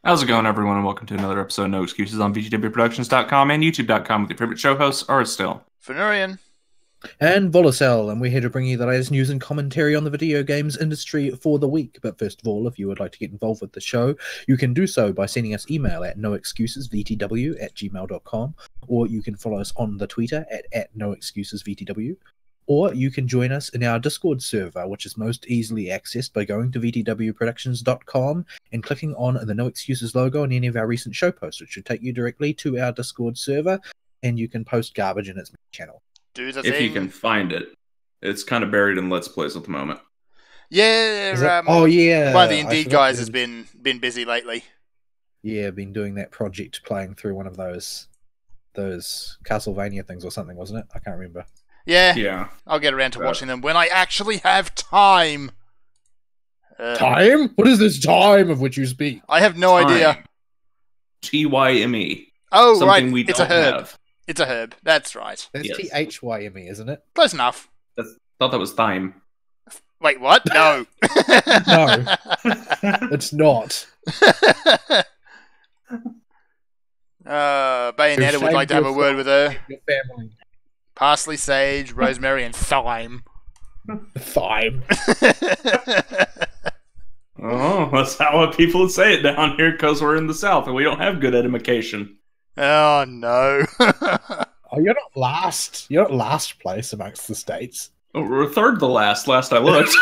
How's it going, everyone, and welcome to another episode of No Excuses on VGWProductions.com and YouTube.com with your favorite show hosts, Still. Fenurian. And Volacel, and we're here to bring you the latest news and commentary on the video games industry for the week. But first of all, if you would like to get involved with the show, you can do so by sending us email at noexcusesvtw@gmail.com, or you can follow us on the Twitter at noexcusesvtw, or you can join us in our Discord server, which is most easily accessed by going to vtwproductions.com and clicking on the No Excuses logo on any of our recent show posts. It should take you directly to our Discord server, and you can post garbage in its channel. If you can find it. It's kind of buried in Let's Plays at the moment. Yeah. Oh, yeah. One of the Indeed guys has been busy lately. Yeah, been doing that project, playing through one of those Castlevania things or something, wasn't it? I can't remember. Yeah. I'll get around to watching them when I actually have time. Time? What is this time of which you speak? I have no idea. T-Y-M-E. Oh, something right. We it's don't a herb. have. It's a herb. That's right. That's Yes. T-H-Y-M-E, isn't it? Close enough. Thought that was thyme. Wait, what? No. No. It's not. Bayonetta would like to have a word with her. Your family. Parsley, sage, rosemary, and thyme. Thyme. Oh, that's how people say it down here because we're in the South and we don't have good edification. Oh, no. Oh, you're not last. You're not last place amongst the states. Oh, we're third to last I looked.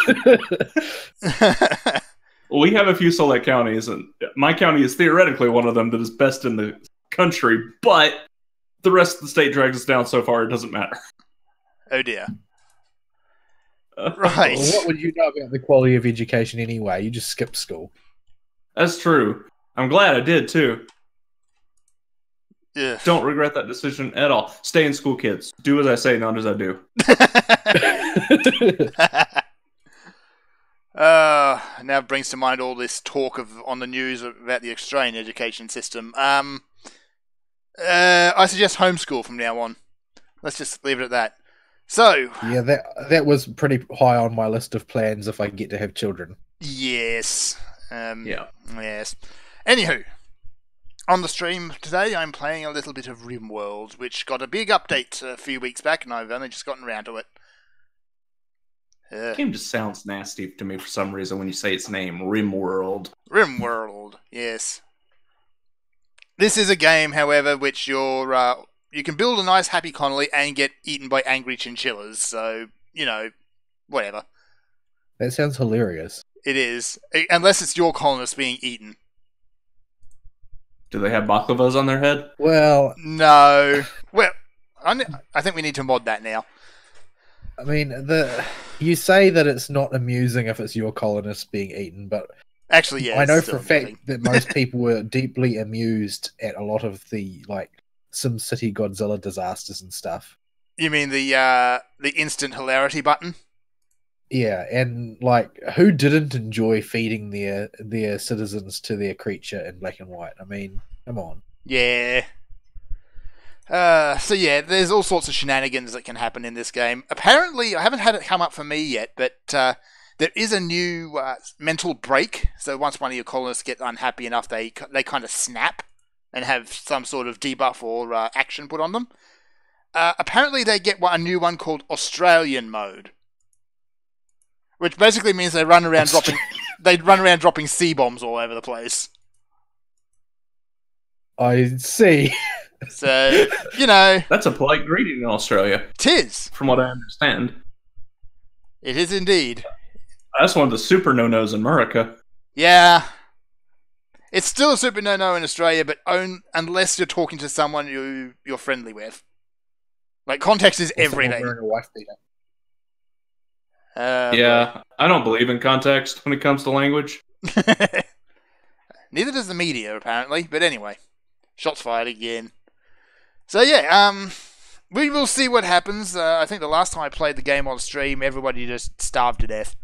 We have a few select counties, and my county is theoretically one of them that is best in the country, but the rest of the state drags us down so far it doesn't matter. Oh, dear. Right. Well, what would you know about the quality of education anyway? You just skipped school. That's true. I'm glad I did, too. Yeah. Don't regret that decision at all. Stay in school, kids. Do as I say, not as I do. Now it brings to mind all this talk on the news about the Australian education system. I suggest homeschool from now on. Let's just leave it at that. So Yeah, that was pretty high on my list of plans if I get to have children. yes, Yeah. yes. Anywho, on the stream today, I'm playing a little bit of RimWorld, which got a big update a few weeks back, and I've only just gotten around to it. The game just sounds nasty to me for some reason when you say its name, RimWorld. RimWorld, yes. This is a game, however, which you can build a nice happy colony and get eaten by angry chinchillas, so, whatever. That sounds hilarious. It is. Unless it's your colonists being eaten. Do they have baklavas on their head? Well, No. Well, I think we need to mod that now. I mean, you say that it's not amusing if it's your colonists being eaten, but Actually, yeah. I know it's for a still fact amusing. that most people were deeply amused at a lot of the SimCity Godzilla disasters and stuff. You mean the instant hilarity button? Yeah, and who didn't enjoy feeding their citizens to their creature in black and white? I mean, come on. Yeah. So yeah, there's all sorts of shenanigans that can happen in this game. Apparently, I haven't had it come up for me yet, but there is a new mental break. So once one of your colonists get unhappy enough, they kind of snap and have some sort of debuff or action put on them. Apparently, they get a new one called Australian mode, which basically means they run around dropping C-bombs all over the place. I see. So, That's a polite greeting in Australia, tis. from what I understand. It is indeed. That's one of the super no-nos in America. Yeah. It's still a super no-no in Australia, but unless you're talking to someone you're friendly with. Context is everything. Wearing a wife beater. Yeah, I don't believe in context when it comes to language. Neither does the media, apparently. But anyway, shots fired again. So yeah, we will see what happens. I think the last time I played the game on stream, everybody just starved to death,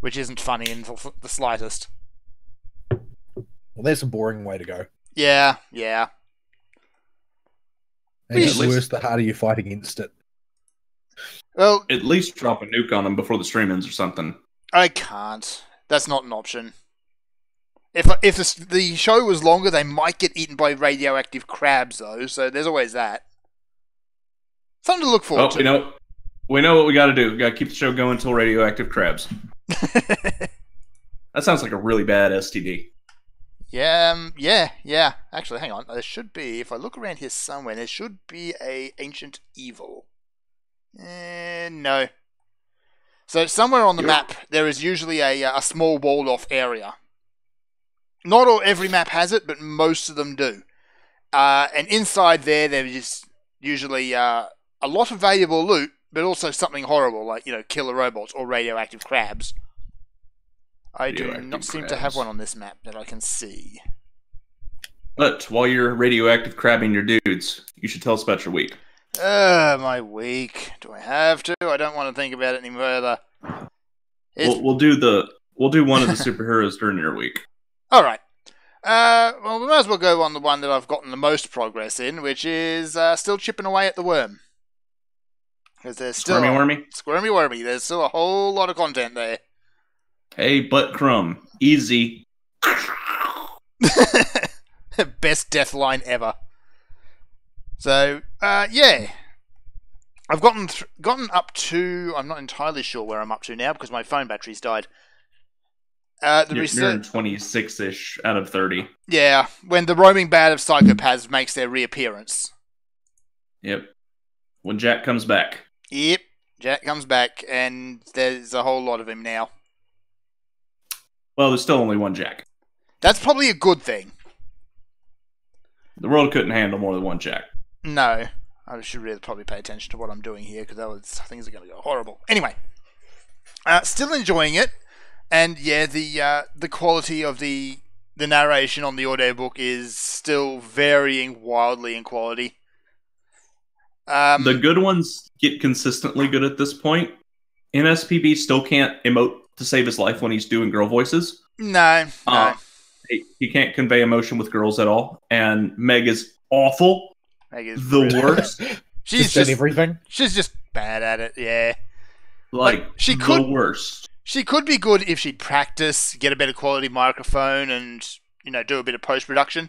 which isn't funny in the slightest. Well, that's a boring way to go. Yeah. And it's At least- worse the harder you fight against it. Well, At least drop a nuke on them before the stream ends or something. I can't. That's not an option. If the show was longer, they might get eaten by radioactive crabs, though. So there's always that. Something to look forward to. We know what we got to do. We got to keep the show going until radioactive crabs. That sounds like a really bad STD. Yeah. Actually, hang on. There should be, if I look around here somewhere, there should be a ancient evil. No. So somewhere on the map, there is usually a small walled-off area. Not every map has it, but most of them do. And inside there is usually a lot of valuable loot, but also something horrible, like, killer robots or radioactive crabs. I do not seem to have one on this map that I can see. But while you're radioactive crabbing your dudes, you should tell us about your week. My week. Do I have to? I don't want to think about it any further. We'll do one of the superheroes during your week. All right. Well, we might as well go on the one that I've gotten the most progress in, which is still chipping away at the worm. Because there's still Squirmy Wormy. There's still a whole lot of content there. Hey, Butt Crumb. Easy. Best death line ever. So, yeah. I've gotten up to... I'm not entirely sure where I'm up to now because my phone battery's died. You're 26-ish out of 30. Yeah, when the roaming band of psychopaths makes their reappearance. Yep. When Jack comes back. Yep, Jack comes back, and there's a whole lot of him now. Well, there's still only one Jack. That's probably a good thing. The world couldn't handle more than one Jack. No. I should really probably pay attention to what I'm doing here, because things are going to go horrible. Anyway. Still enjoying it. And yeah, the quality of the narration on the audiobook is still varying wildly in quality. The good ones get consistently good at this point. NSPB still can't emote to save his life when he's doing girl voices. No. He can't convey emotion with girls at all. And Meg is awful. Meg is the worst. She's just everything. She's just bad at it, yeah. She could the worst. She could be good if she'd practice, get a better quality microphone, and do a bit of post-production.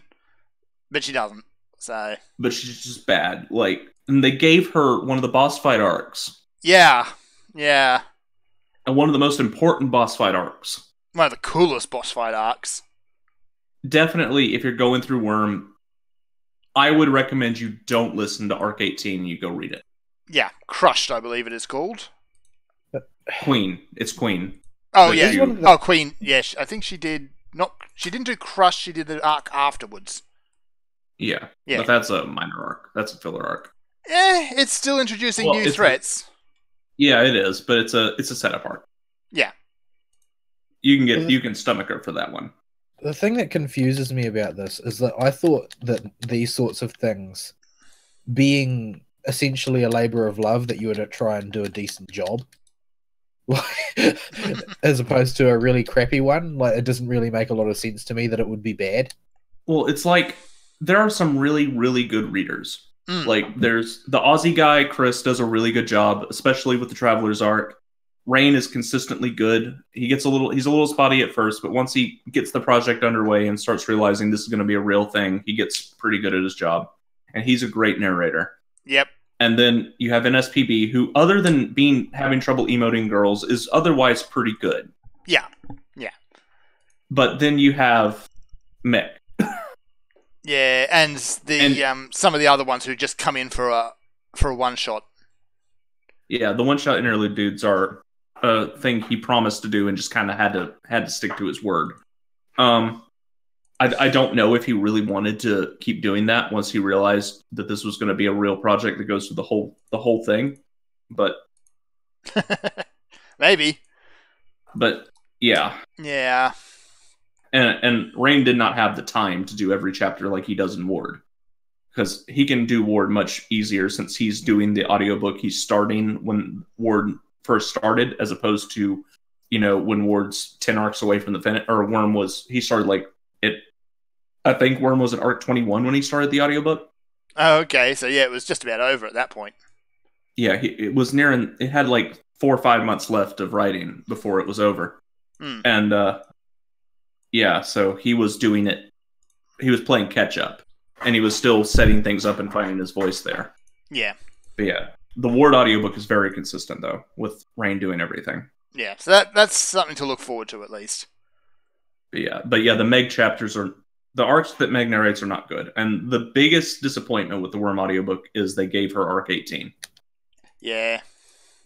But she doesn't. So. But she's just bad. And they gave her one of the boss fight arcs. Yeah. And one of the most important boss fight arcs. One of the coolest boss fight arcs. Definitely, if you're going through Worm, I would recommend you don't listen to Arc 18. You go read it. Yeah, Crushed, I believe it is called. Queen. It's Queen. Oh, yeah. Queen. Yeah, I think she did. She didn't do Crushed. She did the arc afterwards. Yeah. But that's a minor arc. That's a filler arc. It's still introducing new threats. Yeah, it is, but it's a setup arc. Yeah. You can stomach her for that one. The thing that confuses me about this is that I thought that these sorts of things, being essentially a labor of love, that you would try and do a decent job, as opposed to a really crappy one. It doesn't really make a lot of sense to me that it would be bad. Well, it's there are some really, really good readers. There's the Aussie guy, Chris, does a really good job, especially with the Traveler's arc. Rain is consistently good. He's a little spotty at first, but once he gets the project underway and starts realizing this is going to be a real thing, he gets pretty good at his job. And he's a great narrator. Yep. And then you have NSPB, who, other than having trouble emoting girls, is otherwise pretty good. Yeah. But then you have Mick. Yeah, and some of the other ones who just come in for a one shot. Yeah, the one shot interlude dudes are a thing he promised to do and just kind of had to stick to his word. I don't know if he really wanted to keep doing that once he realized that this was going to be a real project that goes through the whole thing, but maybe. But yeah. And Rain did not have the time to do every chapter like he does in Ward. Because he can do Ward much easier since he's doing the audiobook. He's starting when Ward first started, as opposed to, when Ward's 10 arcs away from the finish. Or Worm he started I think Worm was at arc 21 when he started the audiobook. Oh, okay. So yeah, it was just about over at that point. Yeah, it was it had 4 or 5 months left of writing before it was over. And Yeah, so he was doing it. He was playing catch up, and he was still setting things up and finding his voice there. Yeah. But yeah, the Ward audiobook is very consistent though, with Rain doing everything. Yeah, so that's something to look forward to at least. But yeah, the Meg chapters are the arcs that Meg narrates are not good, and the biggest disappointment with the Worm audiobook is they gave her arc 18. Yeah,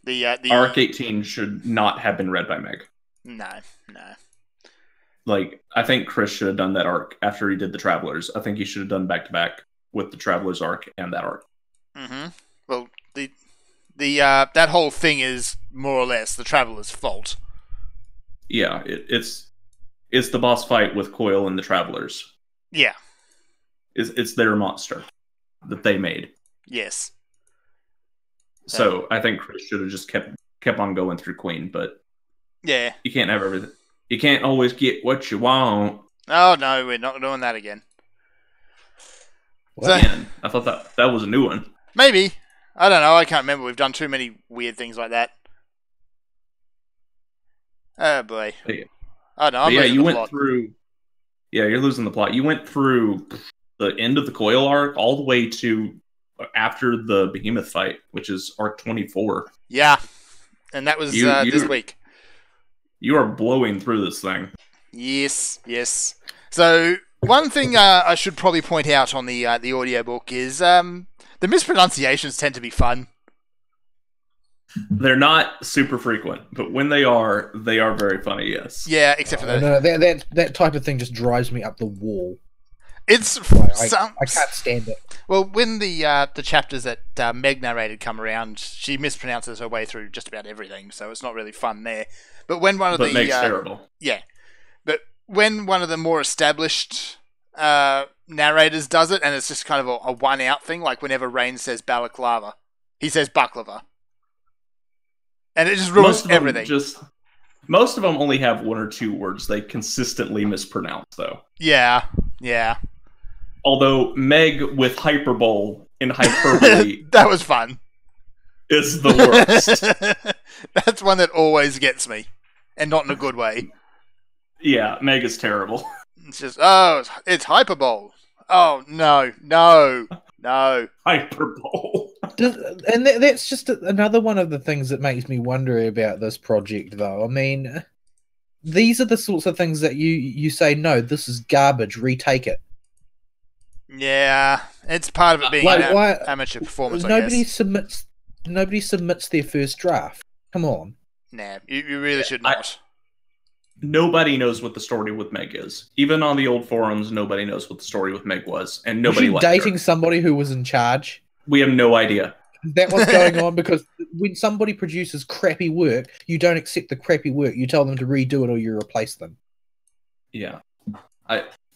the arc 18 should not have been read by Meg. No. Like, I think Chris should have done that arc after he did the Travelers. I think he should have done back to back with the Travelers arc and that arc. Mm-hmm. Well, that whole thing is more or less the Travelers' fault. Yeah, it's the boss fight with Coil and the Travelers. Yeah. It's their monster that they made. Yes. So I think Chris should have just kept on going through Queen, but yeah, you can't have everything. You can't always get what you want. Oh no, we're not doing that again. So, again, I thought that was a new one. Maybe. I don't know. I can't remember. We've done too many weird things like that. Oh boy. Yeah. Oh no, you went through. Yeah, you're losing the plot. You went through the end of the Coil arc all the way to after the Behemoth fight, which is arc 24. Yeah, and that was this week. You are blowing through this thing. Yes. So one thing I should probably point out on the audiobook is the mispronunciations tend to be fun. They're not super frequent, but when they are very funny. Yes. Yeah, except for that. No, that type of thing just drives me up the wall. It's I can't stand it. Well, when the chapters that Meg narrated come around, she mispronounces her way through just about everything, so it's not really fun there. But when Meg's terrible. Yeah, but when one of the more established narrators does it, and it's just kind of a one-out thing, like whenever Rain says balaclava, he says baklava. And it just ruins everything. Most of them only have one or two words they consistently mispronounce, though. Yeah. Although Meg with hyperbole and hyperbole... that was fun. ...is the worst. That's one that always gets me. And not in a good way. Yeah, Meg is terrible. It's just, it's hyperbole. Oh, no. Hyperbole. And that's just another one of the things that makes me wonder about this project, though. I mean, these are the sorts of things that you say, no, this is garbage, retake it. Yeah, it's part of it being an amateur performance, nobody submits their first draft. Come on. Nah, you really should not. Nobody knows what the story with Meg is. Even on the old forums, nobody knows what the story with Meg was, and nobody liked her. Dating somebody who was in charge? We have no idea. That what's going on? Because when somebody produces crappy work, you don't accept the crappy work. You tell them to redo it or you replace them. Yeah.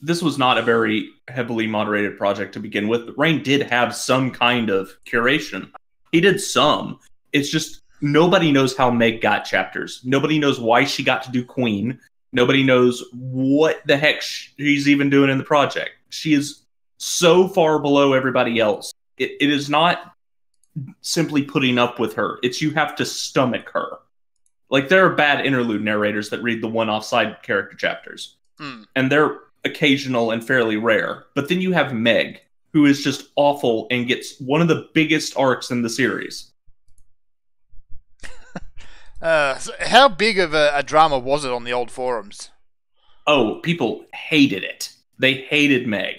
This was not a very heavily moderated project to begin with, but Rain did have some kind of curation. He did some. It's just nobody knows how Meg got chapters. Nobody knows why she got to do Queen. Nobody knows what the heck she's even doing in the project. She is so far below everybody else. It is not simply putting up with her. It's you have to stomach her. Like, there are bad interlude narrators that read the one-off side character chapters. And they're occasional and fairly rare. But then you have Meg, who is just awful and gets one of the biggest arcs in the series. So how big of a drama was it on the old forums? Oh, people hated it. They hated Meg.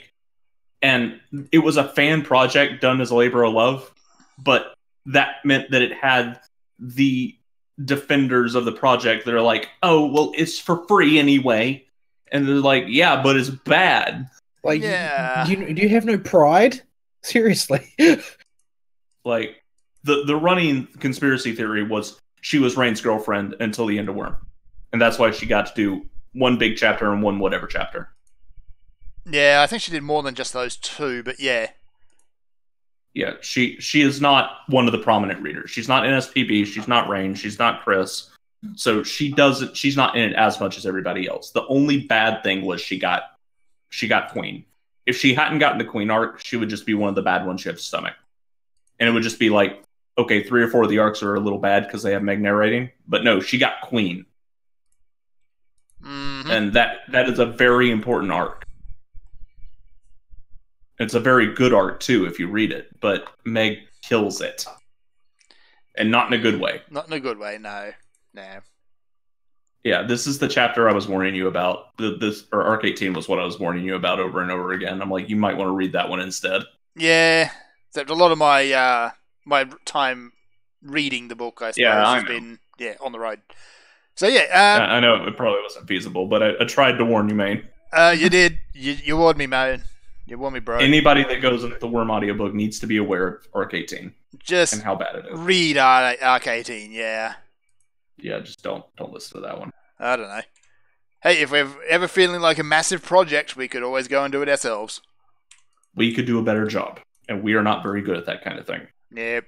And it was a fan project done as a labor of love, but that meant that it had the defenders of the project that are like, oh, well, it's for free anyway. And they're like, yeah, but it's bad. Like, yeah. Do you have no pride? Seriously. Like, the running conspiracy theory was she was Rain's girlfriend until the end of Worm. And that's why she got to do one big chapter and one whatever chapter. Yeah, I think she did more than just those two, but yeah. Yeah, she is not one of the prominent readers. She's not NSPB, she's not Rain, she's not Chris. So she's not in it as much as everybody else. The only bad thing was she got Queen. If she hadn't gotten the Queen arc, she would just be one of the bad ones you have to stomach. And it would just be like, okay, 3 or 4 of the arcs are a little bad because they have Meg narrating. But no, she got Queen. and that is a very important arc. It's a very good arc too if you read it, but Meg kills it, and not in a good way. Not in a good way, no. Yeah, this is the chapter I was warning you about. Arc 18 was what I was warning you about over and over again. I'm like, you might want to read that one instead. Yeah, except a lot of my my time reading the book, I suppose, has been on the road. So I know it probably wasn't feasible, but I tried to warn you, Maine. You did. You warned me, man. You warned me, bro. Anybody that goes into the Worm audiobook needs to be aware of Arc 18. Just and how bad it is. Read Arc 18, yeah. Yeah, just don't listen to that one. I don't know. Hey, if we're ever feeling like a massive project, we could always go and do it ourselves. We could do a better job, and we are not very good at that kind of thing. Yep.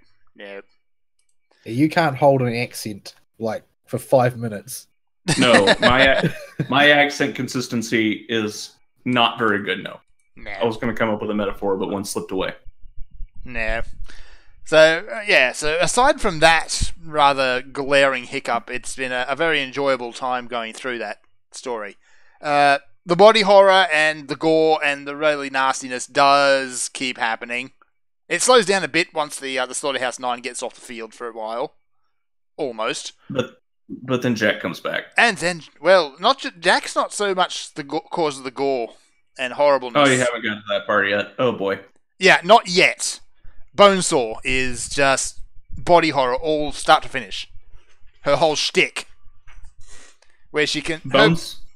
You can't hold an accent, like, for 5 minutes. No, my accent consistency is not very good, no. I was going to come up with a metaphor, but one slipped away. No. So, so aside from that rather glaring hiccup, it's been a very enjoyable time going through that story. The body horror and the gore and the really nastiness does keep happening. It slows down a bit once the Slaughterhouse 9 gets off the field for a while. Almost. But then Jack comes back. And then, well, Jack's not so much the cause of the gore and horribleness. Oh, you haven't gotten to that part yet? Oh, boy. Yeah, not yet. Bonesaw is just body horror all start to finish. Her whole shtick. Where she can...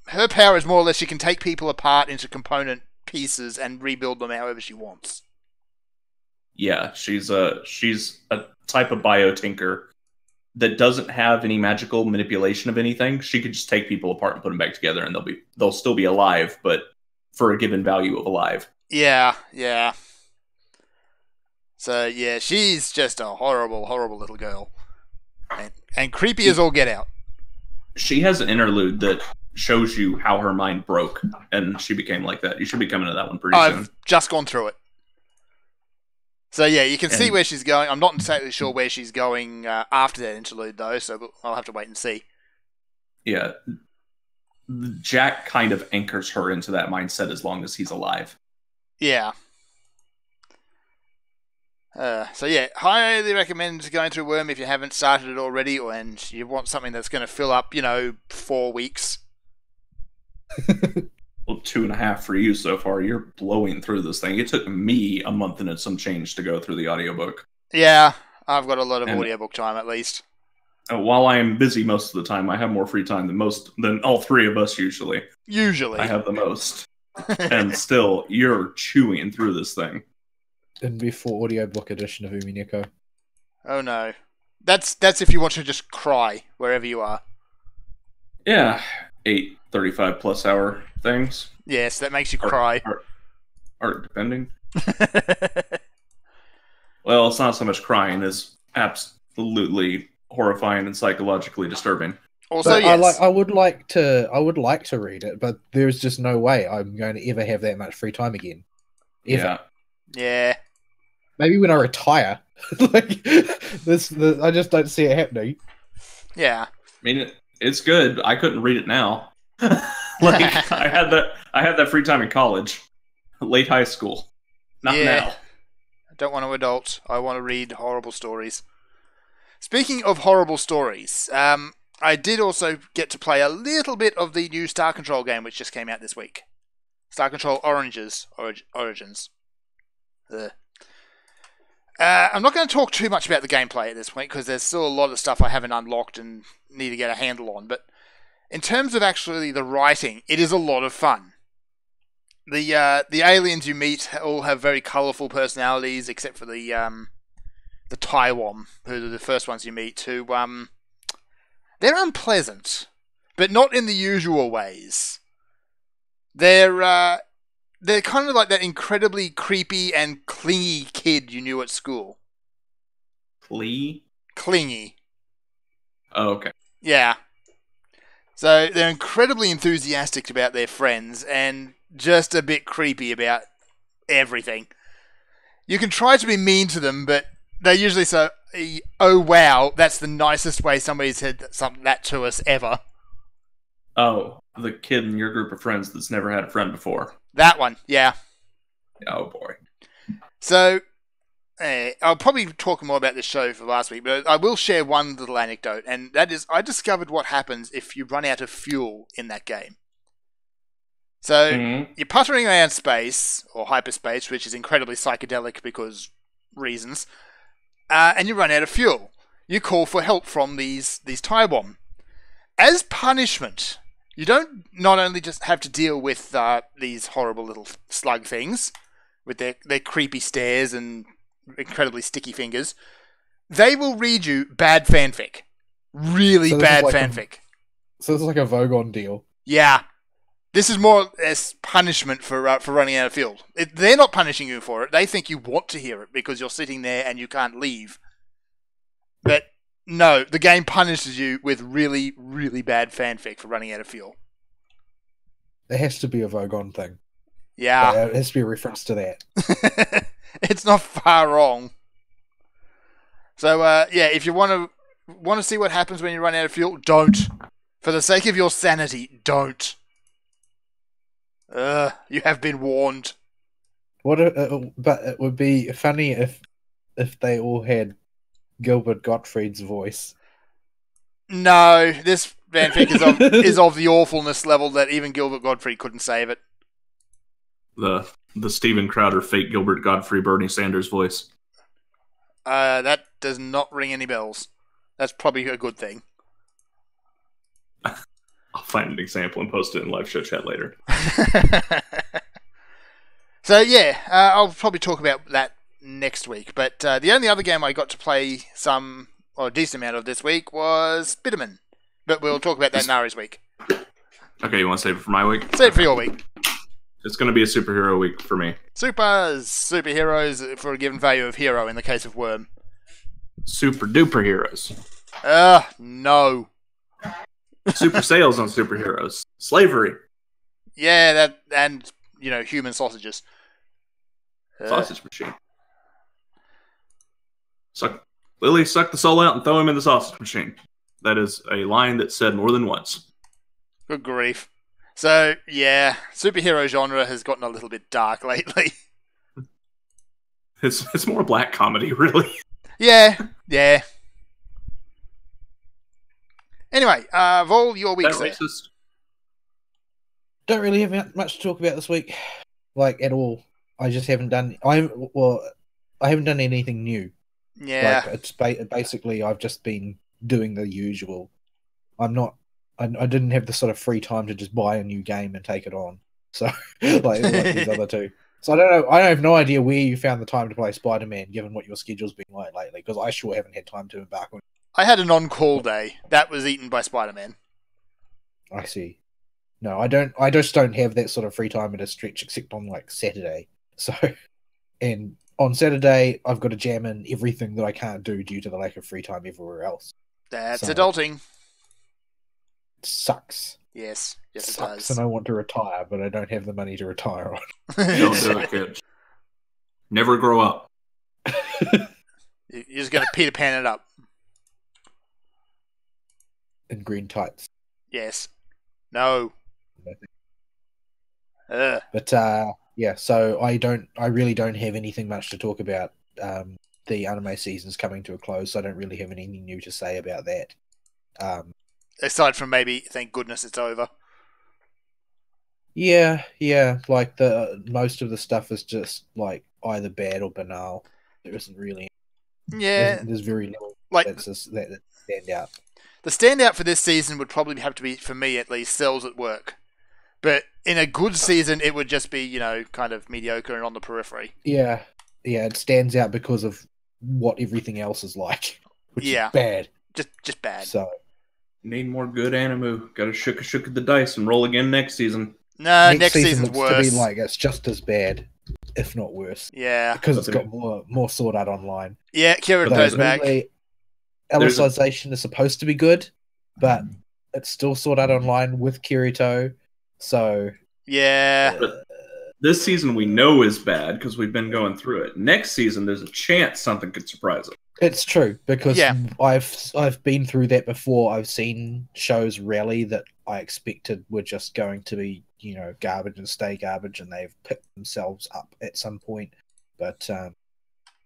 Her power is more or less she can take people apart into component pieces and rebuild them however she wants. Yeah, she's a type of biotinker that doesn't have any magical manipulation of anything. She could just take people apart and put them back together, and they'll still be alive, but for a given value of alive. Yeah. So yeah, she's just a horrible, horrible little girl, and creepy as all get out. She has an interlude that shows you how her mind broke, and she became like that. You should be coming to that one pretty soon. I've just gone through it. So yeah, you can see where she's going. I'm not entirely sure where she's going after that interlude, though, so I'll have to wait and see. Yeah. Jack kind of anchors her into that mindset as long as he's alive. Yeah. So yeah, highly recommend going through Worm if you haven't started it already, and you want something that's going to fill up, 4 weeks. Well, 2.5 for you so far. You're blowing through this thing. It took me a month and some change to go through the audiobook. Yeah, I've got a lot of audiobook time at least. While I am busy most of the time, I have more free time than all three of us usually. Usually. I have the most. And still, you're chewing through this thing. And before audiobook edition of Umineko. Oh no. That's if you want to just cry wherever you are. Yeah. 8 35 plus hour things. Yes, that makes you cry. Art depending. Well, it's not so much crying as absolutely horrifying and psychologically disturbing. Also, but yes. I would like to read it, but there's just no way I'm going to ever have that much free time again. Ever. Yeah. Maybe when I retire. I just don't see it happening. Yeah. I mean, it's good. I couldn't read it now. I had that free time in college, late high school. Not now. I don't want to adult. I want to read horrible stories. Speaking of horrible stories, I did also get to play a little bit of the new Star Control game, which just came out this week. Star Control Origins. I'm not going to talk too much about the gameplay at this point, because there's still a lot of stuff I haven't unlocked and need to get a handle on, but in terms of actually the writing, it is a lot of fun. The aliens you meet all have very colourful personalities, except for the Taiwan, who are the first ones you meet, who they're unpleasant, but not in the usual ways. They're kind of like that incredibly creepy and clingy kid you knew at school. Clingy. Oh, okay. Yeah. So they're incredibly enthusiastic about their friends and just a bit creepy about everything. You can try to be mean to them, but they usually say, "Oh wow, that's the nicest way somebody's said that to us ever." Oh, the kid in your group of friends that's never had a friend before. That one, yeah. Oh boy. So, I'll probably talk more about this show for last week, but I will share one little anecdote, and that is I discovered what happens if you run out of fuel in that game. So, you're puttering around space, or hyperspace, which is incredibly psychedelic because reasons, and you run out of fuel. You call for help from these tie bomb. As punishment, you don't not only just have to deal with these horrible little slug things with their creepy stares and incredibly sticky fingers, they will read you bad fanfic. Really bad fanfic. So this is like a Vogon deal. Yeah. This is more as punishment for running out of fuel. They're not punishing you for it. They think you want to hear it because you're sitting there and you can't leave. But no, the game punishes you with really, really bad fanfic for running out of fuel. There has to be a Vogon thing. Yeah. There has to be a reference to that. It's not far wrong. So, yeah, if you want to see what happens when you run out of fuel, don't. For the sake of your sanity, don't. You have been warned. But it would be funny if they all had Gilbert Gottfried's voice. No, this fanfic is of the awfulness level that even Gilbert Gottfried couldn't save it. The Steven Crowder fake Gilbert Godfrey Bernie Sanders voice. That does not ring any bells. That's probably a good thing. I'll find an example and post it in live show chat later. So yeah, I'll probably talk about that next week. But the only other game I got to play a decent amount of this week was Spiderman. But we'll talk about that in Ari's week. Okay, you want to save it for my week? Save it for your week. It's going to be a superhero week for me. Superheroes for a given value of hero in the case of Worm. Super duper heroes. No. Super sales on superheroes. Slavery. Yeah, that and human sausages. Sausage machine. Lily, suck the soul out and throw him in the sausage machine. That is a line that's said more than once. Good grief. So, yeah, superhero genre has gotten a little bit dark lately. It's more black comedy, really. Yeah. Anyway, Vol, your week. Racist. Don't really have much to talk about this week, like at all. I just haven't done. I haven't done anything new. Yeah, like, it's basically I've just been doing the usual. I didn't have the sort of free time to just buy a new game and take it on. So like these other two. So I don't know. I have no idea where you found the time to play Spider-Man, given what your schedule's been like lately. Because I sure haven't had time to embark on. I had an on-call day that was eaten by Spider-Man. I see. No, I don't. I just don't have that sort of free time at a stretch, except on like Saturday. So, and on Saturday, I've got to jam in everything that I can't do due to the lack of free time everywhere else. That's adulting. It sucks. Yes, it sucks, does. and I want to retire, but I don't have the money to retire on. Don't do it, kid. Never grow up. You're just going to Peter Pan it up. In green tights. Yes. No. But yeah, so I really don't have anything much to talk about. The anime season's coming to a close, so I don't really have anything new to say about that. Aside from maybe, thank goodness it's over. Yeah, like most of the stuff is just like either bad or banal. There isn't really. Yeah, there's very little like that stand out. The standout for this season would probably have to be, for me at least, Cells at Work. But in a good season, it would just be, kind of mediocre and on the periphery. Yeah, it stands out because of what everything else is like, which is bad. Just bad. So need more good anime. Got to shook the dice and roll again next season. No, next season's looks worse. To be like it's just as bad, if not worse. Yeah, because it's got more Sword Art Online. Yeah, Kirito's back. Alicization is supposed to be good, but it's still Sword Art Online with Kirito. So yeah, This season we know is bad because we've been going through it. Next season, there's a chance something could surprise us. It's true because Yeah. I've been through that before. I've seen shows rally that I expected were just going to be, you know, garbage and stay garbage, and they've picked themselves up at some point. But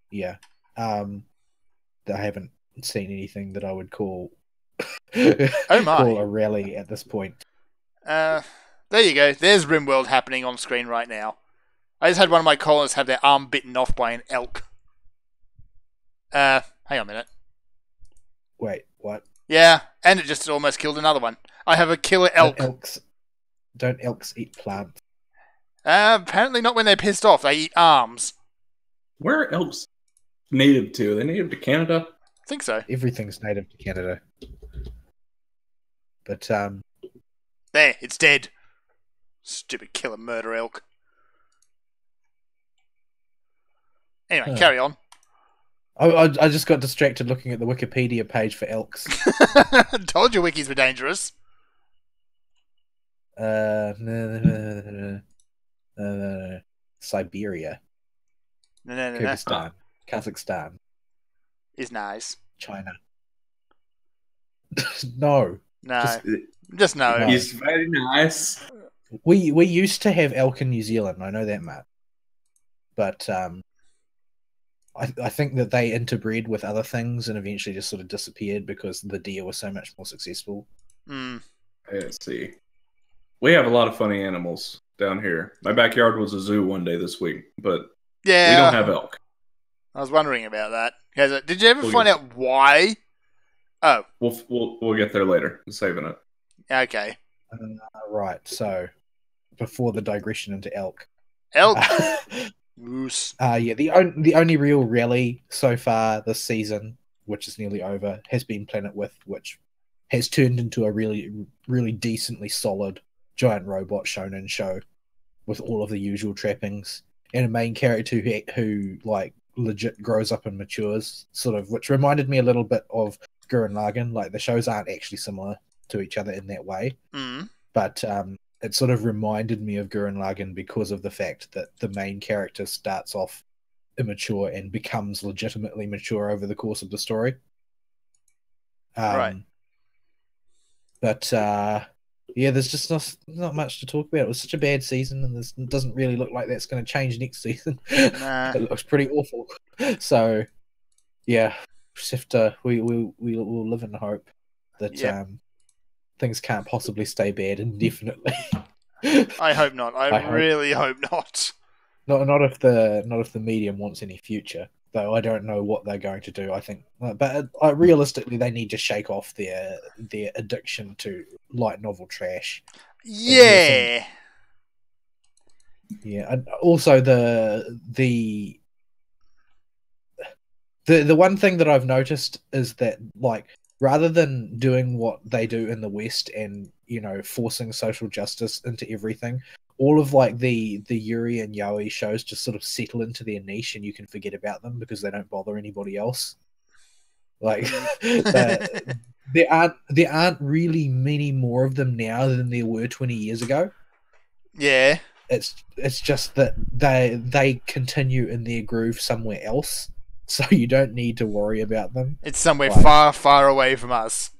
yeah, I haven't seen anything that I would call call a rally at this point. There you go. There's RimWorld happening on screen right now. I just had one of my colonists have their arm bitten off by an elk. Hang on a minute. Wait, what? Yeah, and it just almost killed another one. I have a killer elk. Don't elks eat plants? Apparently not when they're pissed off. They eat arms. Where are elks native to? Are they native to Canada? I think so. Everything's native to Canada. But there, it's dead. Stupid killer murder elk. Anyway, carry on. I just got distracted looking at the Wikipedia page for elks. Told you wikis were dangerous. Siberia. No. Kyrgyzstan. Kazakhstan. Is nice. China. No. No. Just no. No. He's very nice. We used to have elk in New Zealand, I know that much. But I think that they interbred with other things and eventually just sort of disappeared because the deer was so much more successful. Let's see. We have a lot of funny animals down here. My backyard was a zoo one day this week, but yeah, we don't have elk. I was wondering about that. Did you ever find out why? Oh, we'll get there later. I'm saving it. Okay. Right. So before the digression into elk. Elk. Moose. Yeah. The only real rally so far this season, which is nearly over, has been Planet With, which has turned into a really, really decently solid giant robot shonen show with all of the usual trappings and a main character who like legit grows up and matures, sort of, which reminded me a little bit of Gurren Lagann. Like the shows aren't actually similar to each other in that way, but it sort of reminded me of Gurren Lagann because of the fact that the main character starts off immature and becomes legitimately mature over the course of the story. Right. But yeah, there's just not much to talk about. It was such a bad season, and it doesn't really look like that's going to change next season. Nah. It looks pretty awful. So yeah, just have to, we'll live in hope that things can't possibly stay bad indefinitely. I hope not. I really hope not. Not if the medium wants any future, though. I don't know what they're going to do. I think, but realistically, they need to shake off their addiction to light novel trash. Yeah. Yeah, and also the one thing that I've noticed is that, like, rather than doing what they do in the West and, you know, forcing social justice into everything, all of like the Yuri and Yaoi shows just sort of settle into their niche and you can forget about them because they don't bother anybody else. Like there aren't really many more of them now than there were 20 years ago. Yeah. It's just that they continue in their groove somewhere else, so you don't need to worry about them. It's somewhere far, far away from us.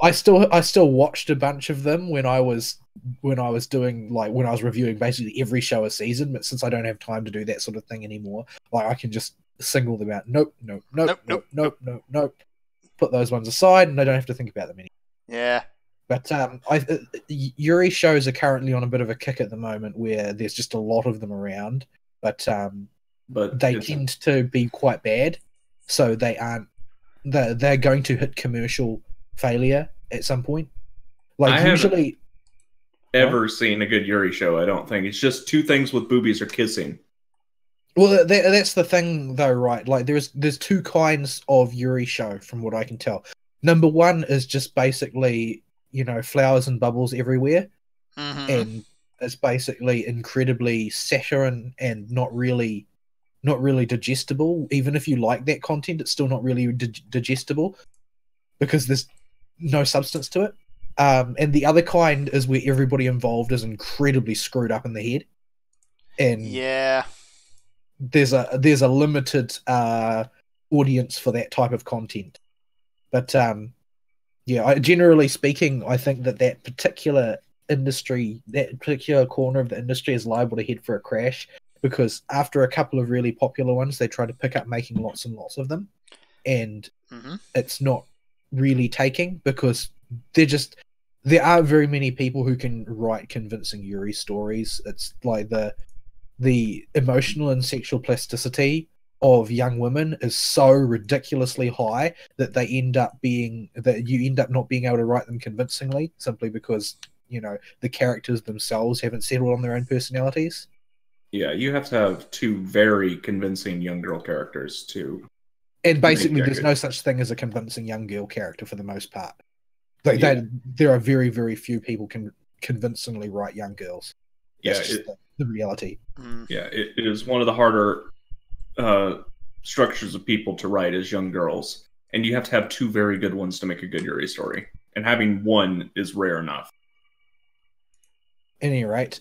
I still watched a bunch of them when I was reviewing basically every show a season, but since I don't have time to do that sort of thing anymore, like I can just single them out. Nope. Put those ones aside, and I don't have to think about them anymore. Yeah. But Yuri shows are currently on a bit of a kick at the moment, where there's just a lot of them around, but they tend to be quite bad, so they're going to hit commercial failure at some point. Like I usually, ever seen a good Yuri show? I don't think it's just two things with boobies or kissing. Well, that's the thing, though, right? Like there's two kinds of Yuri show, from what I can tell. Number one is just basically, you know, flowers and bubbles everywhere, and it's basically incredibly saccharine and not really digestible. Even if you like that content, it's still not really digestible because there's no substance to it. And the other kind is where everybody involved is incredibly screwed up in the head. and yeah, there's a limited audience for that type of content. But yeah, generally speaking, I think that particular industry, that particular corner of the industry, is liable to head for a crash, because after a couple of really popular ones, they try to pick up making lots and lots of them, and it's not really taking, because there aren't very many people who can write convincing Yuri stories. It's like the emotional and sexual plasticity of young women is so ridiculously high that you end up not being able to write them convincingly, simply because, you know, the characters themselves haven't settled on their own personalities. Yeah, you have to have two very convincing young girl characters to. And basically, there's no such thing as a convincing young girl character for the most part. There are very, very few people can convincingly write young girls. That's just the reality. Yeah, it is one of the harder structures of people to write as young girls, and you have to have two very good ones to make a good Yuri story, and having one is rare enough. At any rate,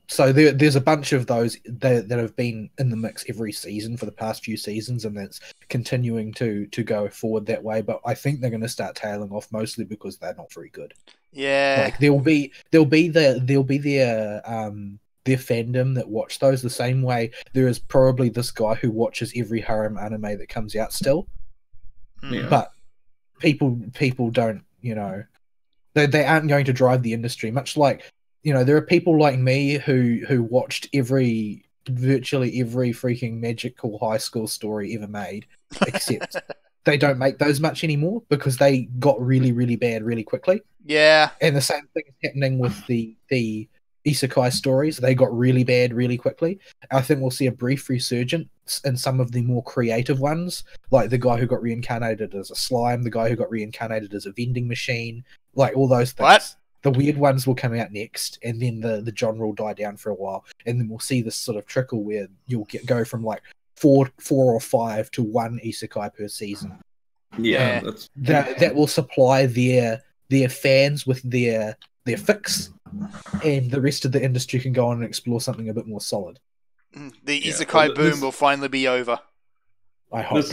so there's a bunch of those that have been in the mix every season for the past few seasons, and that's continuing to go forward that way. But I think they're going to start tailing off, mostly because they're not very good. Yeah, like there'll be their fandom that watch those, the same way there is probably this guy who watches every harem anime that comes out still. Yeah. But people don't, you know, they aren't going to drive the industry, much like, you know, there are people like me who watched virtually every freaking magical high school story ever made, except they don't make those much anymore because they got really, really bad really quickly. Yeah. And the same thing is happening with the isekai stories. They got really bad really quickly. I think we'll see a brief resurgence in some of the more creative ones, like the guy who got reincarnated as a slime, the guy who got reincarnated as a vending machine, like all those things. What? The weird ones will come out next, and then the genre will die down for a while, and then we'll see this sort of trickle where you'll go from like four or five to one isekai per season. Yeah, that will supply their fans with their fix, and the rest of the industry can go on and explore something a bit more solid. The isekai boom will finally be over. I hope.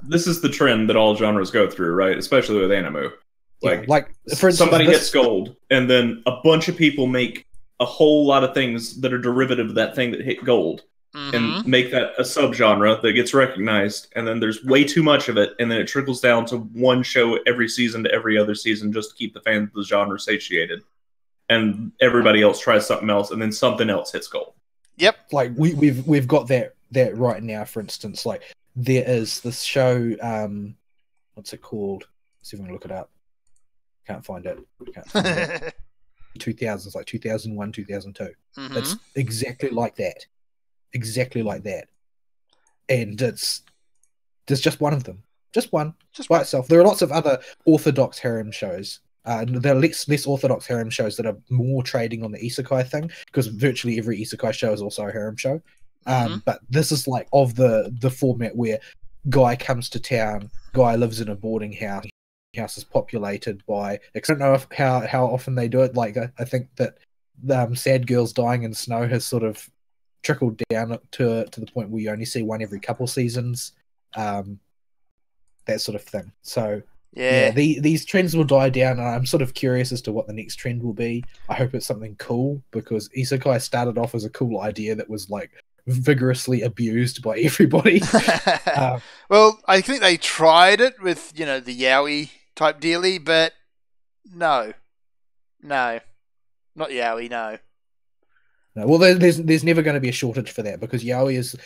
This is the trend that all genres go through, right? Especially with anime. Like for instance, somebody gets gold, and then a bunch of people make a whole lot of things that are derivative of that thing that hit gold, and make that a subgenre that gets recognized, and then there's way too much of it, and then it trickles down to one show every season to every other season just to keep the fans of the genre satiated. And everybody else tries something else, and then something else hits gold. Yep. Like we've got that right now, for instance. Like there is this show, what's it called? Let's see if I can look it up. Can't find it. 2000s, like 2001, 2002. It's exactly like that. Exactly like that. And there's just one of them. Just one. Just by itself. There are lots of other orthodox harem shows. There are less orthodox harem shows that are more trading on the isekai thing, because virtually every isekai show is also a harem show. But this is like of the format where guy comes to town, guy lives in a boarding house. House is populated by, I don't know how often they do it. Like I think that Sad Girls Dying in Snow has sort of trickled down to the point where you only see one every couple seasons, that sort of thing. So yeah, these trends will die down, and I'm sort of curious as to what the next trend will be. I hope it's something cool, because isekai started off as a cool idea that was like vigorously abused by everybody. Well, I think they tried it with, you know, the yaoi type dealy, but no, not yaoi. No. Well, there's never going to be a shortage for that, because yaoi is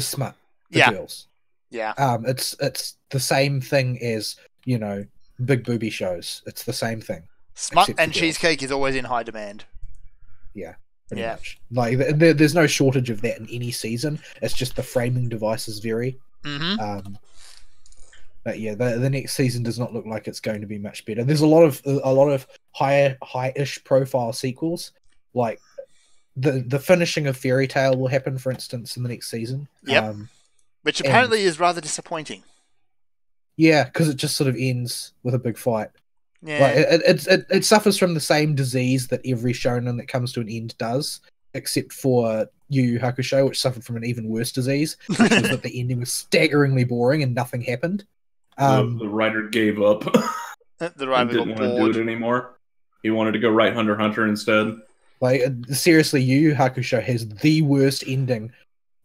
smut for girls. Yeah. It's the same thing as, you know, big booby shows. It's the same thing. Smut and cheesecake is always in high demand. Yeah. Pretty much. Like there's no shortage of that in any season. It's just the framing devices vary. But yeah, the next season does not look like it's going to be much better. There's a lot of high-ish profile sequels. Like the finishing of Fairy Tail will happen, for instance, in the next season. Yep. Which apparently is rather disappointing. Yeah, because it just sort of ends with a big fight. Yeah. Like it suffers from the same disease that every shonen that comes to an end does, except for Yu Yu Hakusho, which suffered from an even worse disease, which was that the ending was staggeringly boring and nothing happened. The writer gave up. The writer didn't got want to bored. do it anymore. He wanted to go write Hunter x Hunter instead. Like, seriously, Yu Yu Hakusho has the worst ending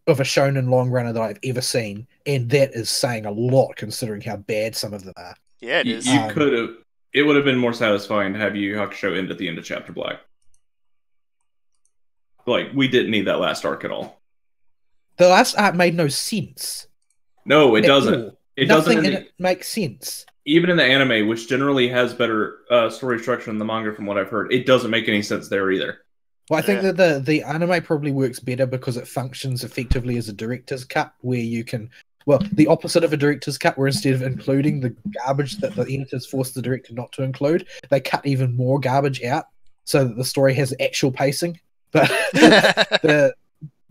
of a shonen long runner that I've ever seen, and that is saying a lot considering how bad some of them are. Yeah, it is. You could have. It would have been more satisfying to have Yu Yu Hakusho end at the end of Chapter Black. Like, we didn't need that last arc at all. The last arc made no sense. No, it doesn't. All. It Nothing doesn't. in it makes sense. Even in the anime, which generally has better story structure than the manga, from what I've heard, it doesn't make any sense there either. Well, I think that the anime probably works better because it functions effectively as a director's cut, where you can, well, the opposite of a director's cut, where instead of including the garbage that the editors force the director not to include, they cut even more garbage out so that the story has actual pacing. But the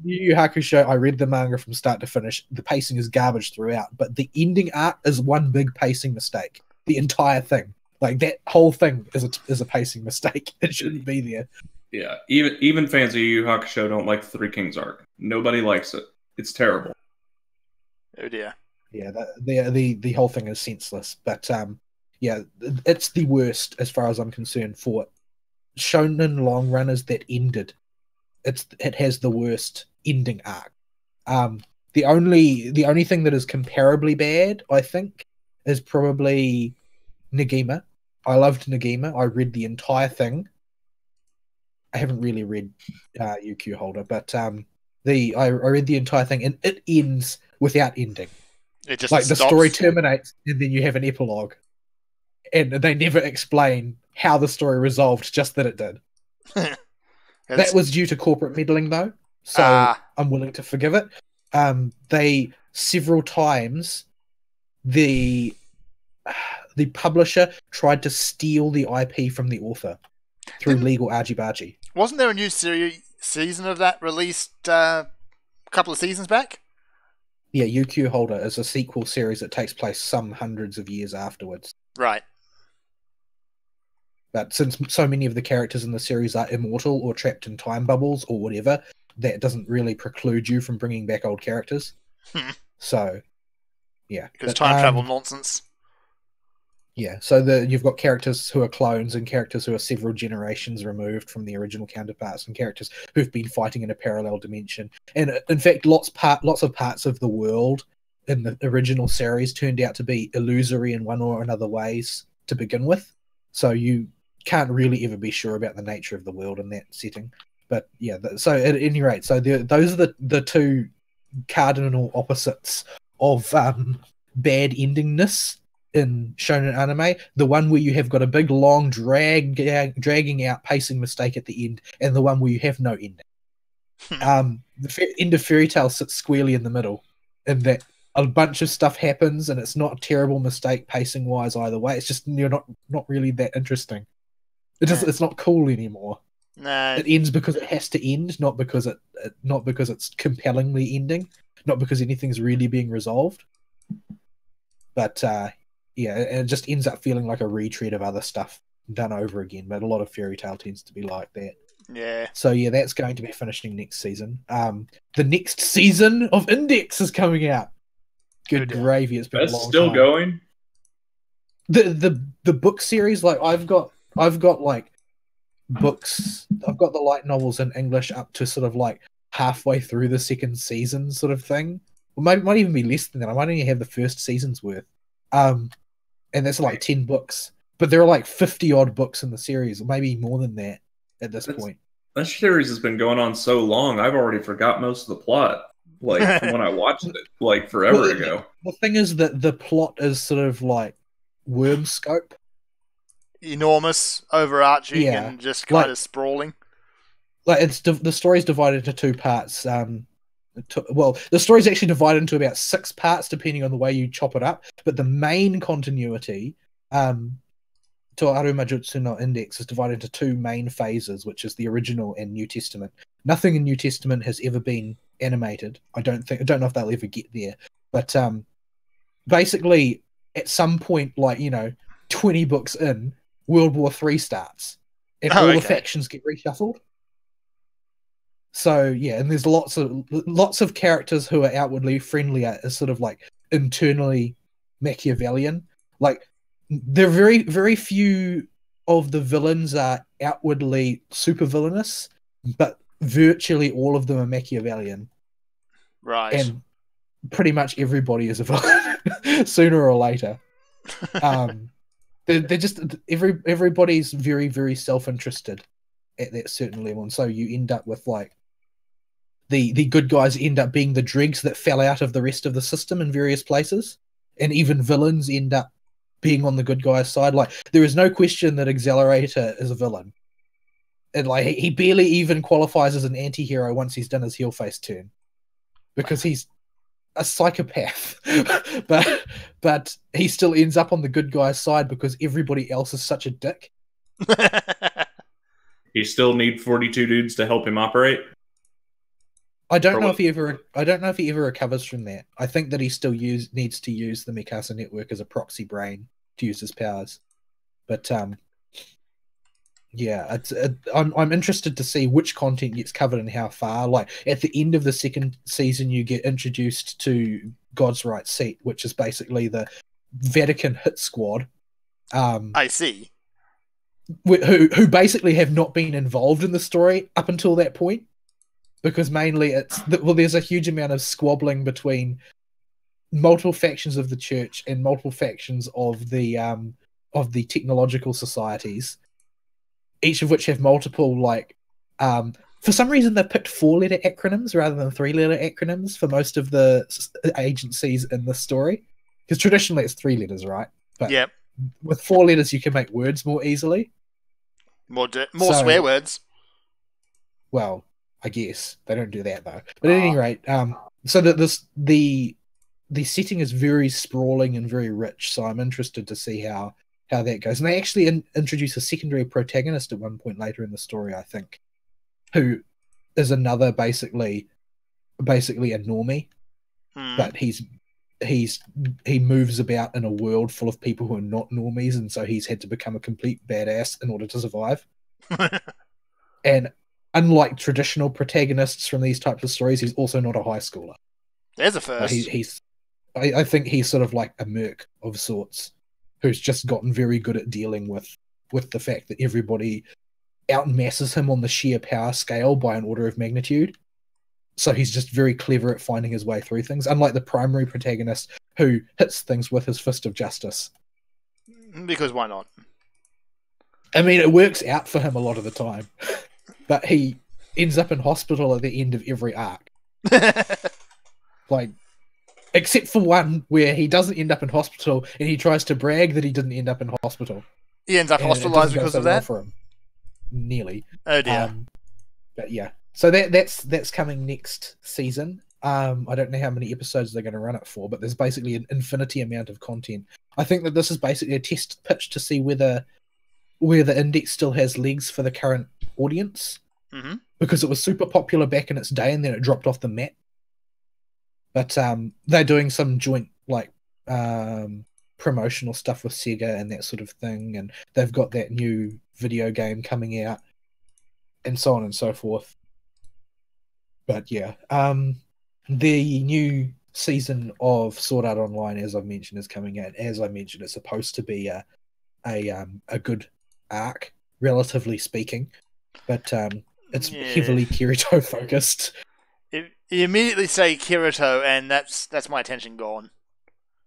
Yu Yu Hakusho, I read the manga from start to finish. The pacing is garbage throughout, but the ending arc is one big pacing mistake. The entire thing, like that whole thing, is a pacing mistake. It shouldn't be there. Yeah, even fans of Yu Yu Hakusho don't like the Three Kings arc. Nobody likes it. It's terrible. Oh dear. Yeah, the whole thing is senseless. But yeah, it's the worst as far as I'm concerned for shonen long runners that ended. It has the worst ending arc. The only thing that is comparably bad, I think, is probably Negima. I loved Negima. I read the entire thing. I haven't really read UQ Holder, but I read the entire thing, and it ends without ending. It just like the stops. story terminates, and then you have an epilogue, and they never explain how the story resolved, just that it did. That was due to corporate meddling, though, so I'm willing to forgive it. They several times the publisher tried to steal the IP from the author through legal argy-bargy. Wasn't there a new season of that released a couple of seasons back? Yeah, UQ Holder is a sequel series that takes place some hundreds of years afterwards. Right. But since so many of the characters in the series are immortal or trapped in time bubbles or whatever, that doesn't really preclude you from bringing back old characters. So, yeah. Because time travel nonsense. Yeah, so you've got characters who are clones and characters who are several generations removed from the original counterparts and characters who've been fighting in a parallel dimension. And in fact, lots of parts of the world in the original series turned out to be illusory in one or another ways to begin with. So you can't really ever be sure about the nature of the world in that setting. But yeah, so at any rate, so those are the two cardinal opposites of bad endingness in shonen anime. The one where you have got a big long dragging out pacing mistake at the end, and the one where you have no ending. The end of Fairy Tail sits squarely in the middle, in that a bunch of stuff happens and it's not a terrible mistake pacing wise either way. It's just you're not really that interesting. It's not cool anymore. No. It ends because it has to end, not because it's compellingly ending, not because anything's really being resolved. But yeah, it just ends up feeling like a retread of other stuff done over again. But a lot of Fairy Tail tends to be like that. Yeah. So yeah, that's going to be finishing next season. The next season of Index is coming out. Good gravy! It's been a long still time. Going. The book series, like I've got like books. I've got the light novels in English up to sort of like halfway through the second season, sort of thing. Or might even be less than that. I might only have the first season's worth. And that's like 10 books. But there are like 50 odd books in the series, or maybe more than that at this point. That series has been going on so long, I've already forgot most of the plot. Like from when I watched it, like forever ago. The thing is that the plot is sort of like worm scope. Enormous, overarching, and just kind of sprawling. Like the story's divided into two parts. The story's actually divided into about 6 parts, depending on the way you chop it up. But the main continuity, Toaru Majutsu no Index, is divided into 2 main phases, which is the original and New Testament. Nothing in New Testament has ever been animated. I don't know if they'll ever get there. But basically, at some point, 20 books in, World War III starts, and all the factions get reshuffled. So yeah, and there's lots of characters who are outwardly friendlier as sort of like internally Machiavellian. Like there are very few of the villains are outwardly super villainous, but virtually all of them are Machiavellian. Right. And pretty much everybody is a villain sooner or later. They're just everybody's very, very self-interested at that certain level, and so you end up with like the good guys end up being the dregs that fell out of the rest of the system in various places, and even villains end up being on the good guy's side. Like there is no question that Accelerator is a villain, and like he barely even qualifies as an anti-hero once he's done his heel face turn, because he's a psychopath. but he still ends up on the good guy's side because everybody else is such a dick. You still need 42 dudes to help him operate. I don't know if he ever recovers from that. I think that he still needs to use the Mikasa network as a proxy brain to use his powers. But yeah, I'm interested to see which content gets covered and how far. Like at the end of the second season, you get introduced to God's Right Seat, which is basically the Vatican hit squad. I see. Who basically have not been involved in the story up until that point. Because mainly there's a huge amount of squabbling between multiple factions of the church and multiple factions of the technological societies, each of which have multiple like for some reason they picked 4-letter acronyms rather than 3-letter acronyms for most of the agencies in the story, because traditionally it's 3 letters, right? But yep. With 4 letters you can make words more easily. More swear words. Well, I guess they don't do that though. But at any rate, so that the setting is very sprawling and very rich. So I'm interested to see how that goes. And they actually introduce a secondary protagonist at one point later in the story, I think, who is another basically a normie, but he moves about in a world full of people who are not normies, and so he's had to become a complete badass in order to survive. And unlike traditional protagonists from these types of stories, he's also not a high schooler. There's a first. I think he's sort of like a merc of sorts, who's just gotten very good at dealing with the fact that everybody outmasses him on the sheer power scale by an order of magnitude. So he's just very clever at finding his way through things, unlike the primary protagonist who hits things with his fist of justice. Because why not? I mean, it works out for him a lot of the time. But he ends up in hospital at the end of every arc. Like, except for one where he doesn't end up in hospital and he tries to brag that he didn't end up in hospital. He ends up hospitalized because of that? For him. Nearly. Oh dear. But yeah. So that's coming next season. I don't know how many episodes they're going to run it for, but there's basically an infinity amount of content. I think that this is basically a test pitch to see whether the Index still has legs for the current audience, because it was super popular back in its day and then it dropped off the map. But they're doing some joint like promotional stuff with Sega and that sort of thing, and they've got that new video game coming out and so on and so forth. But yeah, the new season of Sword Art Online, as I've mentioned, is coming out. As I mentioned, it's supposed to be a good arc, relatively speaking, but it's heavily Kirito focused. You immediately say Kirito, and that's my attention gone.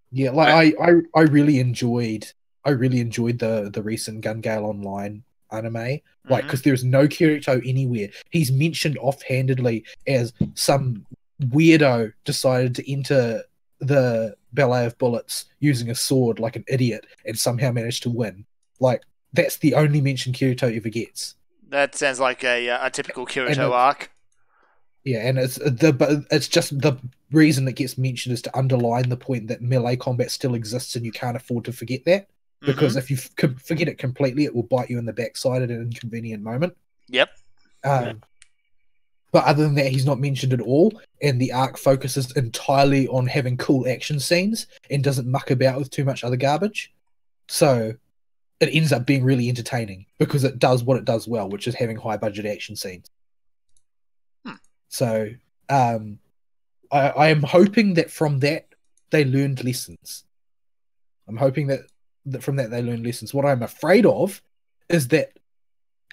Yeah, like I really enjoyed the recent Gun Gale Online anime, like, because there's no Kirito anywhere. He's mentioned offhandedly as some weirdo decided to enter the Ballet of Bullets using a sword like an idiot and somehow managed to win. Like, that's the only mention Kirito ever gets. That sounds like a typical Kirito arc. Yeah, and it's just the reason it gets mentioned is to underline the point that melee combat still exists and you can't afford to forget that. Because if you forget it completely, it will bite you in the backside at an inconvenient moment. Yep. But other than that, he's not mentioned at all, and the arc focuses entirely on having cool action scenes and doesn't muck about with too much other garbage. So it ends up being really entertaining because it does what it does well, which is having high budget action scenes. So I am hoping that from that they learned lessons. I'm hoping that from that they learned lessons. What I'm afraid of is that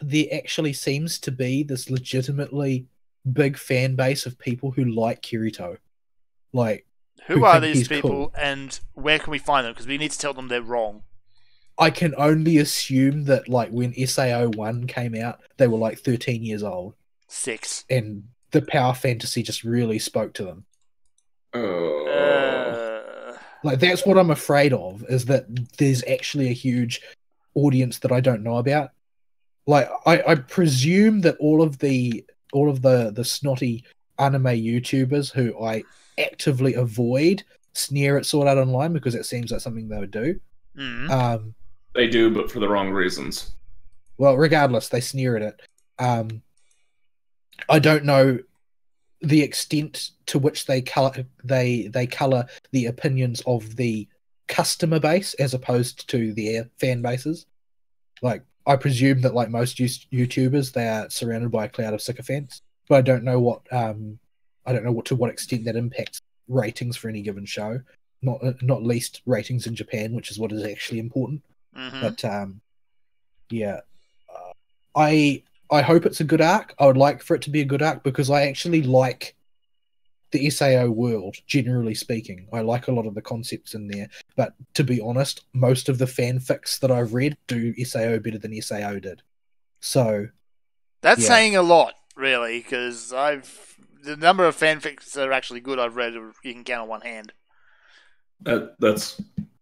there actually seems to be this legitimately big fan base of people who like Kirito. Like, who are think these he's people cool. and where can we find them? Because we need to tell them they're wrong. I can only assume that, like, when SAO 1 came out, they were like 13 years old. 6. And the power fantasy just really spoke to them. Like, that's what I'm afraid of, is that there's actually a huge audience that I don't know about. Like, I presume that all of the snotty anime YouTubers who I actively avoid sneer at Sword Art Online because it seems like something they would do. Mm. They do, but for the wrong reasons. Well, regardless, they sneer at it. I don't know the extent to which they color the opinions of the customer base as opposed to their fan bases. Like, I presume that, like most YouTubers, they are surrounded by a cloud of sycophants, but I don't know to what extent that impacts ratings for any given show. Not least ratings in Japan, which is what is actually important. Mm-hmm. But yeah, I hope it's a good arc. I would like for it to be a good arc because I actually like the SAO world, generally speaking. I like a lot of the concepts in there. But to be honest, most of the fanfics that I've read do SAO better than SAO did. So that's saying a lot, really, because the number of fanfics that are actually good I've read, you can count on one hand.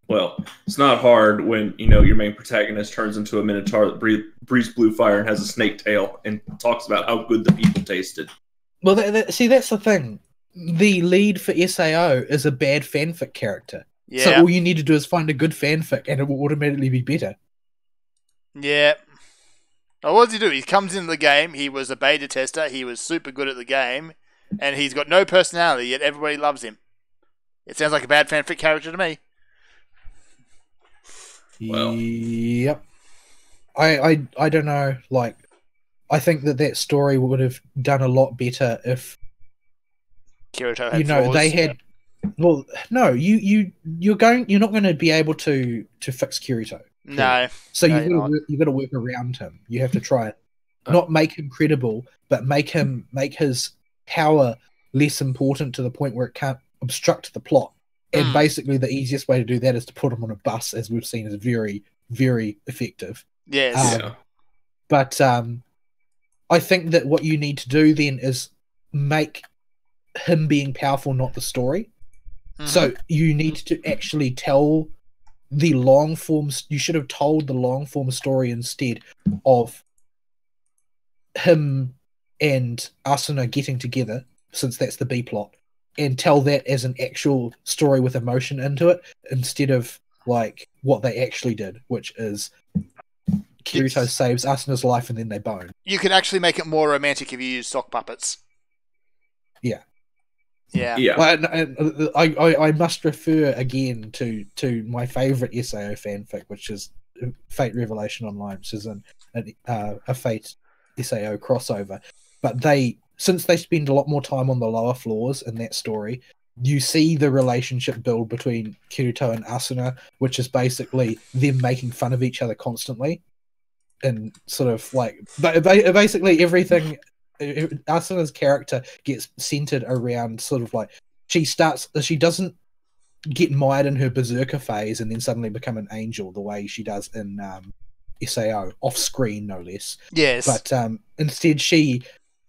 Well, it's not hard when, your main protagonist turns into a minotaur that breathes blue fire and has a snake tail and talks about how good the people tasted. Well, see, that's the thing. The lead for SAO is a bad fanfic character. Yeah. So all you need to do is find a good fanfic and it will automatically be better. Yeah. Well, what does he do? He comes into the game, he was a beta tester, he was super good at the game, and he's got no personality, yet everybody loves him. It sounds like a bad fanfic character to me. Well. Yep. I don't know. Like, I think that story would have done a lot better if Kirito had flaws. They had. Well, no, you're not going to be able to fix Kirito. No. So you've got to work around him. You have to try it, not make him credible, but make his power less important to the point where it can't obstruct the plot. And basically, the easiest way to do that is to put him on a bus, as we've seen is very, very effective. Yes. But I think that what you need to do then is make him being powerful, not the story. Mm-hmm. So you need to actually tell the long form. You should have told the long form story instead of him and Asuna getting together, since that's the B plot, and tell that as an actual story with emotion into it, instead of like what they actually did, which is Kirito saves Asuna's life and then they bone. You could actually make it more romantic if you use sock puppets. Yeah. Yeah. Well, I must refer again to my favorite SAO fanfic, which is Fate Revelation Online, which is a Fate SAO crossover. But since they spend a lot more time on the lower floors in that story, you see the relationship build between Kirito and Asuna, which is basically them making fun of each other constantly. And sort of like, basically everything, Asuna's character gets centered around sort of like, she doesn't get mired in her berserker phase and then suddenly become an angel the way she does in SAO, off screen no less. Yes. But instead she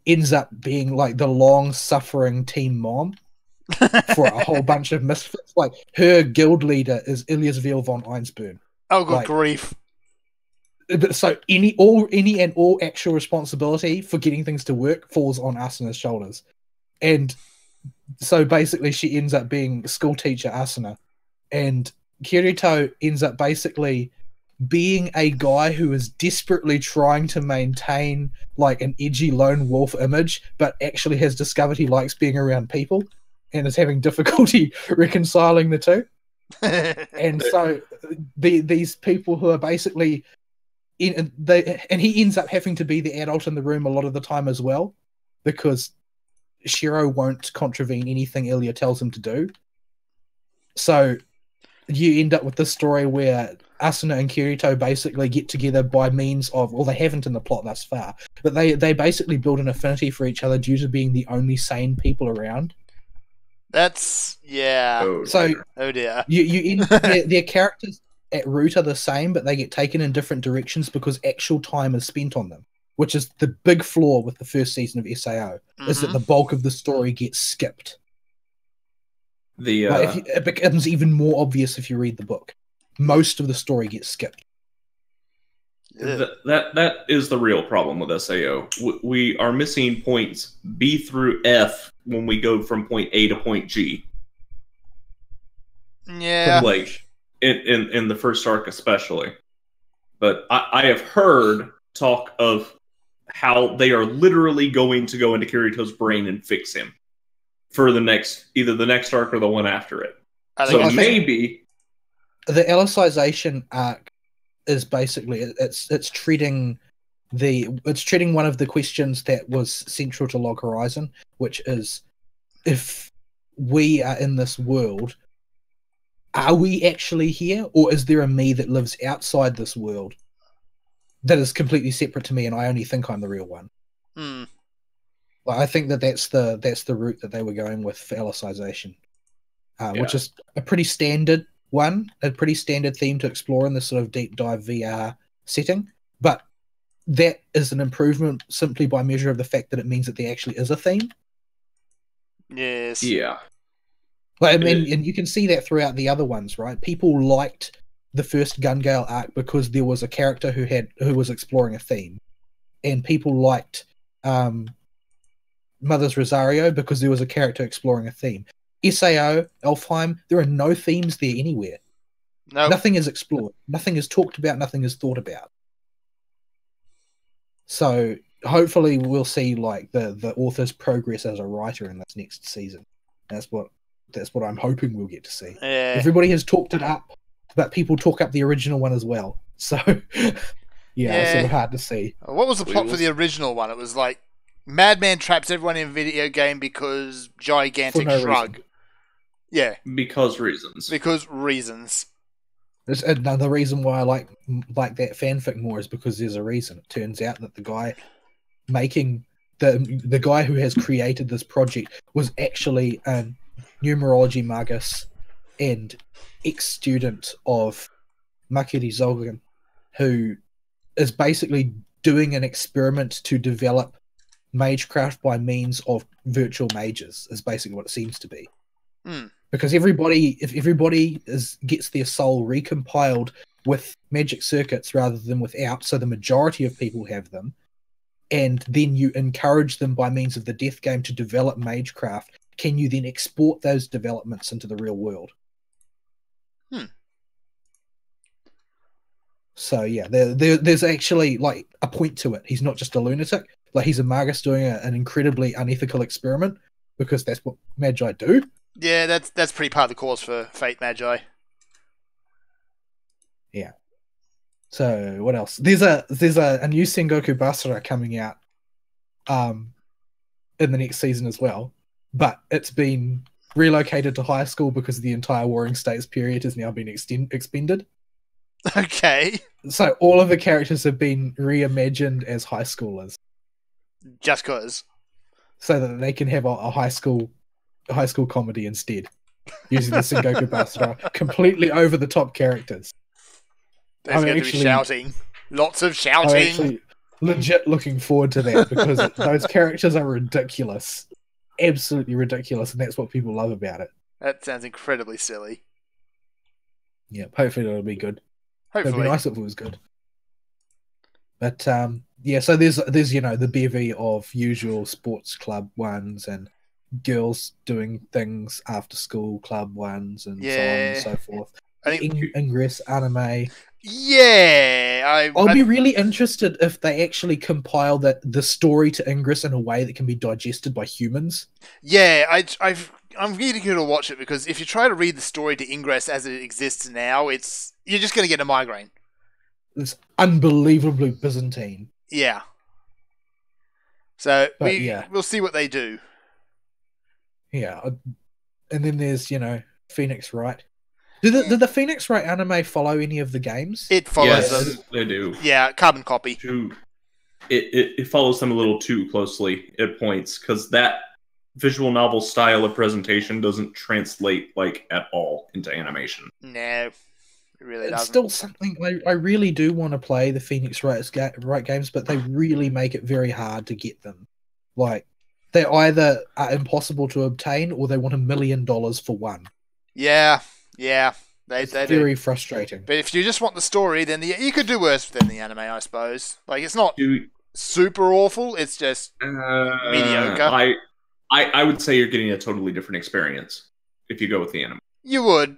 ends up being like the long-suffering teen mom for a whole bunch of misfits. Like, her guild leader is Ilyasville von Einsburn. Oh, good grief. So any and all actual responsibility for getting things to work falls on Asuna's shoulders. And so basically she ends up being school teacher Asuna. And Kirito ends up basically being a guy who is desperately trying to maintain like an edgy lone wolf image, but actually has discovered he likes being around people and is having difficulty reconciling the two. And so these people who are basically and he ends up having to be the adult in the room a lot of the time as well, because Shiro won't contravene anything Ilya tells him to do. So you end up with this story where Asuna and Kirito basically get together by means of, well, they haven't in the plot thus far, but they basically build an affinity for each other due to being the only sane people around. That's yeah. Oh dear. You end their characters at root are the same, but they get taken in different directions because actual time is spent on them, which is the big flaw with the first season of SAO, is that the bulk of the story gets skipped. It becomes even more obvious if you read the book. Most of the story gets skipped. That is the real problem with SAO. We are missing points B through F when we go from point A to point G. Yeah. Like, in the first arc especially. But I have heard talk of how they are literally going to go into Kirito's brain and fix him for either the next arc or the one after it. So maybe the Elicization arc is basically it's treating one of the questions that was central to Log Horizon, which is, if we are in this world, are we actually here, or is there a me that lives outside this world that is completely separate to me, and I only think I'm the real one? Well, I think that's the route that they were going with for Elicization, which is a pretty standard one, a pretty standard theme to explore in this sort of deep dive VR setting. But that is an improvement simply by measure of the fact that it means that there actually is a theme. Yes. Yeah. Like, I mean, and you can see that throughout the other ones, right? People liked the first Gun Gale arc because there was a character who was exploring a theme, and people liked Mother's Rosario because there was a character exploring a theme. SAO, Elfheim, there are no themes there anywhere. No. Nothing is explored. Nothing is talked about. Nothing is thought about. So hopefully we'll see like the author's progress as a writer in this next season. That's what I'm hoping we'll get to see. Yeah. Everybody has talked it up, but people talk up the original one as well. So it's sort of hard to see. What was the plot for the original one? It was like Madman traps everyone in a video game because gigantic shrug. Reason. Yeah. Because reasons. There's another reason why I like that fanfic more is because there's a reason. It turns out that the guy making the guy who has created this project was actually a numerology magus and ex-student of Makiri Zogan, who is basically doing an experiment to develop magecraft by means of virtual mages, is basically what it seems to be. Because if everybody gets their soul recompiled with magic circuits rather than without, so the majority of people have them, and then you encourage them by means of the death game to develop magecraft, can you then export those developments into the real world? So yeah, there's actually like a point to it. He's not just a lunatic. Like, he's a magus doing an incredibly unethical experiment because that's what magi do. Yeah, that's pretty part of the cause for Fate Magi. Yeah. So what else? There's a new Sengoku Basara coming out in the next season as well, but it's been relocated to high school because the entire Warring States period has now been expended. Okay. So all of the characters have been reimagined as high schoolers. Just cause. So that they can have a high school comedy instead, using the Sengoku Basara completely over the top characters. There's going to be shouting. Lots of shouting. I'm actually legit looking forward to that because those characters are ridiculous. Absolutely ridiculous, and that's what people love about it. That sounds incredibly silly. Yeah, hopefully it'll be good. Hopefully. It'd be nice if it was good. But yeah, so there's the bevy of usual sports club ones and girls doing things after school club ones and so on and so forth. I think Ingress anime. Yeah, I'll be really interested if they actually compile the story to Ingress in a way that can be digested by humans. Yeah, I'm really going to watch it because if you try to read the story to Ingress as it exists now, you're just going to get a migraine. It's unbelievably Byzantine. Yeah. So we'll see what they do. Yeah, and then there's Phoenix Wright. Did the Phoenix Wright anime follow any of the games? It follows Yes, them. they do. Yeah, carbon copy. It follows them a little too closely at points, because that visual novel style of presentation doesn't translate like at all into animation. No, it really It's doesn't. still something I really do want to play the Phoenix Wright games, but they really make it very hard to get them. Like, they either are impossible to obtain or they want $1 million for one. Yeah, they It's do. very frustrating. But if you just want the story, then you could do worse than the anime, I suppose. Like, it's not super awful. It's just mediocre. I would say you're getting a totally different experience if you go with the anime. You would.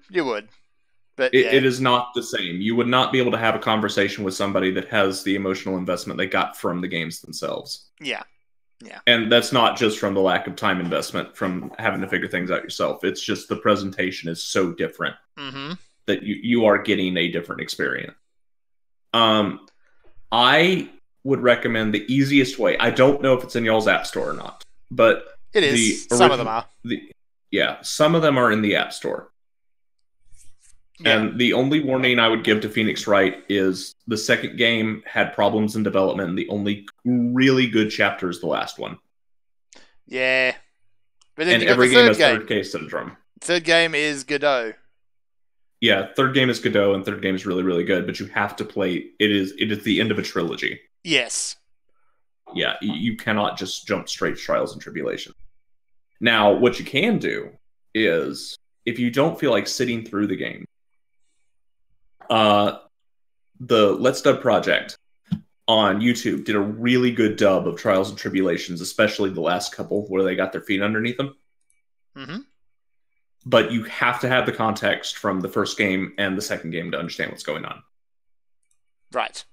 But it is not the same. You would not be able to have a conversation with somebody that has the emotional investment they got from the games themselves. Yeah. And that's not just from the lack of time investment from having to figure things out yourself. It's just the presentation is so different that you are getting a different experience. I would recommend the easiest way. I don't know if it's in y'all's app store or not, but it is. Some of them are. Some of them are in the App Store. Yeah. And the only warning I would give to Phoenix Wright is the second game had problems in development, and the only really good chapter is the last one. Yeah. But then and every game has third case syndrome. Third game is Godot. Yeah, third game is Godot, and third game is really, really good, but you have to play... It is the end of a trilogy. Yes. Yeah, you cannot just jump straight to Trials and Tribulations. Now, what you can do is, if you don't feel like sitting through the game, the Let's Dub Project on YouTube did a really good dub of Trials and Tribulations, especially the last couple where they got their feet underneath them. But you have to have the context from the first game and the second game to understand what's going on. Right.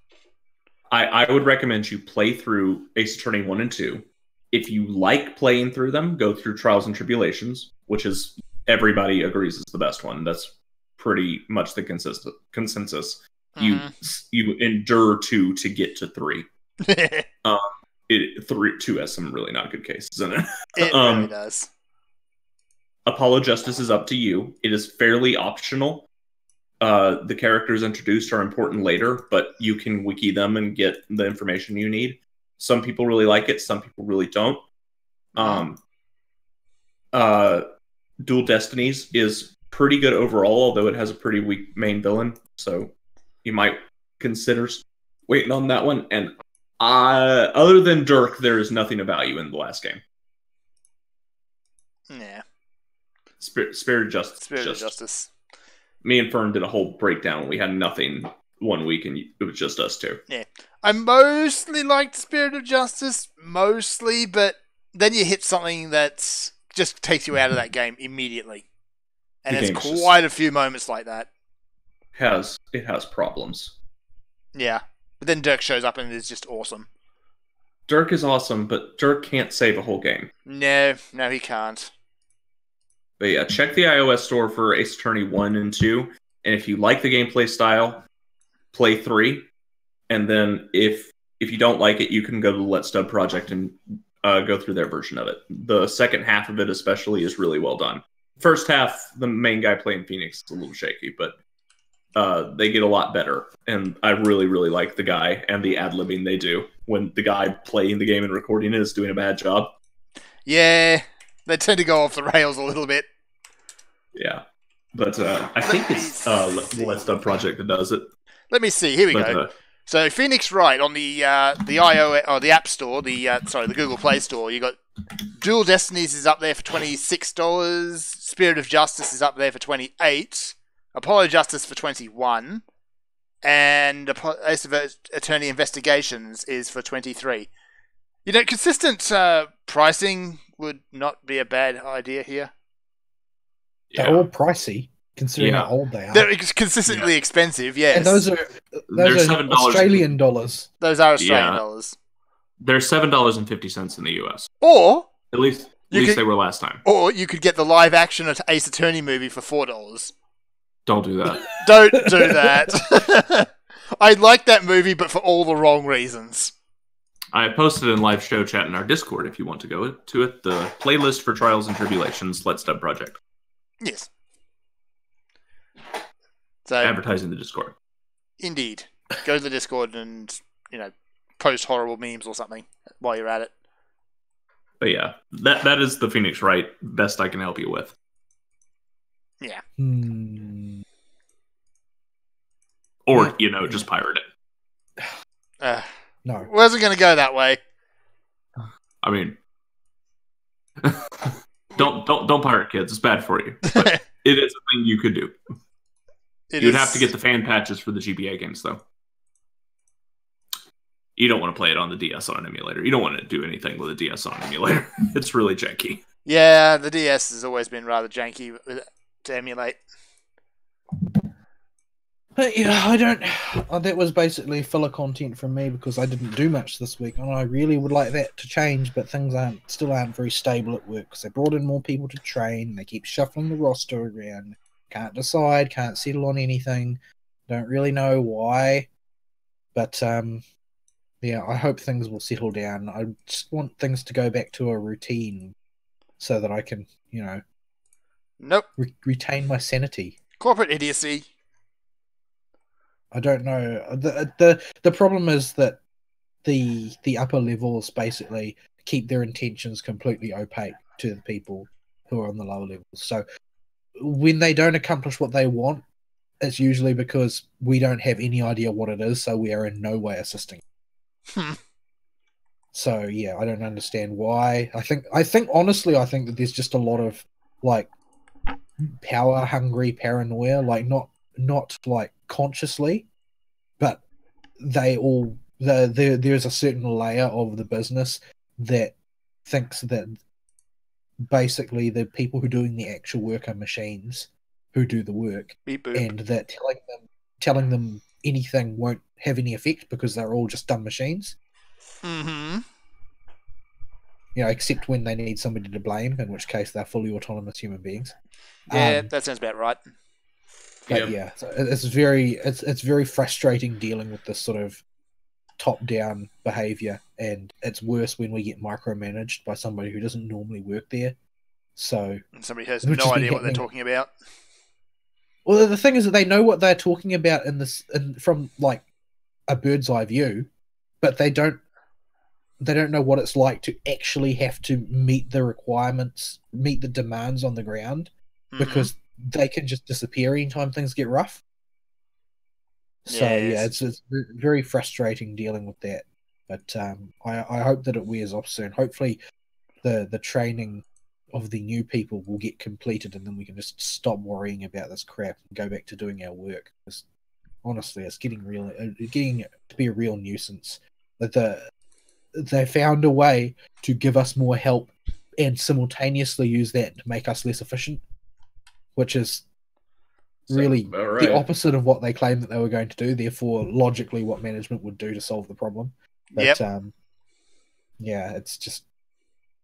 I would recommend you play through Ace Attorney 1 and 2. If you like playing through them, go through Trials and Tribulations, which is, everybody agrees is the best one. That's pretty much the consensus. You endure 2 to get to 3. 2 has some really not good cases in it. It really does. Apollo Justice is up to you. It is fairly optional. The characters introduced are important later, but you can wiki them and get the information you need. Some people really like it, some people really don't. Dual Destinies is pretty good overall, although it has a pretty weak main villain, so you might consider waiting on that one. And other than Dirk, there is nothing of value in the last game. Yeah. Spirit of Justice. Spirit of Justice. Me and Fern did a whole breakdown. We had nothing one week, and it was just us two. Yeah. I mostly liked Spirit of Justice, but then you hit something that just takes you out of that game immediately. And there's quite a few moments like that. It has problems. Yeah. But then Dirk shows up and is just awesome. Dirk is awesome, but Dirk can't save a whole game. No, he can't. But yeah, check the iOS store for Ace Attorney 1 and 2. And if you like the gameplay style, play 3. And then if you don't like it, you can go to the Let's Dub Project and go through their version of it. The second half of it especially is really well done. First half, the main guy playing Phoenix is a little shaky, but they get a lot better. And I really, really like the guy and the ad-libbing they do when the guy playing the game and recording it is doing a bad job. Yeah, they tend to go off the rails a little bit. Yeah, but I think it's the Let's Dub Project that does it. Let me see. Here we go. So Phoenix Wright on the iOS or the App Store, the Google Play Store. You got Dual Destinies is up there for $26. Spirit of Justice is up there for $28. Apollo Justice for $21, and Ace Attorney Investigations is for $23. You know, consistent pricing would not be a bad idea here. They're all pricey, considering how old they are. They're consistently expensive, yes. And those are $7 Australian dollars. Those are Australian dollars. They're $7.50 in the US. Or at least they were last time. Or you could get the live action Ace Attorney movie for $4. Don't do that. Don't do that. I like that movie, but for all the wrong reasons. I posted in live show chat in our Discord if you want to go to it. The playlist for Trials and Tribulations Let's Dub Project. Yes. So advertising the Discord. Indeed. Go to the Discord and, post horrible memes or something while you're at it. But yeah, that is the Phoenix Wright best I can help you with. Yeah. Or, just pirate it. No. Wasn't going to go that way. I mean, don't pirate kids. It's bad for you. But it is a thing you could do. You'd have to get the fan patches for the GBA games, though. You don't want to play it on the DS on an emulator. You don't want to do anything with a DS on an emulator. It's really janky. Yeah, the DS has always been rather janky to emulate. But yeah, that was basically filler content from me because I didn't do much this week, and I really would like that to change, but things still aren't very stable at work because they brought in more people to train. They keep shuffling the roster around. Can't decide, can't settle on anything. Don't really know why, but yeah, I hope things will settle down. I just want things to go back to a routine so that I can, Nope. retain my sanity. Corporate idiocy. I don't know. The problem is that the upper levels basically keep their intentions completely opaque to the people who are on the lower levels. So when they don't accomplish what they want, it's usually because we don't have any idea what it is, so we are in no way assisting. So yeah, I don't understand why. I think honestly, I think that there's just a lot of power hungry paranoia, not like consciously, but there's a certain layer of the business that thinks that basically the people who are doing the actual work are machines who do the work, and that telling them anything won't have any effect because they're all just dumb machines. Mm-hmm. Except when they need somebody to blame, in which case they're fully autonomous human beings. Yeah, that sounds about right. But yeah, so it's very frustrating dealing with this sort of top-down behavior, and it's worse when we get micromanaged by somebody who doesn't normally work there. So and somebody has no idea what they're talking about. Well, the thing is that they know what they're talking about from like a bird's eye view, but they don't know what it's like to actually have to meet the requirements, meet the demands on the ground, because they can just disappear anytime things get rough. So yeah, it's very frustrating dealing with that. But I hope that it wears off soon. Hopefully the training of the new people will get completed, and then we can just stop worrying about this crap and go back to doing our work. Because honestly, it's getting to be a real nuisance. That they found a way to give us more help and simultaneously use that to make us less efficient, which is really the opposite of what they claimed that they were going to do. Therefore, logically, what management would do to solve the problem. But yeah, it's just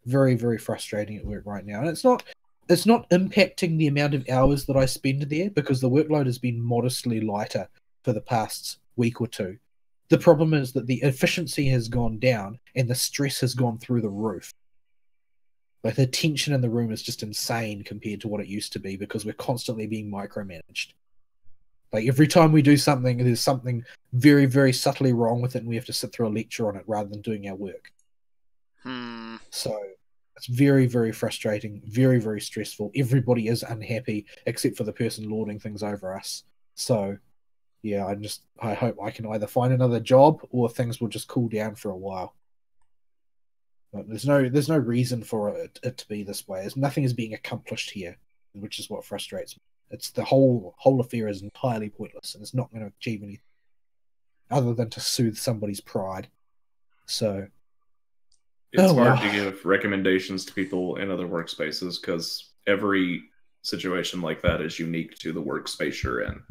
very, very frustrating at work right now, and it's not impacting the amount of hours that I spend there because the workload has been modestly lighter for the past week or two. The problem is that the efficiency has gone down and the stress has gone through the roof. Like, the tension in the room is just insane compared to what it used to be because we're constantly being micromanaged. Like, every time we do something, there's something very, very subtly wrong with it, and we have to sit through a lecture on it rather than doing our work. So it's very, very frustrating, very, very stressful. Everybody is unhappy except for the person lording things over us. So yeah, I hope I can either find another job or things will just cool down for a while. But there's no reason for it to be this way. Nothing is being accomplished here, which is what frustrates me. It's the whole affair is entirely pointless, and it's not going to achieve anything other than to soothe somebody's pride. So it's hard to give recommendations to people in other workspaces because every situation like that is unique to the workspace you're in.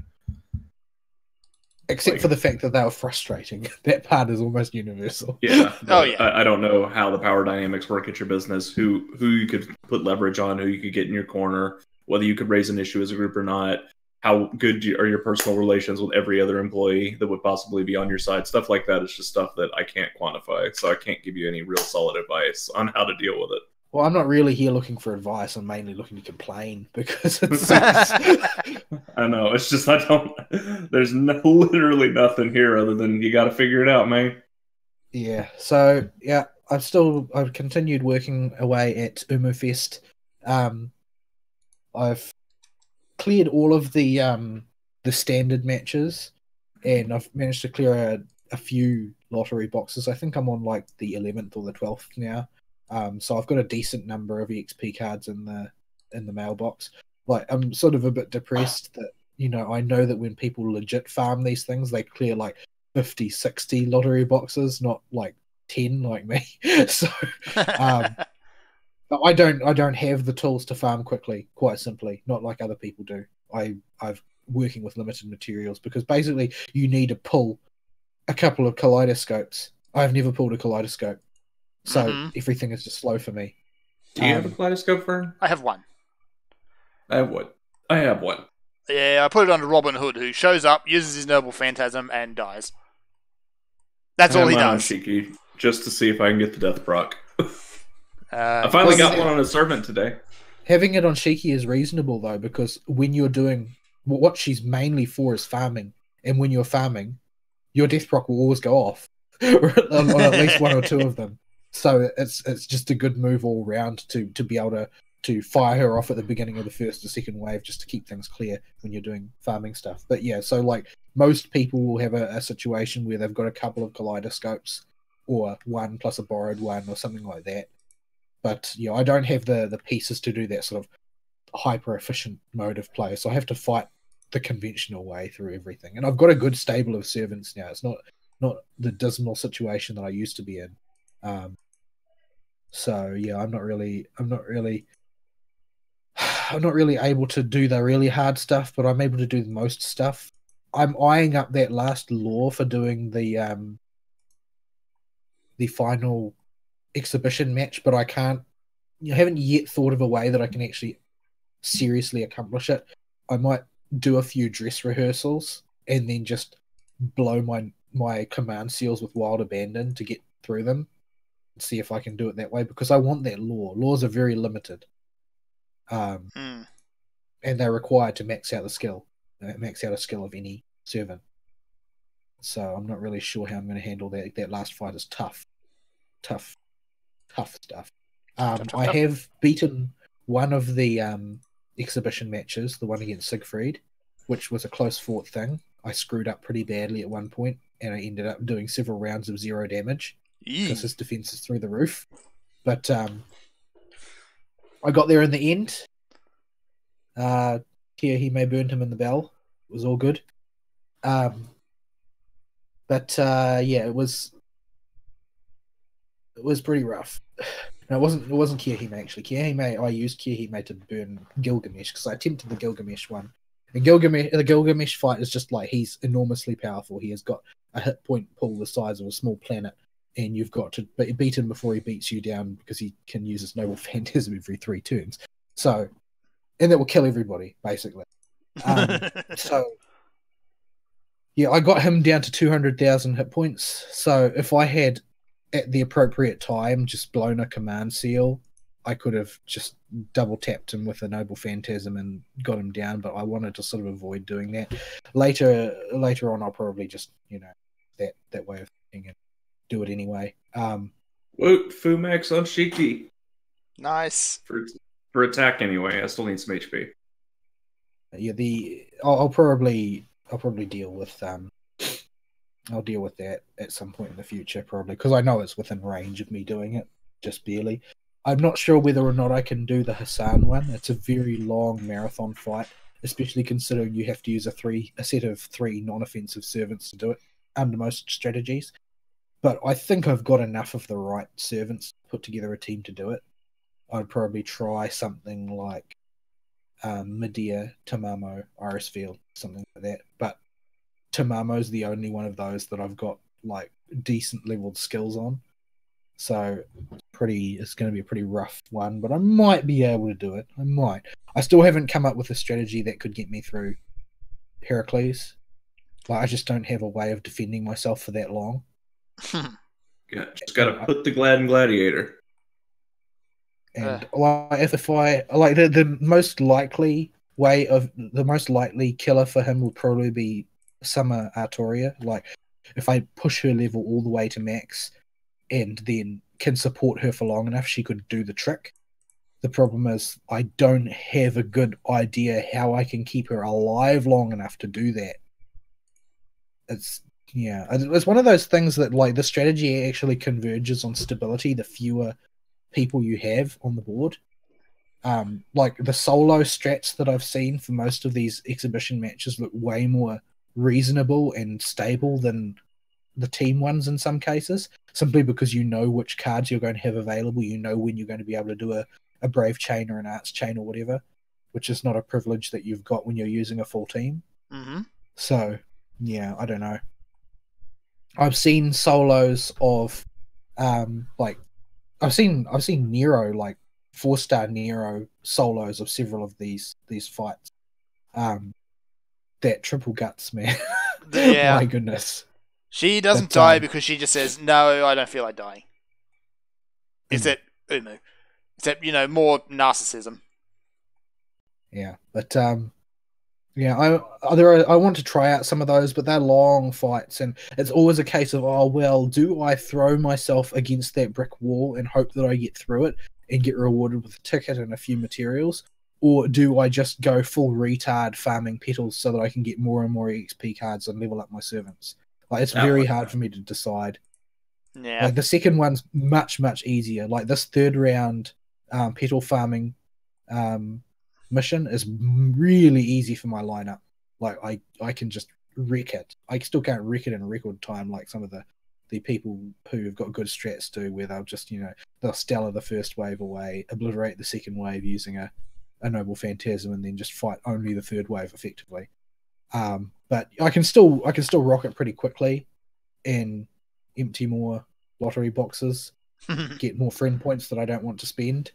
Except for the fact that they were frustrating. That part is almost universal. Yeah. Oh, yeah. I don't know how the power dynamics work at your business, who you could put leverage on, who you could get in your corner, whether you could raise an issue as a group or not. how good are your personal relations with every other employee that would possibly be on your side. Stuff like that is just stuff that I can't quantify, so I can't give you any real solid advice on how to deal with it. Well, I'm not really here looking for advice. I'm mainly looking to complain because it's. I know. It's just there's literally nothing here other than you got to figure it out, man. Yeah. So yeah, I've continued working away at Umofest. I've cleared all of the standard matches, and I've managed to clear a few lottery boxes. I think I'm on like the 11th or the 12th now. So I've got a decent number of EXP cards in the mailbox. Like I'm sort of a bit depressed that, you know, I know that when people legit farm these things, they clear like 50, 60 lottery boxes, not like 10 like me. So I don't have the tools to farm quickly, quite simply, not like other people do. I've working with limited materials because basically you need to pull a couple of kaleidoscopes. I've never pulled a kaleidoscope. So everything is just slow for me. Do you have a kaleidoscope, Fern? I have one. I have one. Yeah, I put it on to Robin Hood, who shows up, uses his noble phantasm, and dies. That's all he does. Shiki, just to see if I can get the death proc. I finally got one on a servant today. Having it on Shiki is reasonable though, because when you're doing what she's mainly for is farming, and when you're farming, your death proc will always go off, on at least one or two of them. So it's just a good move all round to be able to fire her off at the beginning of the first or second wave just to keep things clear when you're doing farming stuff. But yeah, so like most people will have a situation where they've got a couple of kaleidoscopes or one plus a borrowed one or something like that. But yeah, I don't have the pieces to do that sort of hyper efficient mode of play, so I have to fight the conventional way through everything. And I've got a good stable of servants now. It's not the dismal situation that I used to be in. So yeah, I'm not really able to do the really hard stuff, but I'm able to do the most stuff. I'm eyeing up that last law for doing the final exhibition match, but I haven't yet thought of a way that I can actually seriously accomplish it. I might do a few dress rehearsals and then just blow my command seals with Wild Abandon to get through them. See if I can do it that way, because I want that law. Laws are very limited. And they're required to max out the skill. Max out a skill of any servant. So I'm not really sure how I'm going to handle that. That last fight is tough stuff. I have beaten one of the exhibition matches, the one against Siegfried, which was a close fought thing. I screwed up pretty badly at one point, and I ended up doing several rounds of 0 damage because his defense is through the roof. But I got there in the end. Kirihime burned him in the bell. It was all good. Yeah, it was pretty rough. No, it wasn't Kirihime actually. I used Kirihime to burn Gilgamesh because I attempted the Gilgamesh one. And the Gilgamesh fight is just like, he's enormously powerful. He has got a hit point pool the size of a small planet, and you've got to beat him before he beats you down because he can use his noble phantasm every 3 turns. So, and that will kill everybody basically. So, yeah, I got him down to 200,000 hit points. So if I had at the appropriate time just blown a command seal, I could have just double tapped him with a noble phantasm and got him down, but I wanted to sort of avoid doing that. Later on, I'll probably just, that way of thinking and do it anyway. Woot, Fumax on Shiki. Nice. For attack anyway, I still need some HP. Yeah, I'll probably deal with I'll deal with that at some point in the future, probably, because I know it's within range of me doing it, just barely. I'm not sure whether or not I can do the Hassan one. It's a very long marathon fight, especially considering you have to use a set of 3 non-offensive servants to do it under most strategies. But I think I've got enough of the right servants to put together a team to do it. I'd probably try something like Medea, Tamamo, Irisfield, something like that. But Tamamo's the only one of those that I've got like decent leveled skills on. So it's going to be a pretty rough one, but I might be able to do it. I might. I still haven't come up with a strategy that could get me through Heracles. Like, I just don't have a way of defending myself for that long. Yeah, just gotta put the Glad and Gladiator. And like, if I like the most likely killer for him would probably be Summer Artoria. Like, if I push her level all the way to max and then can support her for long enough, she could do the trick. The problem is I don't have a good idea how I can keep her alive long enough to do that. It's one of those things that, like, the strategy actually converges on stability the fewer people you have on the board. Like, the solo strats that I've seen for most of these exhibition matches look way more reasonable and stable than the team ones in some cases, simply because you know which cards you're going to have available, you know when you're going to be able to do a Brave Chain or an Arts Chain or whatever, which is not a privilege that you've got when you're using a full team. Mm-hmm. So, yeah, I don't know. I've seen solos of, like, I've seen Nero, like 4-star Nero solos of several of these fights. That triple guts, man. Yeah. My goodness. She doesn't die because she just says, "No, I don't feel like dying." Except Umu. Except, more narcissism. Yeah, but yeah, I want to try out some of those, but they're long fights, and it's always a case of, oh well, do I throw myself against that brick wall and hope that I get through it and get rewarded with a ticket and a few materials, or do I just go full retard farming petals so that I can get more and more XP cards and level up my servants? Like, it's very hard for me to decide. Yeah. Like, the second one's much easier. Like, this third round petal farming mission is really easy for my lineup. Like, I can just wreck it. I still can't wreck it in record time like some of the people who have got good strats do, where they'll just, they'll Stellar the first wave away, obliterate the second wave using a Noble Phantasm, and then just fight only the third wave effectively. But I can still rock it pretty quickly and empty more lottery boxes, get more friend points that I don't want to spend.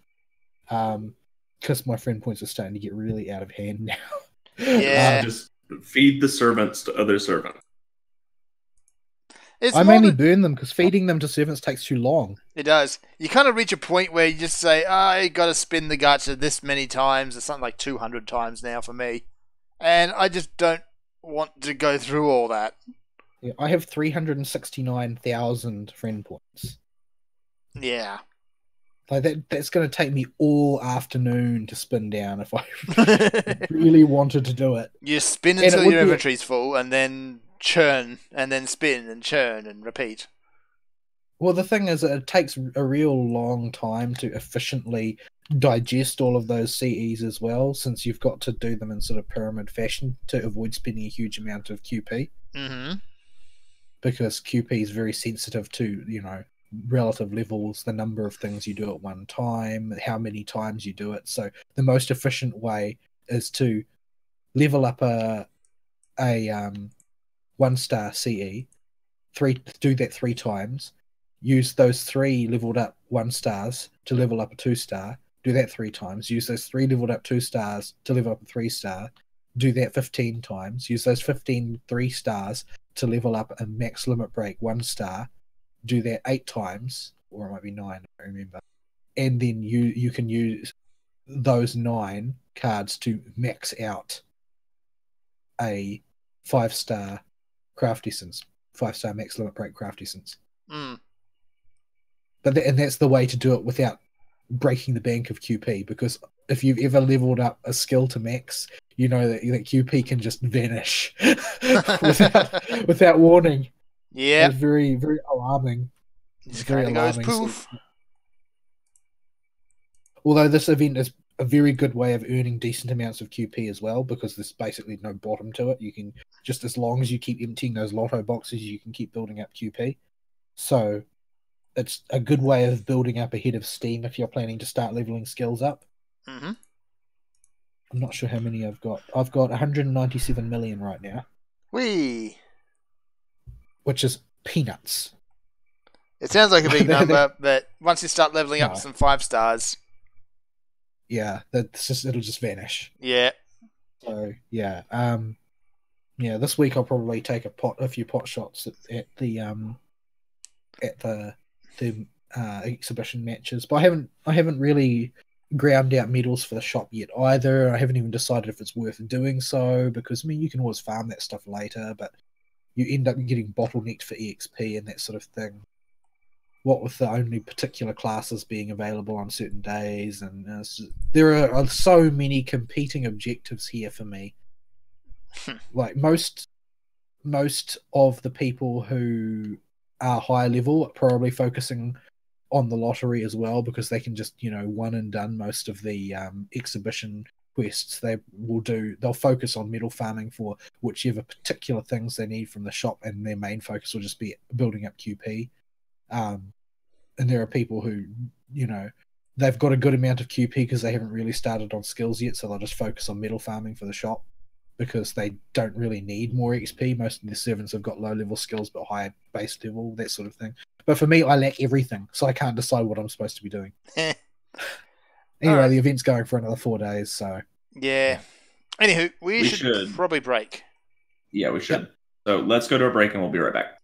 Because my friend points are starting to get really out of hand now. Yeah. Just feed the servants to other servants. I mainly burn them because feeding them to servants takes too long. It does. You kind of reach a point where you just say, I got to spin the gacha this many times. It's something like 200 times now for me. And I just don't want to go through all that. Yeah, I have 369,000 friend points. Yeah. Like, that's going to take me all afternoon to spin down if I really wanted to do it. You spin until your inventory's full, and then churn, and then spin and churn and repeat. Well, the thing is, it takes a real long time to efficiently digest all of those CEs as well, since you've got to do them in sort of pyramid fashion to avoid spending a huge amount of QP. Mm-hmm. Because QP is very sensitive to, relative levels, the number of things you do at one time, how many times you do it. So the most efficient way is to level up a 1-star CE, do that 3 times, use those 3 leveled up 1 stars to level up a 2-star, do that 3 times, use those 3 leveled up 2 stars to level up a 3-star, do that 15 times, use those 15 3-stars to level up a max limit break 1-star, do that 8 times, or it might be 9, I don't remember, and then you can use those 9 cards to max out a 5-star craft essence, 5-star max limit break craft essence. But that's the way to do it without breaking the bank of QP, because if you've ever leveled up a skill to max, you know that QP can just vanish without warning. Yeah, it's very, very alarming. It kind of goes poof. Although this event is a very good way of earning decent amounts of QP as well, because there's basically no bottom to it. You can just, as long as you keep emptying those lotto boxes, you can keep building up QP. So it's a good way of building up ahead of steam if you're planning to start leveling skills up. Mm-hmm. I'm not sure how many I've got. I've got 197 million right now. Whee! Which is peanuts. It sounds like a big number, but once you start leveling up some 5-stars... Yeah, it'll just vanish. Yeah. So, yeah. this week I'll probably take a few pot shots at the exhibition matches, but I haven't really ground out medals for the shop yet either. I haven't even decided if it's worth doing so, because you can always farm that stuff later, but you end up getting bottlenecked for EXP and that sort of thing. What with the only particular classes being available on certain days, and there are so many competing objectives here for me. Like most of the people who are high level are probably focusing on the lottery as well, because they can just one and done most of the exhibition quests. They'll focus on medal farming for whichever particular things they need from the shop, and their main focus will just be building up QP. And there are people who they've got a good amount of QP because they haven't really started on skills yet, so they'll just focus on medal farming for the shop because they don't really need more XP. Most of the servants have got low level skills but high base level, that sort of thing. But for me, I lack everything, so I can't decide what I'm supposed to be doing. Anyway, the event's going for another 4 days, so... Yeah. Anywho, we should probably break. Yeah, we should. Yep. So let's go to a break and we'll be right back.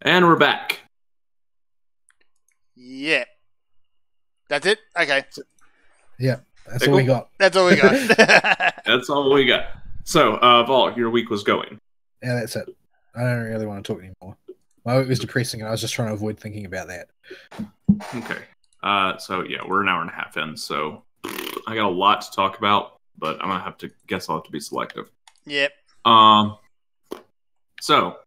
And we're back. Yeah. That's it? Okay. Yeah, that's all we got. That's all we got. That's all we got. So, Vol, your week was going. Yeah, that's it. I don't really want to talk anymore. My week was depressing, and I was just trying to avoid thinking about that. Okay. So yeah, we're an hour and a half in, so I got a lot to talk about, but I'm gonna have to guess I'll have to be selective. Yep. So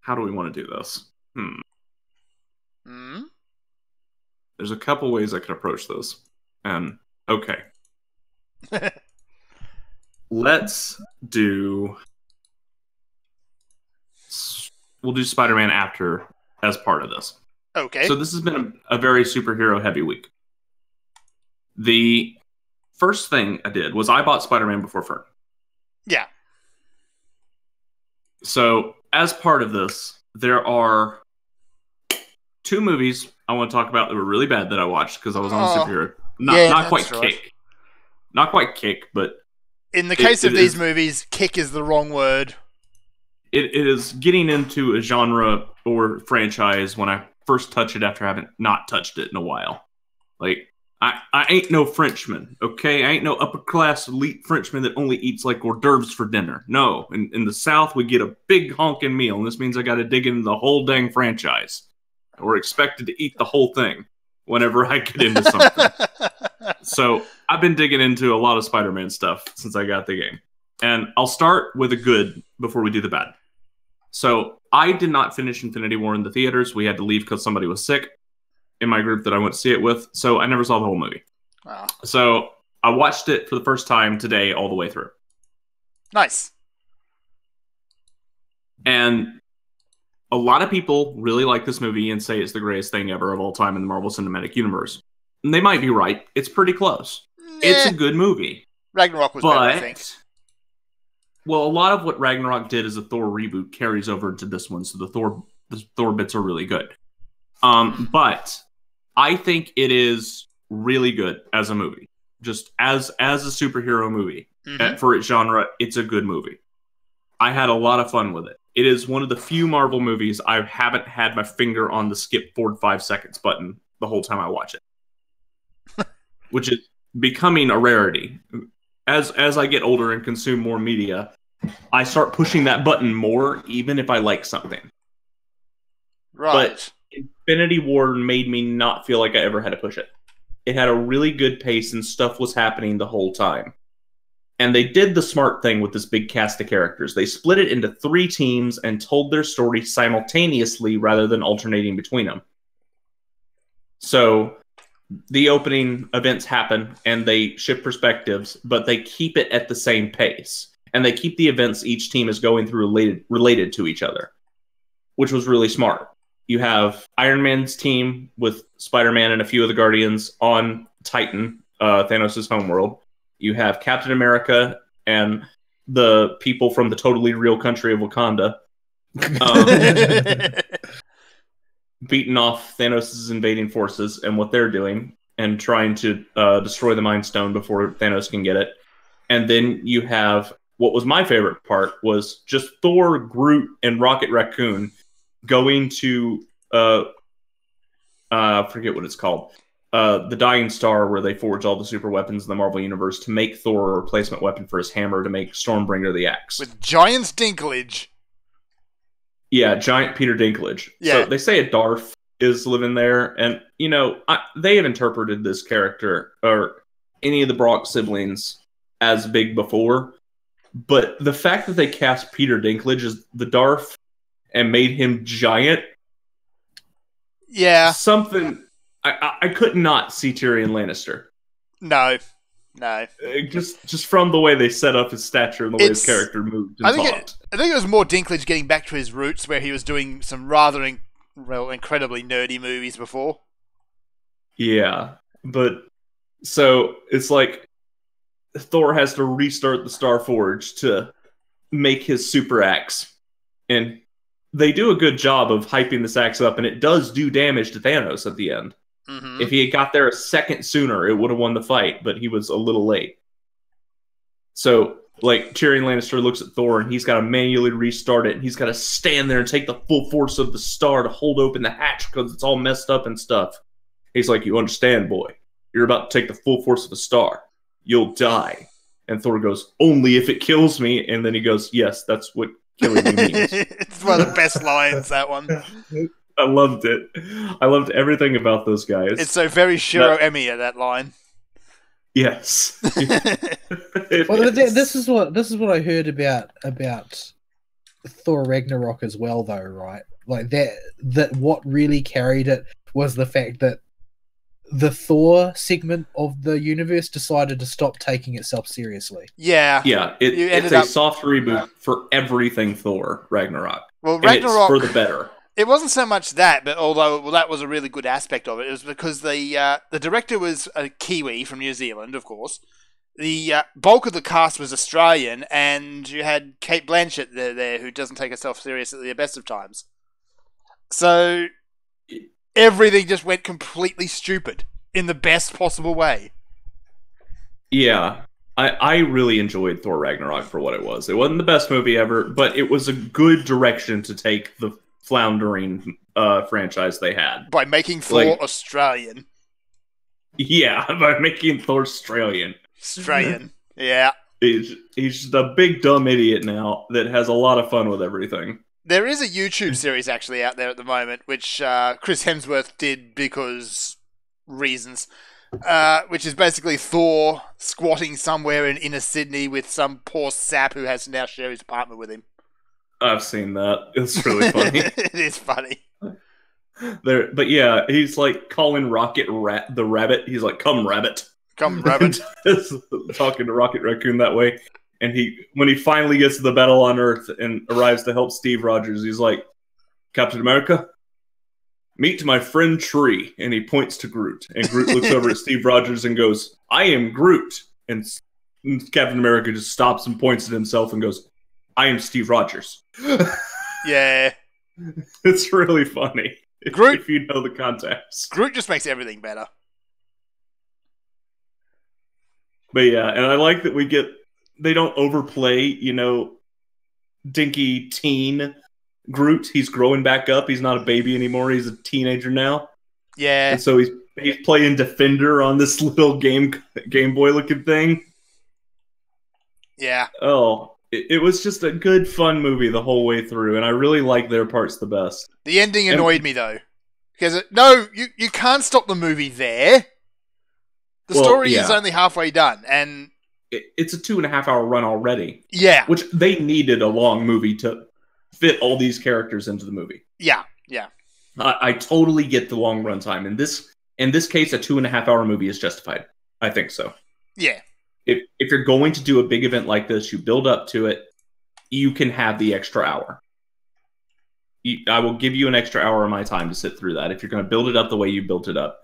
how do we want to do this? There's a couple ways I could approach this. And okay. We'll do Spider-Man after as part of this. Okay. So this has been a very superhero heavy week. The first thing I did was I bought Spider-Man before Fern. Yeah. So as part of this, there are 2 movies I want to talk about that were really bad that I watched because I was on a superhero. Not quite right. kick. Not quite kick, but in the case of these movies, kick is the wrong word. It is getting into a genre or franchise when I first touch it after having not touched it in a while. Like, I ain't no Frenchman, okay? I ain't no upper-class elite Frenchman that only eats, like, hors d'oeuvres for dinner. No, in the South, we get a big honking meal, and this means I gotta dig into the whole dang franchise. We're expected to eat the whole thing whenever I get into something. So, I've been digging into a lot of Spider-Man stuff since I got the game. And I'll start with the good before we do the bad. So, I did not finish Infinity War in the theaters. We had to leave because somebody was sick in my group that I went to see it with. So, I never saw the whole movie. Wow. So, I watched it for the first time today all the way through. Nice. And a lot of people really like this movie and say it's the greatest thing ever of all time in the Marvel Cinematic Universe. And they might be right. It's pretty close. It's a good movie. Ragnarok was better, I think. Well, a lot of what Ragnarok did as a Thor reboot carries over into this one, so the Thor bits are really good. But I think it is really good as a movie. Just as a superhero movie. For its genre, it's a good movie. I had a lot of fun with it. It is one of the few Marvel movies I haven't had my finger on the skip forward 5 seconds button the whole time I watch it. Which is becoming a rarity. As I get older and consume more media, I start pushing that button more, even if I like something. Right. But Infinity War made me not feel like I ever had to push it. It had a really good pace and stuff was happening the whole time. And they did the smart thing with this big cast of characters. They split it into 3 teams and told their story simultaneously rather than alternating between them. So the opening events happen and they shift perspectives, but they keep it at the same pace. And they keep the events each team is going through related to each other, which was really smart. You have Iron Man's team with Spider-Man and a few of the Guardians on Titan, Thanos' homeworld. You have Captain America and the people from the totally real country of Wakanda beating off Thanos' invading forces and what they're doing and trying to destroy the Mind Stone before Thanos can get it. And then you have, what was my favorite part, was just Thor, Groot, and Rocket Raccoon going to, forget what it's called, the Dying Star, where they forge all the super weapons in the Marvel Universe to make Thor a replacement weapon for his hammer to make Stormbringer the axe. With Giant Dinklage. Yeah, Giant Peter Dinklage. Yeah. So they say a Darth is living there, and, you know, they have interpreted this character, or any of the Brock siblings, as big before, but the fact that they cast Peter Dinklage as the Darth and made him giant, something... I could not see Tyrion Lannister. No. Just from the way they set up his stature and the way his character moved and talked. I think it was more Dinklage getting back to his roots, where he was doing some rather incredibly nerdy movies before. Yeah, but so it's like Thor has to restart the Starforge to make his super axe, and they do a good job of hyping this axe up, and it does do damage to Thanos at the end. Mm-hmm. If he had got there a second sooner, it would have won the fight, but he was a little late. So like Tyrion Lannister looks at Thor and he's got to manually restart it, and he's got to stand there and take the full force of the star to hold open the hatch because it's all messed up and stuff. He's like, "You understand, boy? You're about to take the full force of the star. You'll die." And Thor goes, "Only if it kills me." And then he goes, "Yes, that's what killing you means." It's one of the best lines, that one. I loved it. I loved everything about those guys. It's so very Shiro Emiya, that line. Yes. Well, this is what I heard about Thor Ragnarok as well, though, right? Like that what really carried it was the fact that the Thor segment of the universe decided to stop taking itself seriously. Yeah. Yeah, it's a soft reboot for everything Thor Ragnarok. Well, Ragnarok, and it's for the better. It wasn't so much that, but although that was a really good aspect of it, it was because the director was a Kiwi from New Zealand, of course. The bulk of the cast was Australian, and you had Kate Blanchett there who doesn't take herself seriously at the best of times. So everything just went completely stupid in the best possible way. Yeah. I really enjoyed Thor Ragnarok for what it was. It wasn't the best movie ever, but it was a good direction to take the floundering franchise they had. By making Thor Australian. Yeah, by making Thor Australian. Australian, yeah. He's just a big dumb idiot now that has a lot of fun with everything. There is a YouTube series actually out there at the moment, which Chris Hemsworth did because reasons, which is basically Thor squatting somewhere in inner Sydney with some poor sap who has to now share his apartment with him. I've seen that. It's really funny. It is funny. But yeah, he's like calling Rocket the rabbit. He's like, "Come, rabbit." Come, rabbit. Talking to Rocket Raccoon that way. And when he finally gets to the battle on Earth and arrives to help Steve Rogers, he's like, "Captain America, meet my friend Tree." And he points to Groot. And Groot looks over at Steve Rogers and goes, "I am Groot." And Captain America just stops and points at himself and goes, "I am Steve Rogers." Yeah. It's really funny. Groot, if you know the context. Groot just makes everything better. But yeah, and I like that they don't overplay, dinky teen Groot. He's growing back up. He's not a baby anymore. He's a teenager now. Yeah. And so he's playing Defender on this little Game Boy looking thing. Yeah. Oh, it was just a good, fun movie the whole way through, and I really like their parts the best. The ending annoyed me, though. Because, you can't stop the movie there. The story is only halfway done, and it's a 2.5-hour run already. Yeah. Which they needed a long movie to fit all these characters into the movie. Yeah. I totally get the long runtime. In this case, a 2.5-hour movie is justified. I think so. Yeah. If you're going to do a big event like this, you build up to it, you can have the extra hour. I will give you an extra hour of my time to sit through that if you're going to build it up the way you built it up.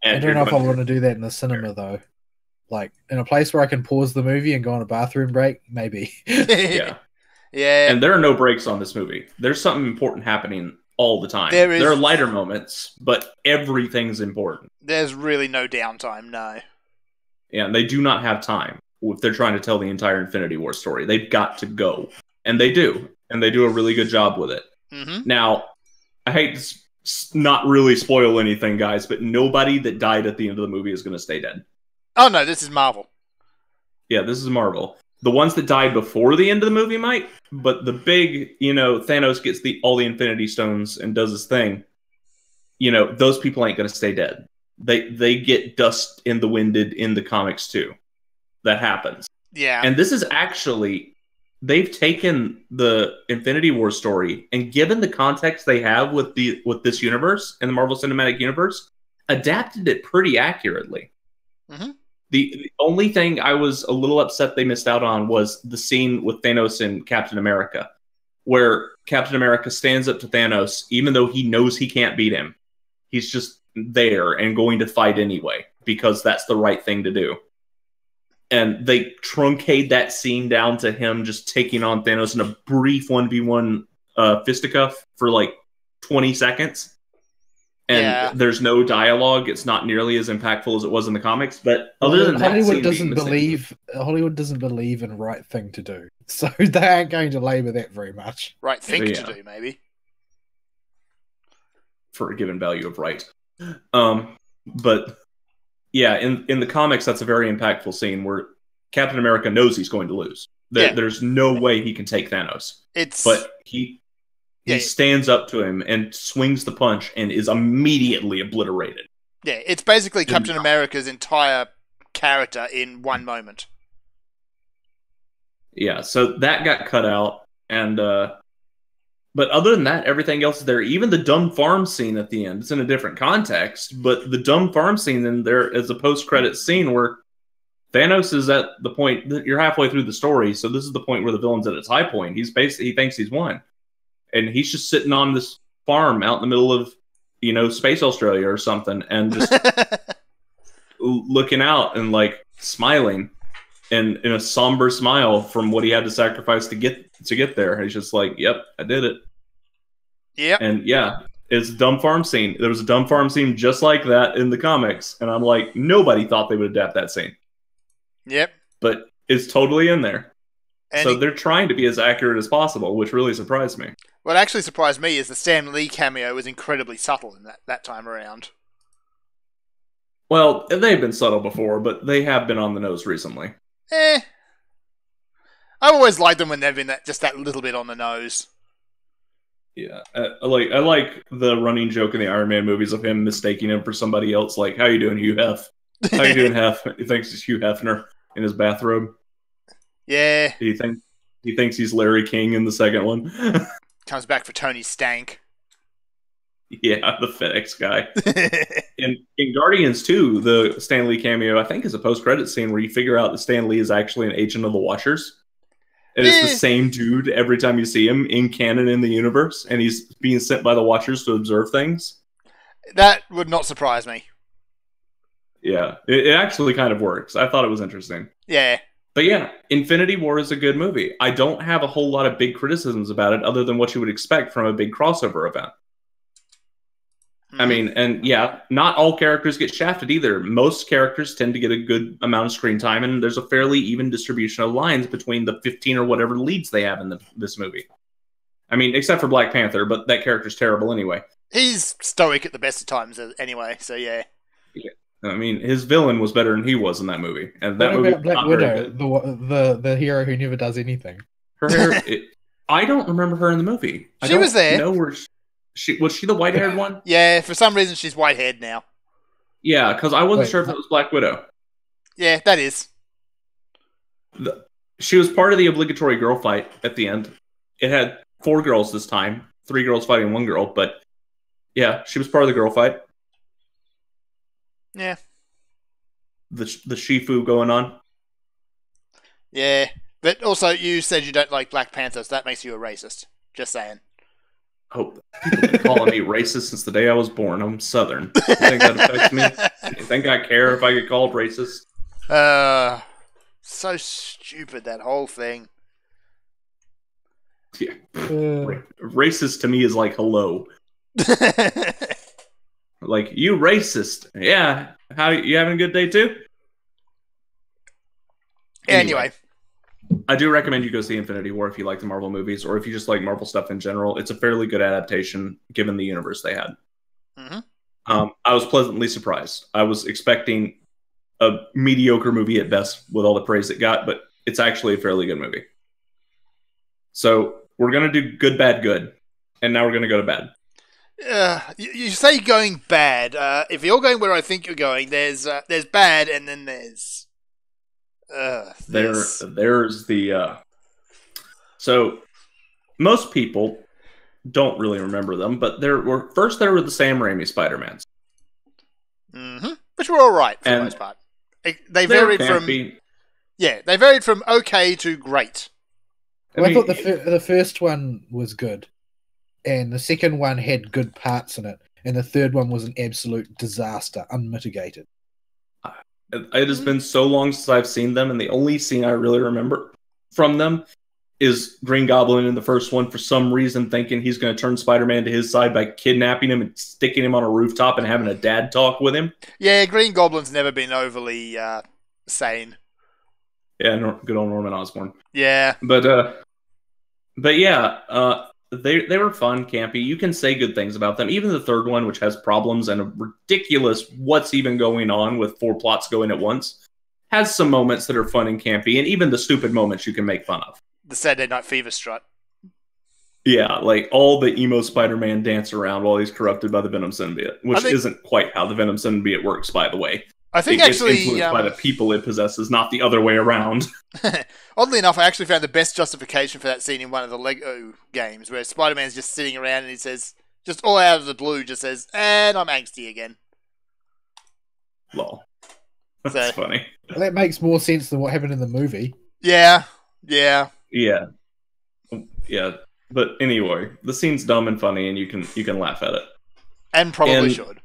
I don't know if I want to do that in the cinema, though. Like, in a place where I can pause the movie and go on a bathroom break, maybe. Yeah. And there are no breaks on this movie. There's something important happening all the time. There are lighter moments, but everything's important. There's really no downtime, no. Yeah, and they do not have time if they're trying to tell the entire Infinity War story. They've got to go. And they do. And they do a really good job with it. Mm-hmm. Now, I hate to not really spoil anything, guys, but nobody that died at the end of the movie is going to stay dead. Oh, no, this is Marvel. Yeah, this is Marvel. The ones that died before the end of the movie might, but the big, Thanos gets all the Infinity Stones and does his thing. Those people ain't going to stay dead. They get dust in the winded in the comics too. That happens. Yeah. And this is actually, they've taken the Infinity War story and given the context they have with this universe and the Marvel Cinematic Universe, adapted it pretty accurately. Mm-hmm. The only thing I was a little upset they missed out on was the scene with Thanos and Captain America, where Captain America stands up to Thanos, even though he knows he can't beat him. He's just there and going to fight anyway, because that's the right thing to do. And they truncate that scene down to him just taking on Thanos in a brief 1v1 fisticuff for like 20 seconds. And there's no dialogue. It's not nearly as impactful as it was in the comics. But other than that, Hollywood doesn't believe in right thing to do, so they aren't going to labour that very much. Right thing to do, maybe, for a given value of right. But yeah, in the comics, that's a very impactful scene where Captain America knows he's going to lose. There's no way he can take Thanos. But he stands up to him and swings the punch and is immediately obliterated. Yeah, it's basically Captain America's entire character in one moment. Yeah, so that got cut out, and but other than that, everything else is there. Even the dumb farm scene at the end, it's in a different context, but the dumb farm scene in there is a post-credit scene where Thanos is at the point that you're halfway through the story, so this is the point where the villain's at its high point. He thinks he's won. And he's just sitting on this farm out in the middle of, Space Australia or something, and just looking out and like smiling, and in a somber smile from what he had to sacrifice to get there. He's just like, "Yep, I did it." Yep. And yeah, it's a dumb farm scene. There was a dumb farm scene just like that in the comics, and I'm like, nobody thought they would adapt that scene. Yep. But it's totally in there. And so they're trying to be as accurate as possible, which really surprised me. What actually surprised me is the Stan Lee cameo was incredibly subtle in that time around. Well, they've been subtle before, but they have been on the nose recently. I've always liked them when they've been just that little bit on the nose. Yeah, I like the running joke in the Iron Man movies of him mistaking him for somebody else. Like, how you doing, Hugh Hef? How you doing, Hef? He thinks it's Hugh Hefner in his bathrobe. Yeah. He thinks he's Larry King in the second one. Comes back for Tony Stank. Yeah, the FedEx guy. in Guardians 2, the Stan Lee cameo, I think, is a post-credit scene where you figure out that Stan Lee is actually an agent of the Watchers. And it's the same dude every time you see him in canon in the universe, and he's being sent by the Watchers to observe things. That would not surprise me. Yeah, it actually kind of works. I thought it was interesting. Yeah. But yeah, Infinity War is a good movie. I don't have a whole lot of big criticisms about it other than what you would expect from a big crossover event. I mean, and yeah, not all characters get shafted either. Most characters tend to get a good amount of screen time, and there's a fairly even distribution of lines between the 15 or whatever leads they have in this movie. I mean, except for Black Panther, but that character's terrible anyway. He's stoic at the best of times anyway, so yeah. I mean, his villain was better than he was in that movie. And that what movie about Black Widow, the hero who never does anything? Her hair, I don't remember her in the movie. She was there. Was she the white-haired one? Yeah, for some reason she's white-haired now. Yeah, because I wasn't sure if that was Black Widow. Yeah, that is. She was part of the obligatory girl fight at the end. It had 4 girls this time. 3 girls fighting 1 girl, but yeah, she was part of the girl fight. Yeah. The Shifu going on. Yeah. But also, you said you don't like Black Panther, so that makes you a racist. Just saying. Hope people have been calling me racist since the day I was born. I'm Southern. You think that affects me? You think I care if I get called racist? So stupid, that whole thing. Yeah. Racist to me is like hello. Like, you racist. Yeah. How you having a good day too? Anyway. I do recommend you go see Infinity War if you like the Marvel movies, or if you just like Marvel stuff in general. It's a fairly good adaptation given the universe they had. Mm-hmm. I was pleasantly surprised. I was expecting a mediocre movie at best with all the praise it got, but it's actually a fairly good movie. So we're going to do good, bad, good. And now we're going to go to bad. You say going bad. If you're going where I think you're going, there's bad, and then there's there's the so most people don't really remember them, but there were the Sam Raimi Spider-Mans, which were all right for the most part. They varied from okay to great. I thought the first one was good, and the second one had good parts in it, and the third one was an absolute disaster, unmitigated. It has been so long since I've seen them, and the only scene I really remember from them is Green Goblin in the first one for some reason thinking he's going to turn Spider-Man to his side by kidnapping him and sticking him on a rooftop and having a dad talk with him. Yeah, Green Goblin's never been overly sane. Yeah, good old Norman Osborn. Yeah. But yeah, they were fun, campy. You can say good things about them. Even the third one, which has problems and a ridiculous what's even going on with 4 plots going at once, has some moments that are fun and campy, and even the stupid moments you can make fun of. The Saturday Night Fever strut. Yeah, like all the emo Spider-Man dance around while he's corrupted by the Venom symbiote, which isn't quite how the Venom symbiote works, by the way. I think it's influenced by the people it possesses, not the other way around. Oddly enough, I actually found the best justification for that scene in one of the Lego games, where Spider-Man's just sitting around and he says, just all out of the blue, just says, and I'm angsty again. Lol. That's funny. Well, that makes more sense than what happened in the movie. Yeah. But anyway, the scene's dumb and funny, and you can laugh at it. And probably should.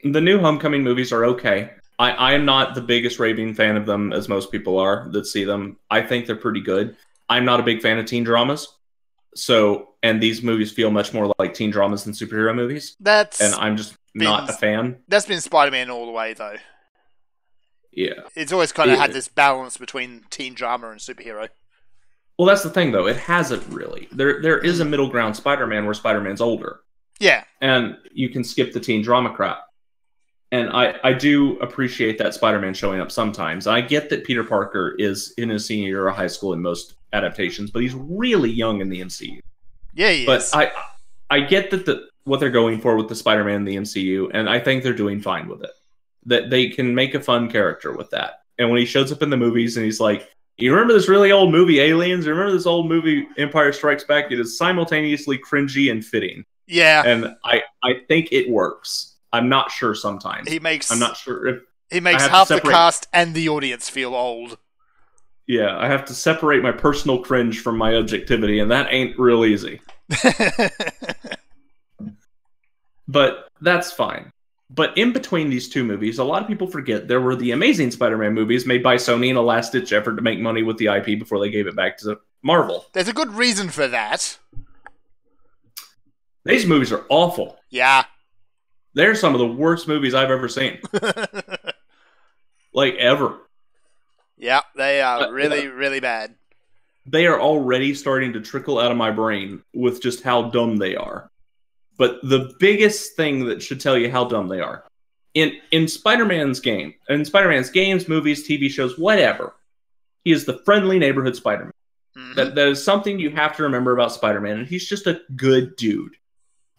The new Homecoming movies are okay. I am not the biggest raving fan of them, as most people are that see them. I think they're pretty good. I'm not a big fan of teen dramas. And these movies feel much more like teen dramas than superhero movies. And I'm just not a fan. That's been Spider-Man all the way, though. Yeah. It's always kind of had this balance between teen drama and superhero. Well, that's the thing, though. It hasn't really. There is a middle ground Spider-Man where Spider-Man's older. Yeah. And you can skip the teen drama crap. And I do appreciate that Spider-Man showing up sometimes. I get that Peter Parker is in his senior year of high school in most adaptations, but he's really young in the MCU. Yeah, he is. But I get that what they're going for with the Spider-Man in the MCU, and I think they're doing fine with it. That they can make a fun character with that. And when he shows up in the movies and he's like, you remember this really old movie, Aliens? You remember this old movie, Empire Strikes Back? It is simultaneously cringy and fitting. Yeah. And I think it works. I'm not sure sometimes. I'm not sure if... He makes half the cast and the audience feel old. Yeah, I have to separate my personal cringe from my objectivity, and that ain't real easy. But that's fine. But in between these two movies, a lot of people forget there were the Amazing Spider-Man movies made by Sony in a last-ditch effort to make money with the IP before they gave it back to Marvel. There's a good reason for that. These movies are awful. Yeah. They're some of the worst movies I've ever seen. Like, ever. Yeah, they are really bad. They are already starting to trickle out of my brain with just how dumb they are. But the biggest thing that should tell you how dumb they are, in Spider-Man's games, movies, TV shows, whatever, he is the friendly neighborhood Spider-Man. Mm-hmm. That is something you have to remember about Spider-Man, and he's just a good dude.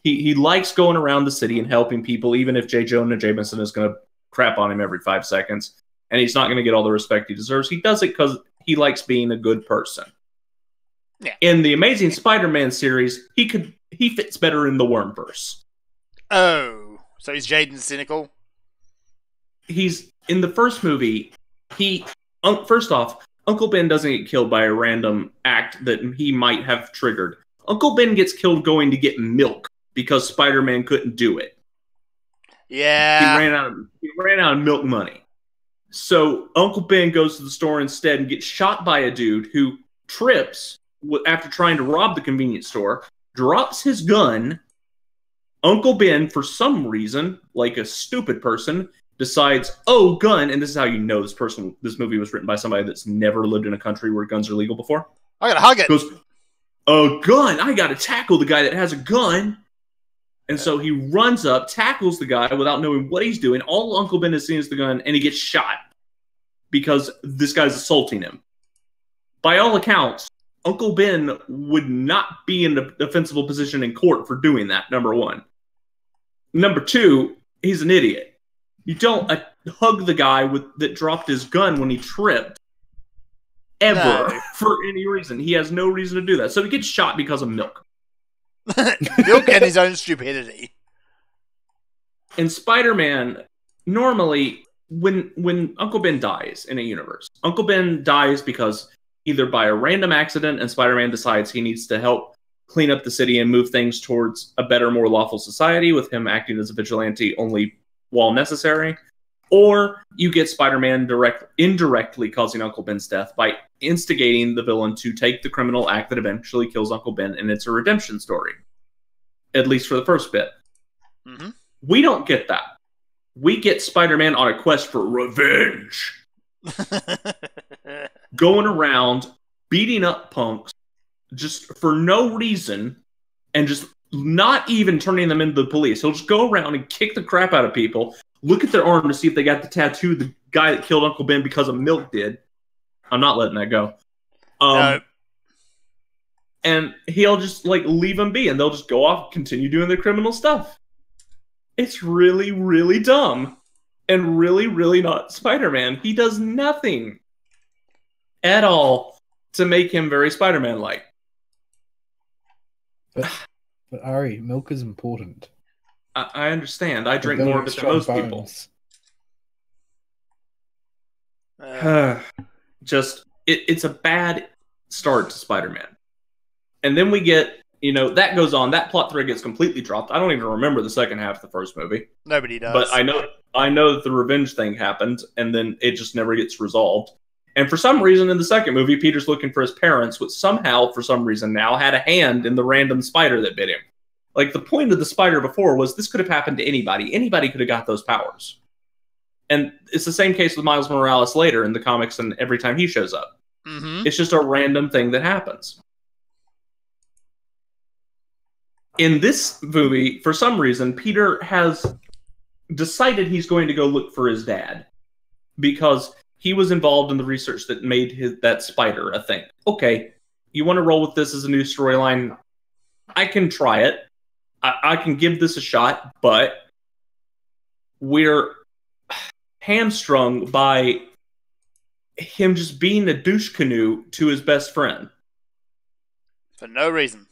He likes going around the city and helping people, even if J. Jonah Jameson is going to crap on him every 5 seconds, and he's not going to get all the respect he deserves. He does it because he likes being a good person. Yeah. In the Amazing Spider-Man series, he fits better in the Wormverse. Oh, so he's Jaden cynical? He's in the first movie. First off, Uncle Ben doesn't get killed by a random act that he might have triggered. Uncle Ben gets killed going to get milk because Spider-Man couldn't do it. Yeah, he ran out of milk money. So Uncle Ben goes to the store instead and gets shot by a dude who trips after trying to rob the convenience store, drops his gun. Uncle Ben, for some reason, like a stupid person, decides, oh, gun, and this is how you know this movie was written by somebody that's never lived in a country where guns are legal before. I gotta hug it. Goes, a gun! I gotta tackle the guy that has a gun! And so he runs up, tackles the guy without knowing what he's doing. All Uncle Ben has seen is the gun, and he gets shot because this guy's assaulting him. By all accounts, Uncle Ben would not be in a defensible position in court for doing that, number one. Number two, he's an idiot. You don't hug the guy that dropped his gun when he tripped. Ever. No. For any reason. He has no reason to do that. So he gets shot because of milk. Milk and his own stupidity. In Spider-Man, normally, when Uncle Ben dies in a universe, Uncle Ben dies because either by a random accident and Spider-Man decides he needs to help clean up the city and move things towards a better, more lawful society with him acting as a vigilante only while necessary, Or you get Spider-Man indirectly causing Uncle Ben's death by instigating the villain to take the criminal act that eventually kills Uncle Ben, and it's a redemption story. At least for the first bit. Mm-hmm. We don't get that. We get Spider-Man on a quest for revenge. Going around, beating up punks, just for no reason, and just not even turning them into the police. He'll just go around and kick the crap out of people, look at their arm to see if they got the tattoo the guy that killed Uncle Ben because of milk did. I'm not letting that go. No. And he'll just like leave them be, and they'll just go off and continue doing their criminal stuff. It's really, really dumb. And really, really not Spider-Man. He does nothing at all to make him very Spider-Man-like. But Ari, milk is important. I understand. I drink more of it than most people. Just, it's a bad start to Spider-Man. And then we get, that goes on. That plot thread gets completely dropped. I don't even remember the second half of the first movie. Nobody does. But I know that the revenge thing happened, and then it just never gets resolved. And for some reason in the second movie, Peter's looking for his parents, which somehow, for some reason now, had a hand in the random spider that bit him. Like, the point of the spider before was this could have happened to anybody. Anybody could have got those powers. And it's the same case with Miles Morales later in the comics and every time he shows up. Mm-hmm. It's just a random thing that happens. In this movie, for some reason, Peter has decided he's going to go look for his dad because he was involved in the research that made that spider a thing. Okay, you want to roll with this as a new storyline? I can try it. I can give this a shot, but we're hamstrung by him just being a douche canoe to his best friend. For no reason.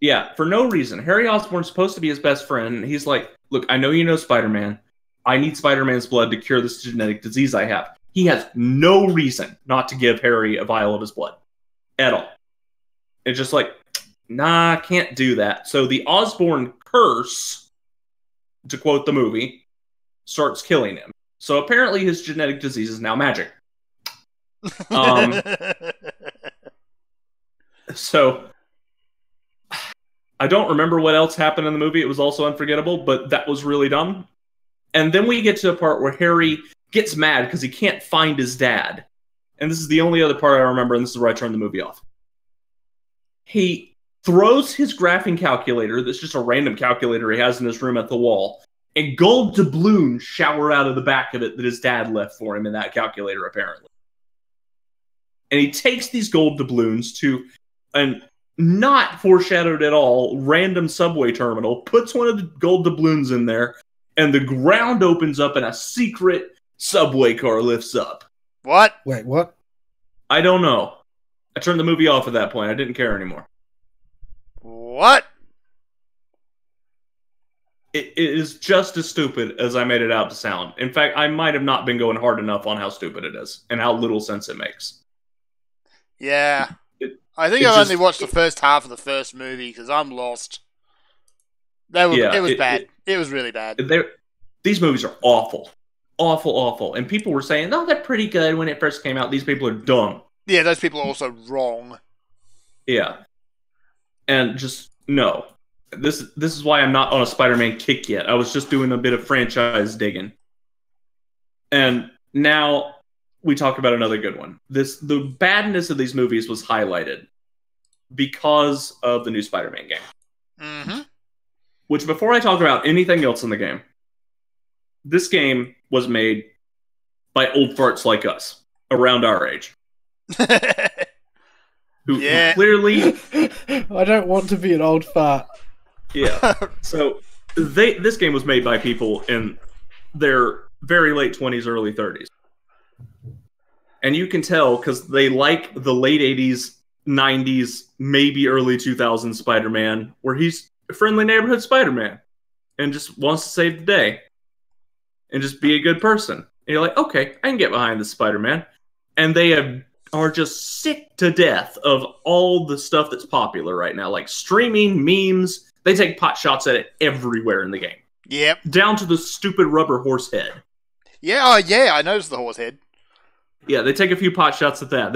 Yeah, for no reason. Harry Osborn's supposed to be his best friend, and he's like, look, I know you know Spider-Man. I need Spider-Man's blood to cure this genetic disease I have. He has no reason not to give Harry a vial of his blood. At all. It's just like, nah, can't do that. So the Osborn curse, to quote the movie, starts killing him. So apparently his genetic disease is now magic. So I don't remember what else happened in the movie. It was also unforgettable, but that was really dumb. And then we get to a part where Harry gets mad because he can't find his dad. And this is the only other part I remember, and this is where I turned the movie off. He throws his graphing calculator, that's just a random calculator he has in his room, at the wall, and gold doubloons shower out of the back of it that his dad left for him in that calculator, apparently. And he takes these gold doubloons to an not foreshadowed at all random subway terminal, puts one of the gold doubloons in there, and the ground opens up and a secret subway car lifts up. What? Wait, what? I don't know. I turned the movie off at that point. I didn't care anymore. What? It is just as stupid as I made it out to sound. In fact, I might have not been going hard enough on how stupid it is and how little sense it makes. Yeah. I think I only watched the first half of the first movie because I'm lost. It was bad. It was really bad. These movies are awful. Awful, awful. And people were saying, oh, they're pretty good when it first came out. These people are dumb. Yeah, those people are also wrong. Yeah. And just, no. This is why I'm not on a Spider-Man kick yet. I was just doing a bit of franchise digging. And now we talk about another good one. The badness of these movies was highlighted because of the new Spider-Man game. Mm-hmm. Which, before I talk about anything else in the game, this game was made by old farts like us, around our age. who clearly... I don't want to be an old fart. Yeah. So, this game was made by people in their very late 20s, early 30s. And you can tell because they like the late 80s, 90s, maybe early 2000s Spider-Man, where he's a friendly neighborhood Spider-Man and just wants to save the day and just be a good person. And you're like, okay, I can get behind this Spider-Man. And they are just sick to death of all the stuff that's popular right now, like streaming, memes. They take pot shots at it everywhere in the game. Yep. Down to the stupid rubber horse head. Yeah, oh yeah, I noticed the horse head. Yeah, they take a few pot shots at that.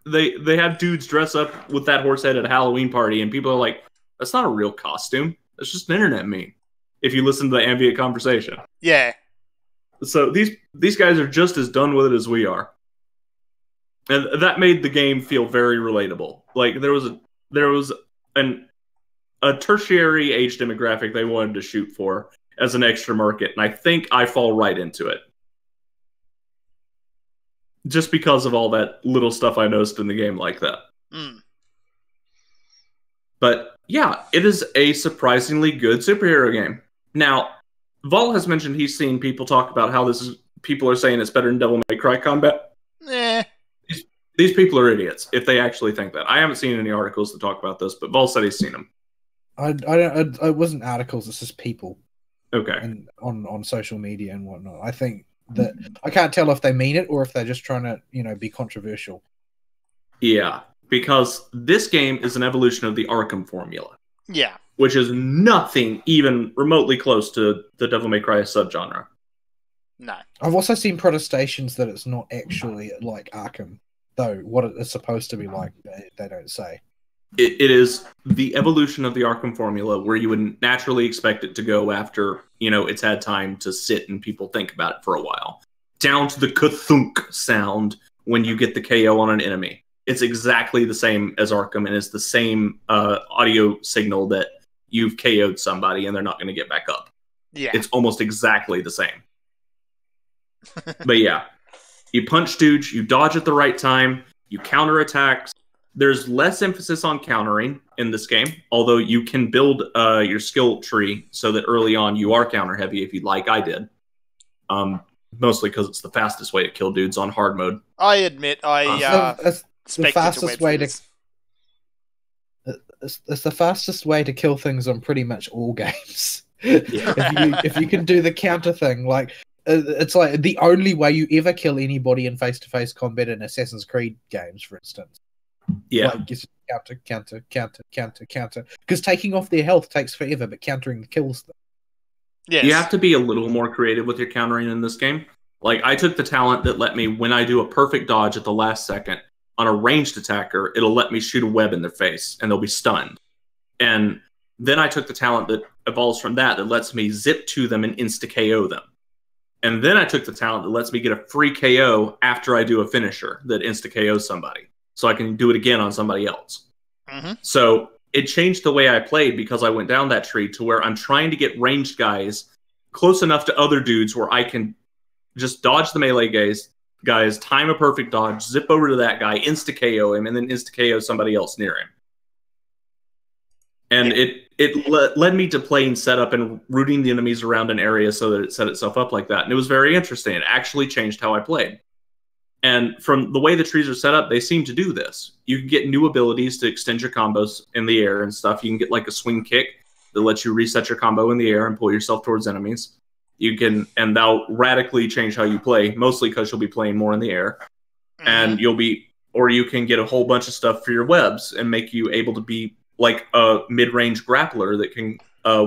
They have dudes dress up with that horse head at a Halloween party, and people are like, "That's not a real costume. That's just an internet meme." If you listen to the ambient conversation, Yeah. so these guys are just as done with it as we are, and that made the game feel very relatable. Like there was a tertiary age demographic they wanted to shoot for as an extra market, and I think I fall right into it. Just because of all that little stuff I noticed in the game like that. Mm. But yeah, it is a surprisingly good superhero game. Now, Vol has mentioned he's seen people talk about how people are saying it's better than Devil May Cry combat. These people are idiots if they actually think that. I haven't seen any articles that talk about this, but Vol said he's seen them. It wasn't articles, it's just people. Okay. And on social media and whatnot. I think that I can't tell if they mean it or if they're just trying to, be controversial. Yeah, because this game is an evolution of the Arkham formula. Yeah. Which is nothing even remotely close to the Devil May Cry subgenre. No. I've also seen protestations that it's not actually like Arkham, though what it is supposed to be like, they don't say. It is the evolution of the Arkham formula where you would naturally expect it to go after, it's had time to sit and people think about it for a while. Down to the ka-thunk sound when you get the KO on an enemy. It's exactly the same as Arkham, and it's the same audio signal that you've KO'd somebody and they're not going to get back up. Yeah. It's almost exactly the same. But yeah, you punch dudes, you dodge at the right time, you counter attacks. There's less emphasis on countering in this game, although you can build your skill tree so that early on you are counter heavy if you'd like. I did. Mostly because it's the fastest way to kill dudes on hard mode. I admit, it's the fastest way to. It's the fastest way to kill things on pretty much all games. if you can do the counter thing, like it's like the only way you ever kill anybody in face-to-face combat in Assassin's Creed games, for instance. Yeah, like just counter. Because taking off their health takes forever, but countering kills them. Yes. You have to be a little more creative with your countering in this game. Like, I took the talent that let me, when I do a perfect dodge at the last second on a ranged attacker, it'll let me shoot a web in their face and they'll be stunned. And then I took the talent that evolves from that lets me zip to them and insta-KO them. And then I took the talent that lets me get a free KO after I do a finisher that insta-KOs somebody. So I can do it again on somebody else. Mm-hmm. So it changed the way I played because I went down that tree to where I'm trying to get ranged guys close enough to other dudes where I can just dodge the melee guys, time a perfect dodge, zip over to that guy, insta-KO him, and then insta-KO somebody else near him. And it led me to playing setup and rooting the enemies around an area so that it set itself up like that. And it was very interesting. It actually changed how I played. And from the way the trees are set up, they seem to do this. You can get new abilities to extend your combos in the air and stuff. You can get like a swing kick that lets you reset your combo in the air and pull yourself towards enemies. You can, and that'll radically change how you play, mostly because you'll be playing more in the air. Mm-hmm. And you can get a whole bunch of stuff for your webs and make you able to be like a mid-range grappler that can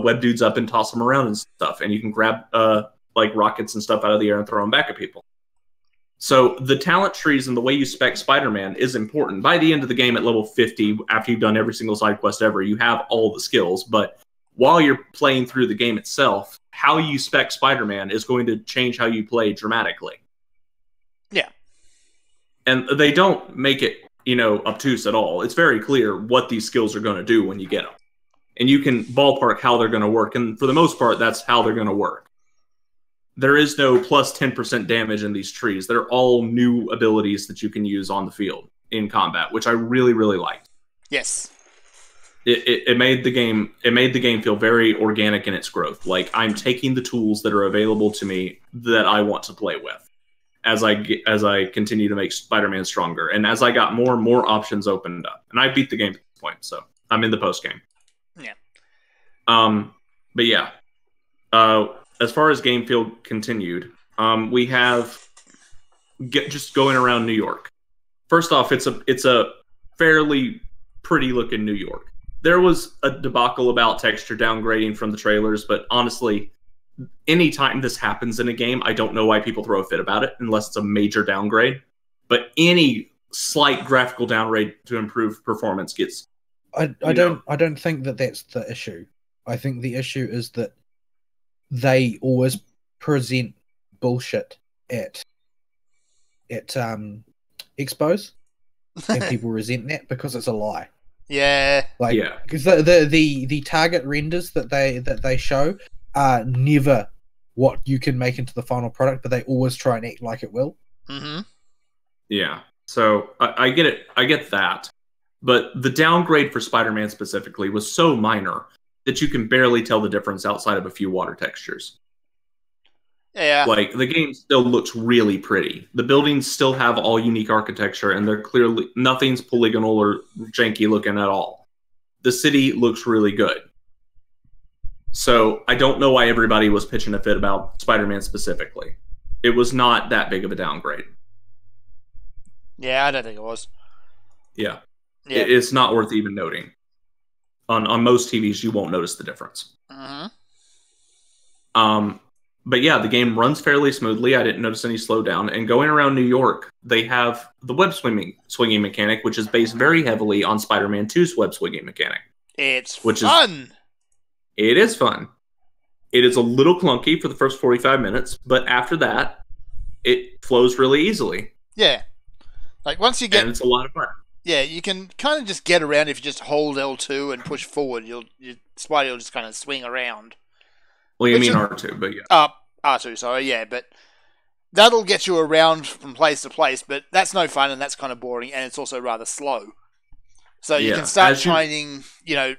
web dudes up and toss them around and stuff. And you can grab like rockets and stuff out of the air and throw them back at people. So the talent trees and the way you spec Spider-Man is important. By the end of the game at level 50, after you've done every single side quest ever, you have all the skills. But while you're playing through the game itself, how you spec Spider-Man is going to change how you play dramatically. Yeah. And they don't make it, obtuse at all. It's very clear what these skills are going to do when you get them. And you can ballpark how they're going to work. And for the most part, that's how they're going to work. There is no plus 10% damage in these trees. They're all new abilities that you can use on the field in combat, which I really, really liked. Yes. It made the game feel very organic in its growth. Like, I'm taking the tools that are available to me that I want to play with as I continue to make Spider-Man stronger. And as I got more and more options opened up. And I beat the game at this point, so I'm in the post game. Yeah. But yeah. As far as game feel continued, we have just going around New York. First off, it's a fairly pretty looking New York. There was a debacle about texture downgrading from the trailers, but honestly, anytime this happens in a game, I don't know why people throw a fit about it unless it's a major downgrade. But any slight graphical downgrade to improve performance gets. I don't think that that's the issue. I think the issue is that they always present bullshit at expos, and people resent that because it's a lie. Yeah, because the target renders that they show are never what you can make into the final product, but they always try and act like it will. Mm-hmm. Yeah, so I get it. I get that, but the downgrade for Spider-Man specifically was so minor that you can barely tell the difference outside of a few water textures. Yeah. Like, the game still looks really pretty. The buildings still have all unique architecture, and they're clearly... Nothing's polygonal or janky looking at all. The city looks really good. So, I don't know why everybody was pitching a fit about Spider-Man specifically. It was not that big of a downgrade. Yeah, I don't think it was. Yeah. It's not worth even noting. On most TVs, you won't notice the difference. Mm-hmm. But yeah, the game runs fairly smoothly. I didn't notice any slowdown. And going around New York, they have the web swinging mechanic, which is based very heavily on Spider-Man 2's web swinging mechanic. It's fun! It is fun. It is a little clunky for the first 45 minutes, but after that, it flows really easily. Yeah. Like, once you get... And it's a lot of fun. Yeah, you can kind of just get around if you just hold L2 and push forward. Spidey will just kind of swing around. Well, you mean R2, but yeah. R2, sorry, yeah, but that'll get you around from place to place, but that's no fun and that's kind of boring, and it's also rather slow. So you can start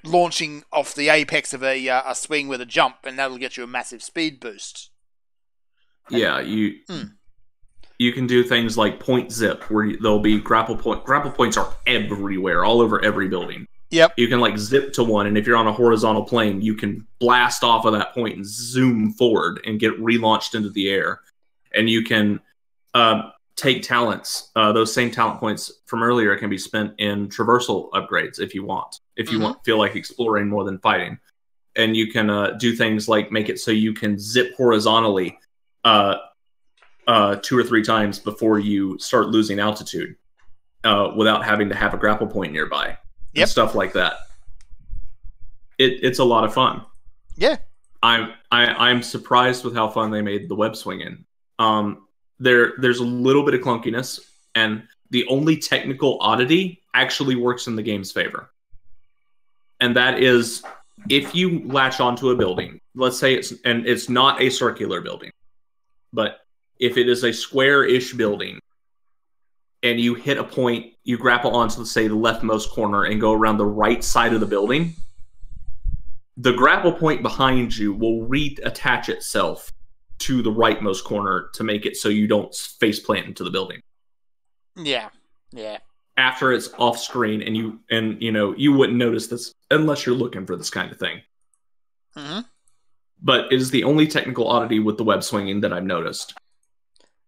launching off the apex of a swing with a jump, and that'll get you a massive speed boost. Yeah, you can do things like point zip, where there'll be grapple point. Grapple points are everywhere, all over every building. Yep. You can like zip to one, and if you're on a horizontal plane, you can blast off of that point and zoom forward and get relaunched into the air. And you can take talents. Those same talent points from earlier can be spent in traversal upgrades if you want. If you feel like exploring more than fighting. And you can do things like make it so you can zip horizontally 2 or 3 times before you start losing altitude without having to have a grapple point nearby. And stuff like that. It's a lot of fun. Yeah, I'm surprised with how fun they made the web swinging. There's a little bit of clunkiness, and the only technical oddity actually works in the game's favor, and that is if you latch onto a building. Let's say it's not a circular building, but if it is a square-ish building. And you hit a point, you grapple onto, say, the leftmost corner and go around the right side of the building, the grapple point behind you will reattach itself to the rightmost corner to make it so you don't face plant into the building. Yeah. After it's off screen, and you wouldn't notice this unless you're looking for this kind of thing. Mm-hmm. But it is the only technical oddity with the web swinging that I've noticed.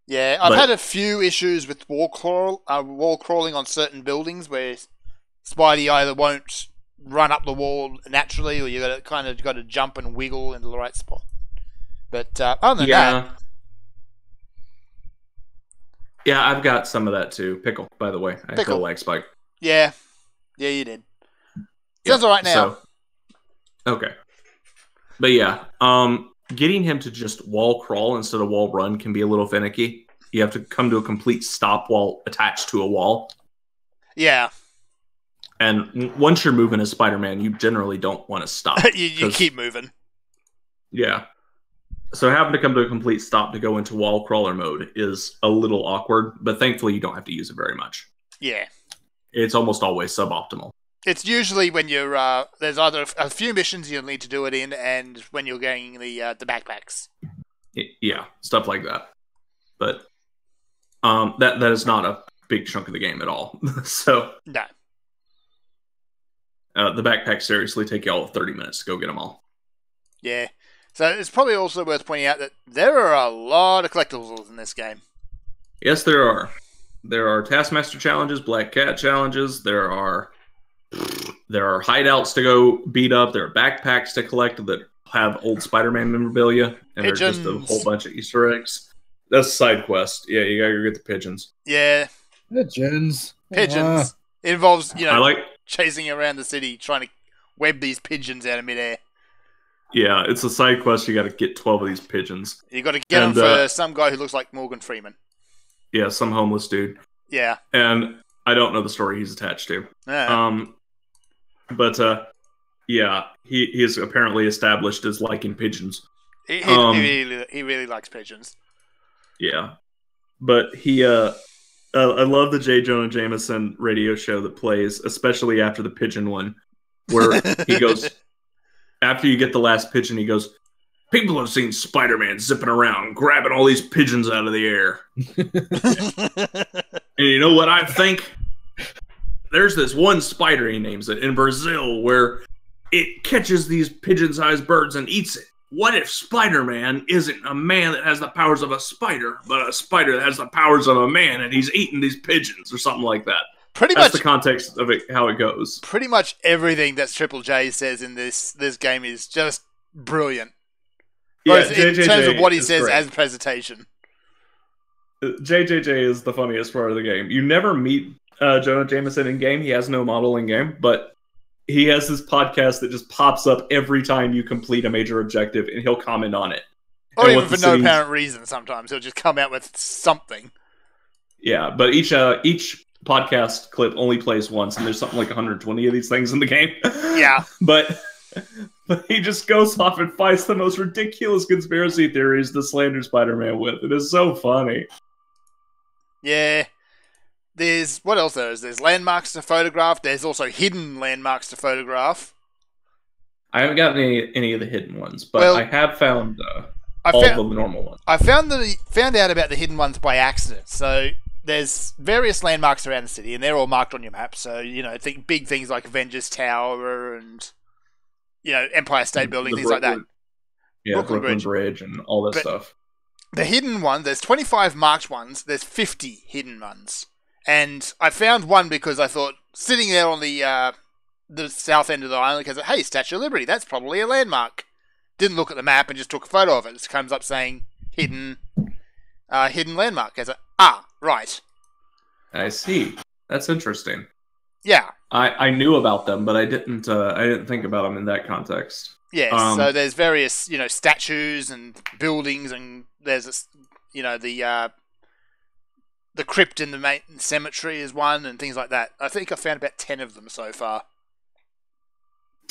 Yeah, I've had a few issues with wall crawling on certain buildings where Spidey either won't run up the wall naturally, or you got to jump and wiggle into the right spot. But other than that, yeah, I've got some of that too. Pickle, by the way, I feel like Spike. Yeah, you did. Sounds all right now. Okay, but yeah, getting him to just wall crawl instead of wall run can be a little finicky. You have to come to a complete stop while attached to a wall. Yeah. And once you're moving as Spider-Man, you generally don't want to stop. you keep moving. Yeah. So having to come to a complete stop to go into wall crawler mode is a little awkward, but thankfully you don't have to use it very much. Yeah. It's almost always suboptimal. It's usually when you're there's either a few missions you'll need to do it in, and when you're getting the backpacks. Yeah, stuff like that. But that is not a big chunk of the game at all. So no. The backpacks seriously take you all 30 minutes to go get them all. Yeah. So it's probably also worth pointing out that there are a lot of collectibles in this game. Yes, there are. There are Taskmaster challenges, Black Cat challenges. There are hideouts to go beat up. There are backpacks to collect that have old Spider-Man memorabilia, and they're just a Pigeons. whole bunch of Easter eggs. That's a side quest. Yeah, you gotta go get the pigeons. Yeah, Pigeons. pigeons. It involves, I like. chasing around the city, trying to web these pigeons out of midair. Yeah, it's a side quest. You got to get 12 of these pigeons. You got to get them for some guy who looks like Morgan Freeman. Yeah, some homeless dude. Yeah. And I don't know the story he's attached to. Yeah, he is apparently established as liking pigeons. He really likes pigeons. Yeah, but I love the J. Jonah Jameson radio show that plays, especially after the pigeon one, where he goes, after you get the last pigeon, he goes, people have seen Spider-Man zipping around, grabbing all these pigeons out of the air. And you know what I think? There's this one spider, he names it, in Brazil, where it catches these pigeon-sized birds and eats it. What if Spider-Man isn't a man that has the powers of a spider, but a spider that has the powers of a man, and he's eating these pigeons, or something like that? That's the context of it, how it goes. Pretty much everything that Triple J says in this game is just brilliant. Yeah, in terms of what he says as presentation. JJJ is the funniest part of the game. You never meet Jonah Jameson in game. He has no model in game, but he has this podcast that just pops up every time you complete a major objective, and he'll comment on it. Or even for no apparent reason sometimes. He'll just come out with something. Yeah, but each podcast clip only plays once, and there's something like 120 of these things in the game. Yeah. But he just goes off and fights the most ridiculous conspiracy theories to slander Spider-Man with. It is so funny. Yeah. What else there is? There's landmarks to photograph. There's also hidden landmarks to photograph. I haven't gotten any of the hidden ones, but I have found all of the normal ones. I found out about the hidden ones by accident. So there's various landmarks around the city, and they're all marked on your map. So, think big things like Avengers Tower and, Empire State Building, things like that. Yeah, Brooklyn Bridge and all that stuff. The hidden ones, there's 25 marked ones. There's 50 hidden ones. And I found one because I thought, sitting there on the south end of the island, because, hey, Statue of Liberty, that's probably a landmark. Didn't look at the map and just took a photo of it. It comes up saying hidden landmark. As right. I see. That's interesting. Yeah. I knew about them, but I didn't think about them in that context. Yeah. So there's various statues and buildings, and there's the crypt in the main cemetery is one, and things like that. I think I found about 10 of them so far.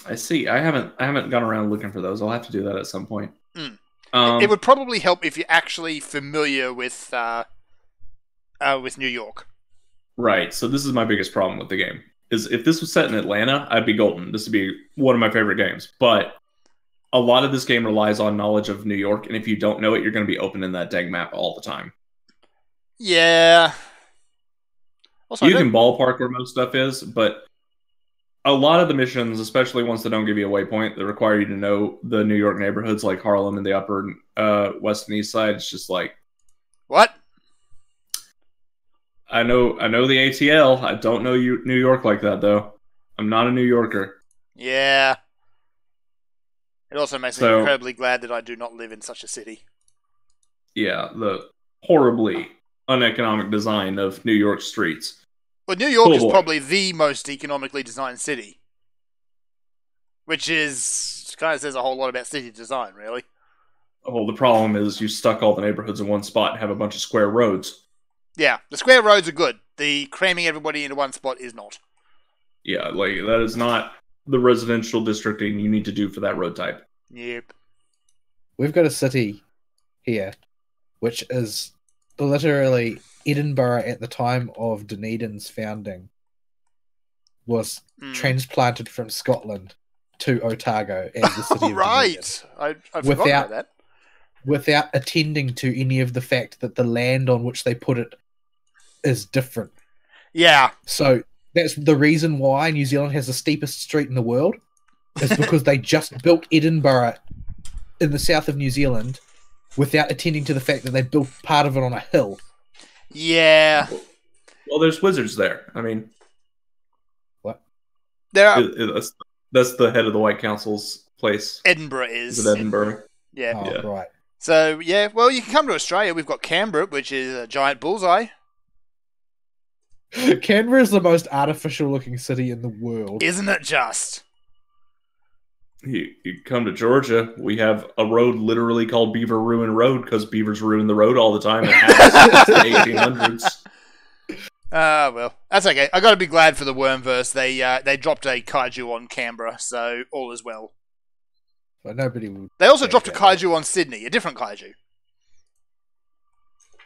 I see. I haven't gone around looking for those. I'll have to do that at some point. It would probably help if you're actually familiar with New York. Right. So this is my biggest problem with the game. Is if this was set in Atlanta, I'd be golden. This would be one of my favorite games. But a lot of this game relies on knowledge of New York, and if you don't know it, you're going to be opening that dang map all the time. Yeah. Also, you can ballpark where most stuff is, but a lot of the missions, especially ones that don't give you a waypoint, that require you to know the New York neighborhoods like Harlem and the upper west and east side, it's just like... What? I know the ATL. I don't know New York like that, though. I'm not a New Yorker. Yeah. It also makes me incredibly glad that I do not live in such a city. Yeah, the horribly uneconomic design of New York streets. Well, New York is probably the most economically designed city. Which kind of says a whole lot about city design, really. Oh, the problem is you stuck all the neighborhoods in one spot and have a bunch of square roads. Yeah, the square roads are good. The cramming everybody into one spot is not. Yeah, that is not the residential districting you need to do for that road type. Yep. We've got a city here, which is literally Edinburgh at the time of Dunedin's founding was transplanted from Scotland to Otago as the city of right. Dunedin. I forgot about that. Without attending to any of the fact that the land on which they put it is different. Yeah. So that's the reason why New Zealand has the steepest street in the world, is because they just built Edinburgh in the south of New Zealand without attending to the fact that they built part of it on a hill. Yeah. Well, there's wizards there. I mean... What? There are... That's the head of the White Council's place? Edinburgh is. Is it Edinburgh? Yeah. Oh, Yeah. right. So, yeah, well, you can come to Australia. We've got Canberra, which is a giant bullseye. Canberra is the most artificial-looking city in the world. Isn't it just? You come to Georgia, we have a road literally called Beaver Ruin Road because beavers ruin the road all the time and have since the 1800s. Well, that's okay. I got to be glad for the Wormverse. They dropped a kaiju on Canberra, so all is well. But nobody would. They also say dropped a that. kaiju on Sydney, a different kaiju.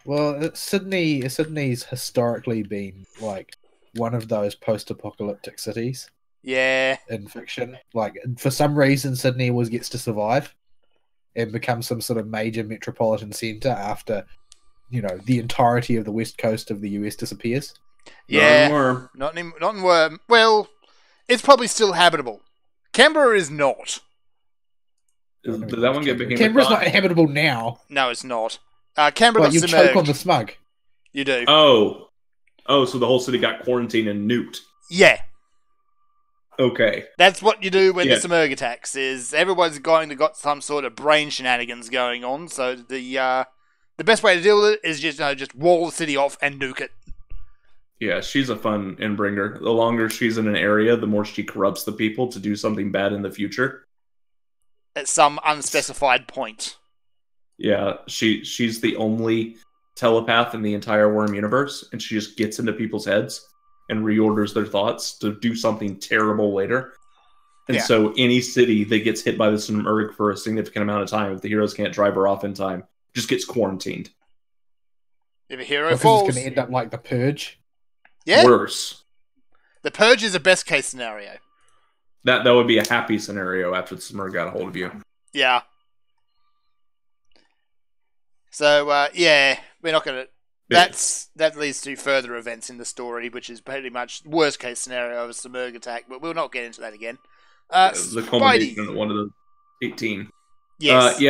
Well, Sydney's historically been like one of those post-apocalyptic cities Yeah. in fiction. Like, for some reason, Sydney always gets to survive and become some sort of major metropolitan center after, you know, the entirety of the west coast of the US disappears. Yeah. Worm. Not in Worm. Well, it's probably still habitable. Canberra is not. Did that one get Behemoth? Canberra's not habitable now. No, it's not. Canberra But got you submerged. choke on the smug. You do. Oh, so the whole city got quarantined and nuked. Yeah. Okay. That's what you do when Yeah. the Submerg attacks, is everyone's going to got some sort of brain shenanigans going on, so the best way to deal with it is just wall the city off and nuke it. Yeah, she's a fun inbringer. The longer she's in an area, the more she corrupts the people to do something bad in the future. At some unspecified point. Yeah, she's the only telepath in the entire Worm universe, and she just gets into people's heads and reorders their thoughts to do something terrible later. And Yeah. so any city that gets hit by the Submerg for a significant amount of time, if the heroes can't drive her off in time, just gets quarantined. If a hero Because falls. it's going to end up like the Purge. Yeah, Worse. the Purge is a best case scenario. That would be a happy scenario after the Submerg got a hold of you. Yeah. So, yeah, we're not going to... That leads to further events in the story, which is pretty much worst case scenario of a Submerg attack, but we'll not get into that again. The culmination Spidey. of one of the 18. Yes.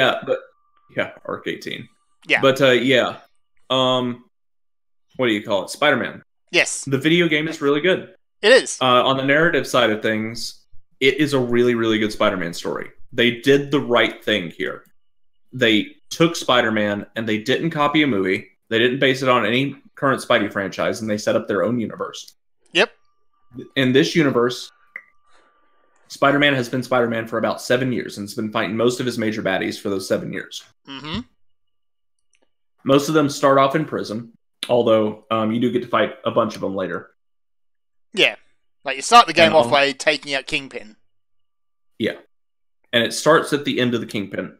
Arc 18. Yeah. But yeah. What do you call it? Spider-Man. Yes, The video game is really good. it is. On the narrative side of things, it is a really, really good Spider-Man story. They did the right thing here. They took Spider-Man and they didn't copy a movie. They didn't base it on any current Spidey franchise, and they set up their own universe. Yep. In this universe, Spider-Man has been Spider-Man for about 7 years and has been fighting most of his major baddies for those 7 years. Mm-hmm. Most of them start off in prison, although you do get to fight a bunch of them later. Yeah. Like, you start the game And off all- by taking out Kingpin. Yeah. And it starts at the end of the Kingpin,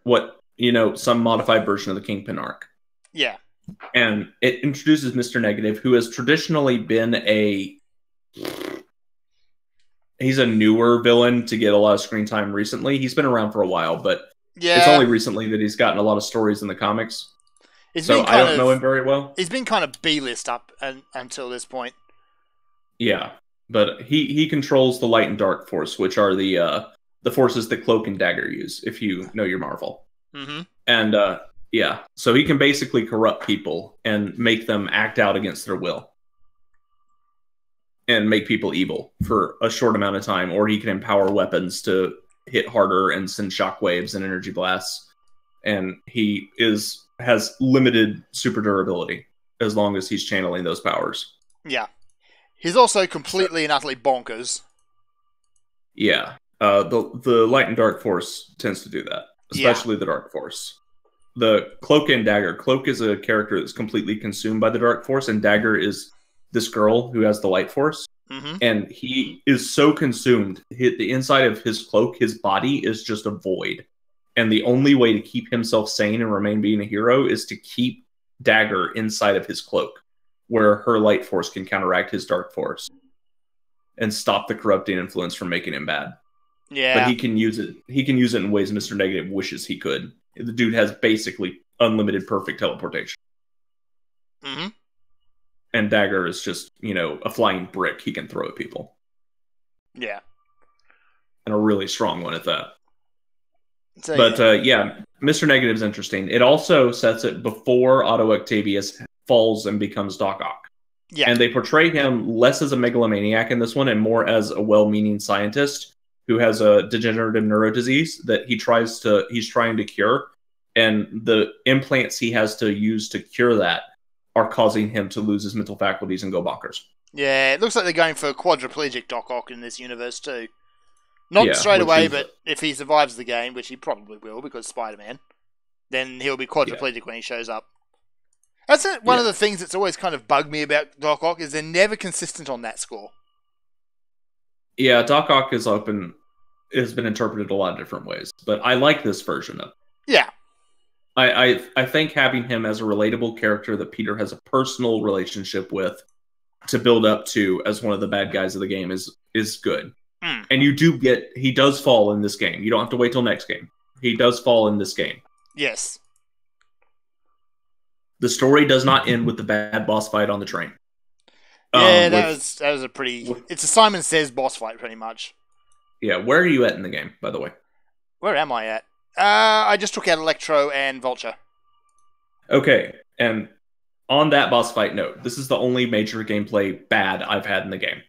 some modified version of the Kingpin arc. Yeah. And it introduces Mr. Negative, who has traditionally been he's a newer villain to get a lot of screen time recently. He's been around for a while, but Yeah. it's only recently that he's gotten a lot of stories in the comics. He's So been I kind don't know him very well. He's been kind of B-list up until this point. Yeah, but he controls the light and dark force, which are the forces that Cloak and Dagger use, if you know your Marvel. Mm-hmm. And yeah, so he can basically corrupt people and make them act out against their will. And make people evil for a short amount of time, or he can empower weapons to hit harder and send shockwaves and energy blasts. And he has limited super durability as long as he's channeling those powers. Yeah. He's also completely and utterly bonkers. Yeah, the light and dark force tends to do that, especially the dark force. The Cloak and Dagger. Cloak is a character that's completely consumed by the dark force, and Dagger is this girl who has the light force. Mm-hmm. And he is so consumed, the inside of his cloak, his body is just a void. And the only way to keep himself sane and remain being a hero is to keep Dagger inside of his cloak, where her light force can counteract his dark force and stop the corrupting influence from making him bad. Yeah. But he can use it. He can use it in ways Mr. Negative wishes he could. The dude has basically unlimited perfect teleportation. Mm-hmm. And Dagger is just, a flying brick he can throw at people. Yeah. And a really strong one at that. So, But yeah, Mr. Negative is interesting. It also sets it before Otto Octavius falls and becomes Doc Ock. yeah. And they portray him less as a megalomaniac in this one and more as a well-meaning scientist who has a degenerative neuro disease that he's trying to cure, and the implants he has to use to cure that are causing him to lose his mental faculties and go bonkers. Yeah, it looks like they're going for quadriplegic Doc Ock in this universe too. Not straight away, but if he survives the game, which he probably will because Spider-Man, then he'll be quadriplegic when he shows up. That's one of the things that's always kind of bugged me about Doc Ock is they're never consistent on that score. Yeah, Doc Ock has been interpreted a lot of different ways, but I like this version of it. Yeah. I think having him as a relatable character that Peter has a personal relationship with to build up to as one of the bad guys of the game is good. Mm. And he does fall in this game. You don't have to wait till next game. He does fall in this game. Yes. The story does not end with the bad boss fight on the train. Yeah, that was a pretty... It's a Simon Says boss fight, pretty much. Yeah, where are you at in the game, by the way? Where am I at? I just took out Electro and Vulture. Okay, and on that boss fight note, this is the only major gameplay bad I've had in the game.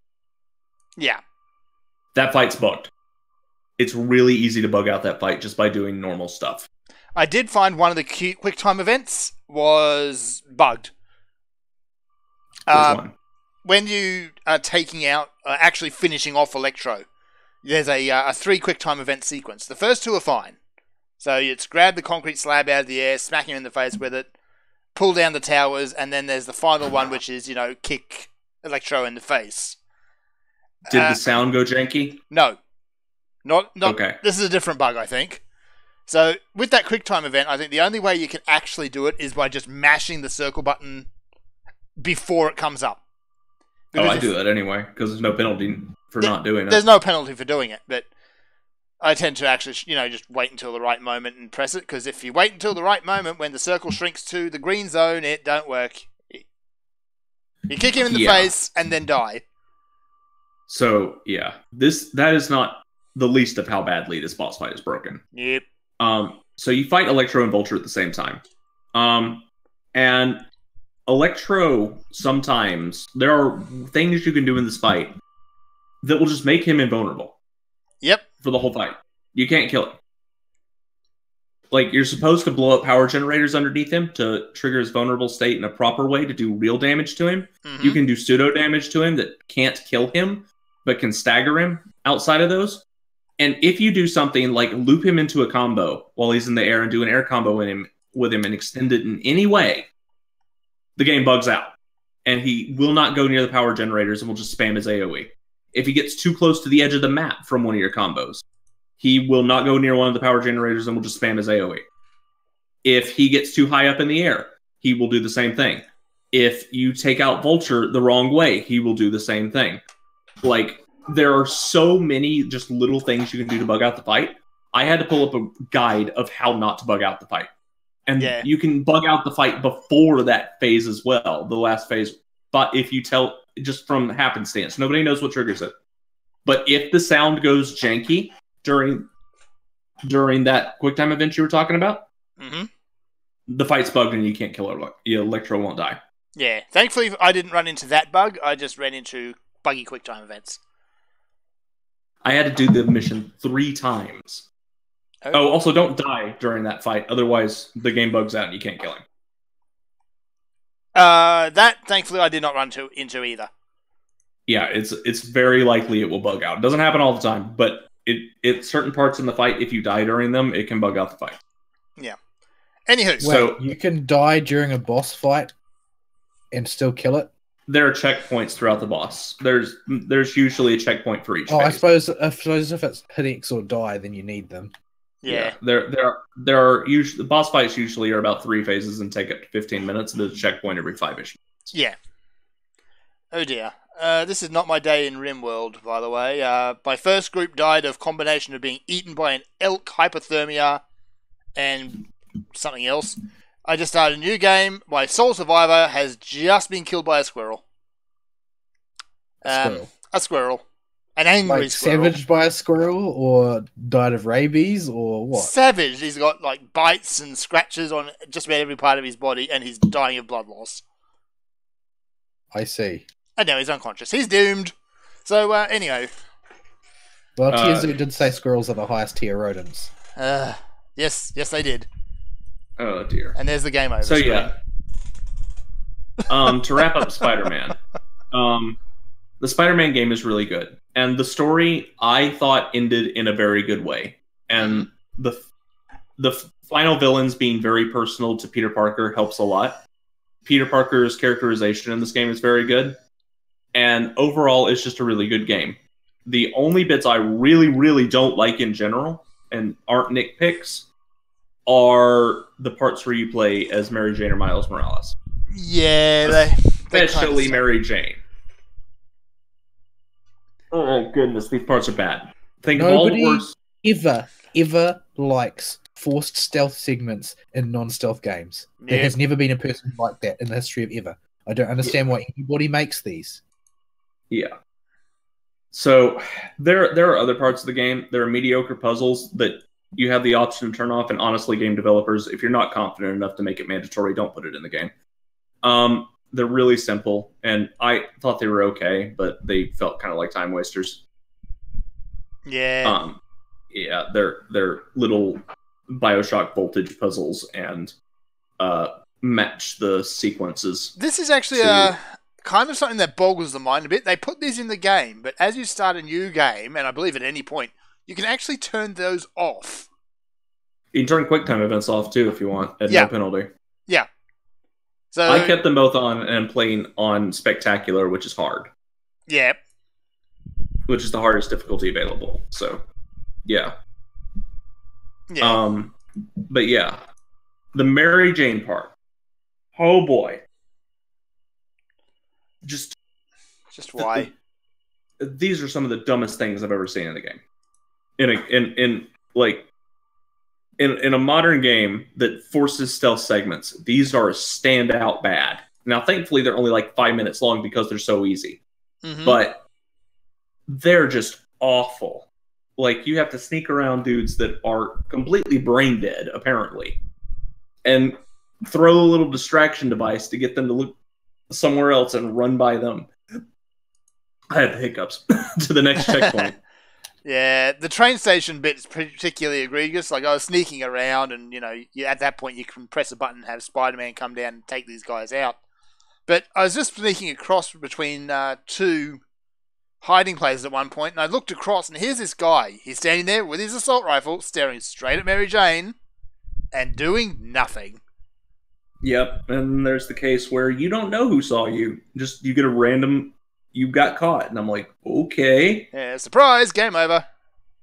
Yeah. That fight's bugged. It's really easy to bug out that fight just by doing normal stuff. I did find one of the cute QuickTime events was bugged. Which one? When you are taking out, actually finishing off Electro, there's a 3 QuickTime event sequence. The first 2 are fine. So it's grab the concrete slab out of the air, smack him in the face with it, pull down the towers, and then there's the final one, which is, kick Electro in the face. Did the sound go janky? No. Not okay. This is a different bug, I think. So with that QuickTime event, I think the only way you can actually do it is by just mashing the circle button before it comes up. Because I do that anyway, because there's no penalty for not doing it. There's no penalty for doing it, but I tend to actually, just wait until the right moment and press it, because if you wait until the right moment when the circle shrinks to the green zone, it don't work. You kick him in the face and then die. So, yeah. That is not the least of how badly this boss fight is broken. Yep. So you fight Electro and Vulture at the same time. And Electro, sometimes, there are things you can do in this fight that will just make him invulnerable. Yep. For the whole fight. You can't kill him. Like, you're supposed to blow up power generators underneath him to trigger his vulnerable state in a proper way to do real damage to him. Mm-hmm. You can do pseudo damage to him that can't kill him, but can stagger him outside of those. And if you do something like loop him into a combo while he's in the air and do an air combo with him and extend it in any way, the game bugs out. And he will not go near the power generators and will just spam his AoE. If he gets too close to the edge of the map from one of your combos, he will not go near one of the power generators and will just spam his AoE. If he gets too high up in the air, he will do the same thing. If you take out Vulture the wrong way, he will do the same thing. Like, there are so many just little things you can do to bug out the fight. I had to pull up a guide of how not to bug out the fight. And you can bug out the fight before that phase as well, the last phase. But if you tell, just from happenstance, nobody knows what triggers it. But if the sound goes janky during that QuickTime event you were talking about, the fight's bugged and you can't kill it. Electro won't die. Yeah. Thankfully, I didn't run into that bug. I just ran into buggy QuickTime events. I had to do the mission 3 times. Oh, also, don't die during that fight. Otherwise, the game bugs out and you can't kill him. That, thankfully, I did not run into either. Yeah, it's very likely it will bug out. It doesn't happen all the time, but it certain parts in the fight, if you die during them, it can bug out the fight. Yeah. Anywho, so you can die during a boss fight and still kill it? There are checkpoints throughout the boss. There's usually a checkpoint for each phase. I suppose if it's hit X or die, then you need them. Yeah. There are usually, the boss fights usually are about 3 phases and take up to 15 minutes. There's a checkpoint every 5-ish. Yeah. Oh dear. This is not my day in RimWorld, by the way. My first group died of combination of being eaten by an elk, hypothermia, and something else. I just started a new game. My sole survivor has just been killed by a squirrel. A squirrel. An angry squirrel. Savaged by a squirrel, or died of rabies, or what? Savaged. He's got bites and scratches on just about every part of his body, and he's dying of blood loss. I see. I know, he's unconscious. He's doomed. So, anyway. Well, TSU did say squirrels are the highest tier rodents. Yes, they did. Oh dear. And there's the game over. So yeah. To wrap up Spider-Man, the Spider-Man game is really good, and the story I thought ended in a very good way, and the final villains being very personal to Peter Parker helps a lot. Peter Parker's characterization in this game is very good, and overall, it's just a really good game. The only bits I really, really don't like in general, and aren't nitpicks, are the parts where you play as Mary Jane or Miles Morales. Yeah, especially Mary Jane. Oh goodness, these parts are bad. Think of all the words. Ever likes forced stealth segments in non-stealth games. Yeah. There has never been a person like that in the history of ever. I don't understand why anybody makes these. Yeah. So there are other parts of the game. There are mediocre puzzles that you have the option to turn off, and honestly, game developers, if you're not confident enough to make it mandatory, don't put it in the game. They're really simple, and I thought they were okay, but they felt kind of like time wasters. Yeah. Yeah, they're little Bioshock voltage puzzles, and match the sequences. This is actually kind of something that boggles the mind a bit. They put these in the game, but as you start a new game, and I believe at any point, you can actually turn those off. You can turn QuickTime events off too if you want, at no penalty. Yeah. So I kept them both on and playing on Spectacular, which is hard. Yeah. Which is the hardest difficulty available. So, yeah. Yeah. But yeah, the Mary Jane part. Oh boy. Just why? These are some of the dumbest things I've ever seen in the game. In a modern game that forces stealth segments, these are standout bad. Now, thankfully, they're only like 5 minutes long because they're so easy. Mm-hmm. But they're just awful. Like, you have to sneak around dudes that are completely brain dead, apparently, and throw a little distraction device to get them to look somewhere else and run by them. I had the hiccups to the next checkpoint. Yeah, the train station bit is particularly egregious. Like, I was sneaking around, and, at that point, you can press a button and have Spider-Man come down and take these guys out. But I was just sneaking across between two hiding places at one point, and I looked across, and here's this guy. He's standing there with his assault rifle, staring straight at Mary Jane, and doing nothing. Yep, and there's the case where you don't know who saw you. Just, you get a random... You got caught, and I'm like, okay. Yeah, surprise, game over.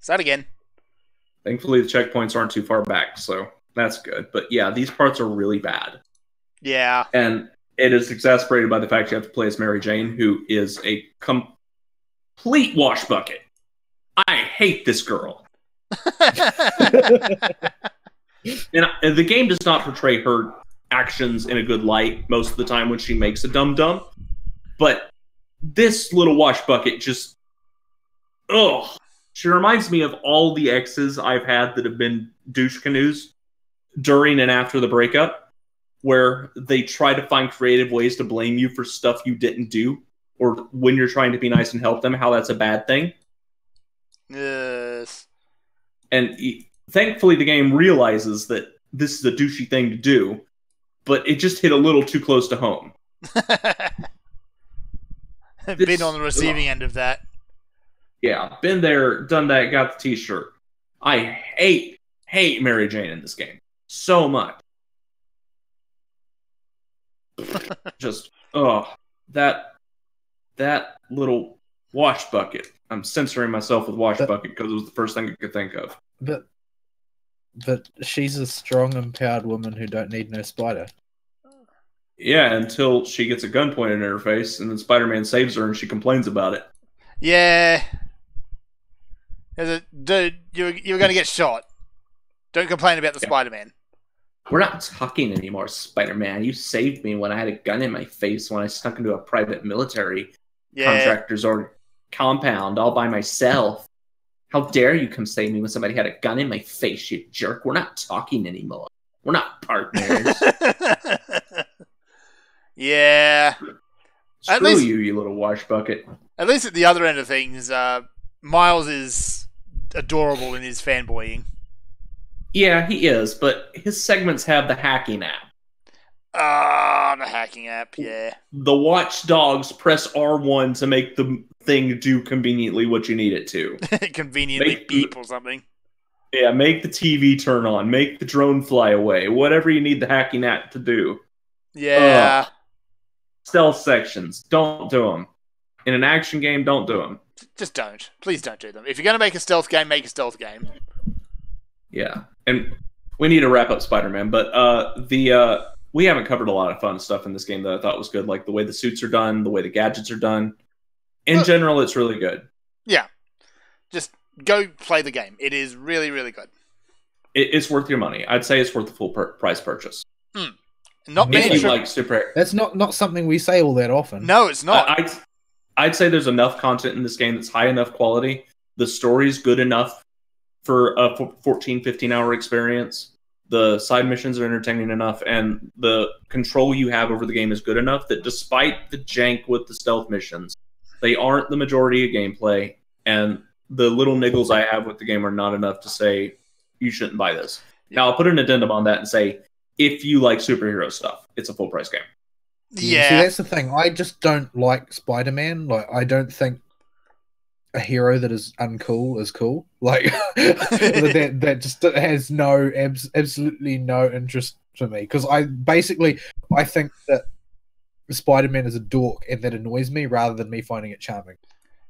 Start again. Thankfully, the checkpoints aren't too far back, so that's good. But yeah, these parts are really bad. Yeah. And it is exacerbated by the fact you have to play as Mary Jane, who is a complete wash bucket. I hate this girl. And the game does not portray her actions in a good light most of the time when she makes a dum-dum. But this little wash bucket just... Ugh. She reminds me of all the exes I've had that have been douche canoes during and after the breakup, where they try to find creative ways to blame you for stuff you didn't do, or when you're trying to be nice and help them, how that's a bad thing. Yes. And thankfully the game realizes that this is a douchey thing to do, but it just hit a little too close to home. Been on the receiving end of that. Yeah, been there, done that, got the t-shirt. I hate Mary Jane in this game so much. Just, that little wash bucket. I'm censoring myself with wash bucket because it was the first thing I could think of. But she's a strong, empowered woman who don't need no spider. Yeah, until she gets a gun pointed at her face, and then Spider-Man saves her, and she complains about it. Yeah. Dude, you're going to get shot. Don't complain about the Spider-Man. We're not talking anymore, Spider-Man. You saved me when I had a gun in my face when I snuck into a private military contractor's or compound all by myself. How dare you come save me when somebody had a gun in my face, you jerk. We're not talking anymore. We're not partners. Yeah. Screw you little wash bucket. At least at the other end of things, Miles is adorable in his fanboying. Yeah, he is, but his segments have the hacking app. Ah, the hacking app, yeah. The watchdogs press R1 to make the thing do conveniently what you need it to. Conveniently beep or something. Yeah, make the TV turn on, make the drone fly away, whatever you need the hacking app to do. Yeah. Stealth sections, don't do them. In an action game, don't do them. Just don't. Please don't do them. If you're going to make a stealth game, make a stealth game. Yeah, and we need to wrap up Spider-Man, but we haven't covered a lot of fun stuff in this game that I thought was good, like the way the suits are done, the way the gadgets are done. In general, it's really good. Yeah. Just go play the game. It is really, really good. It's worth your money. I'd say it's worth the full price purchase. Not if you like super. That's not something we say all that often. No, it's not. I'd say there's enough content in this game that's high enough quality. The story's good enough for a 14, 15-hour experience. The side missions are entertaining enough, and the control you have over the game is good enough that despite the jank with the stealth missions, they aren't the majority of gameplay, and the little niggles I have with the game are not enough to say you shouldn't buy this. Now, I'll put an addendum on that and say, if you like superhero stuff, it's a full-price game. Yeah. See, that's the thing. I just don't like Spider-Man. Like, I don't think a hero that is uncool is cool. Like, that just has absolutely no interest for me. Because I think that Spider-Man is a dork, and that annoys me rather than me finding it charming.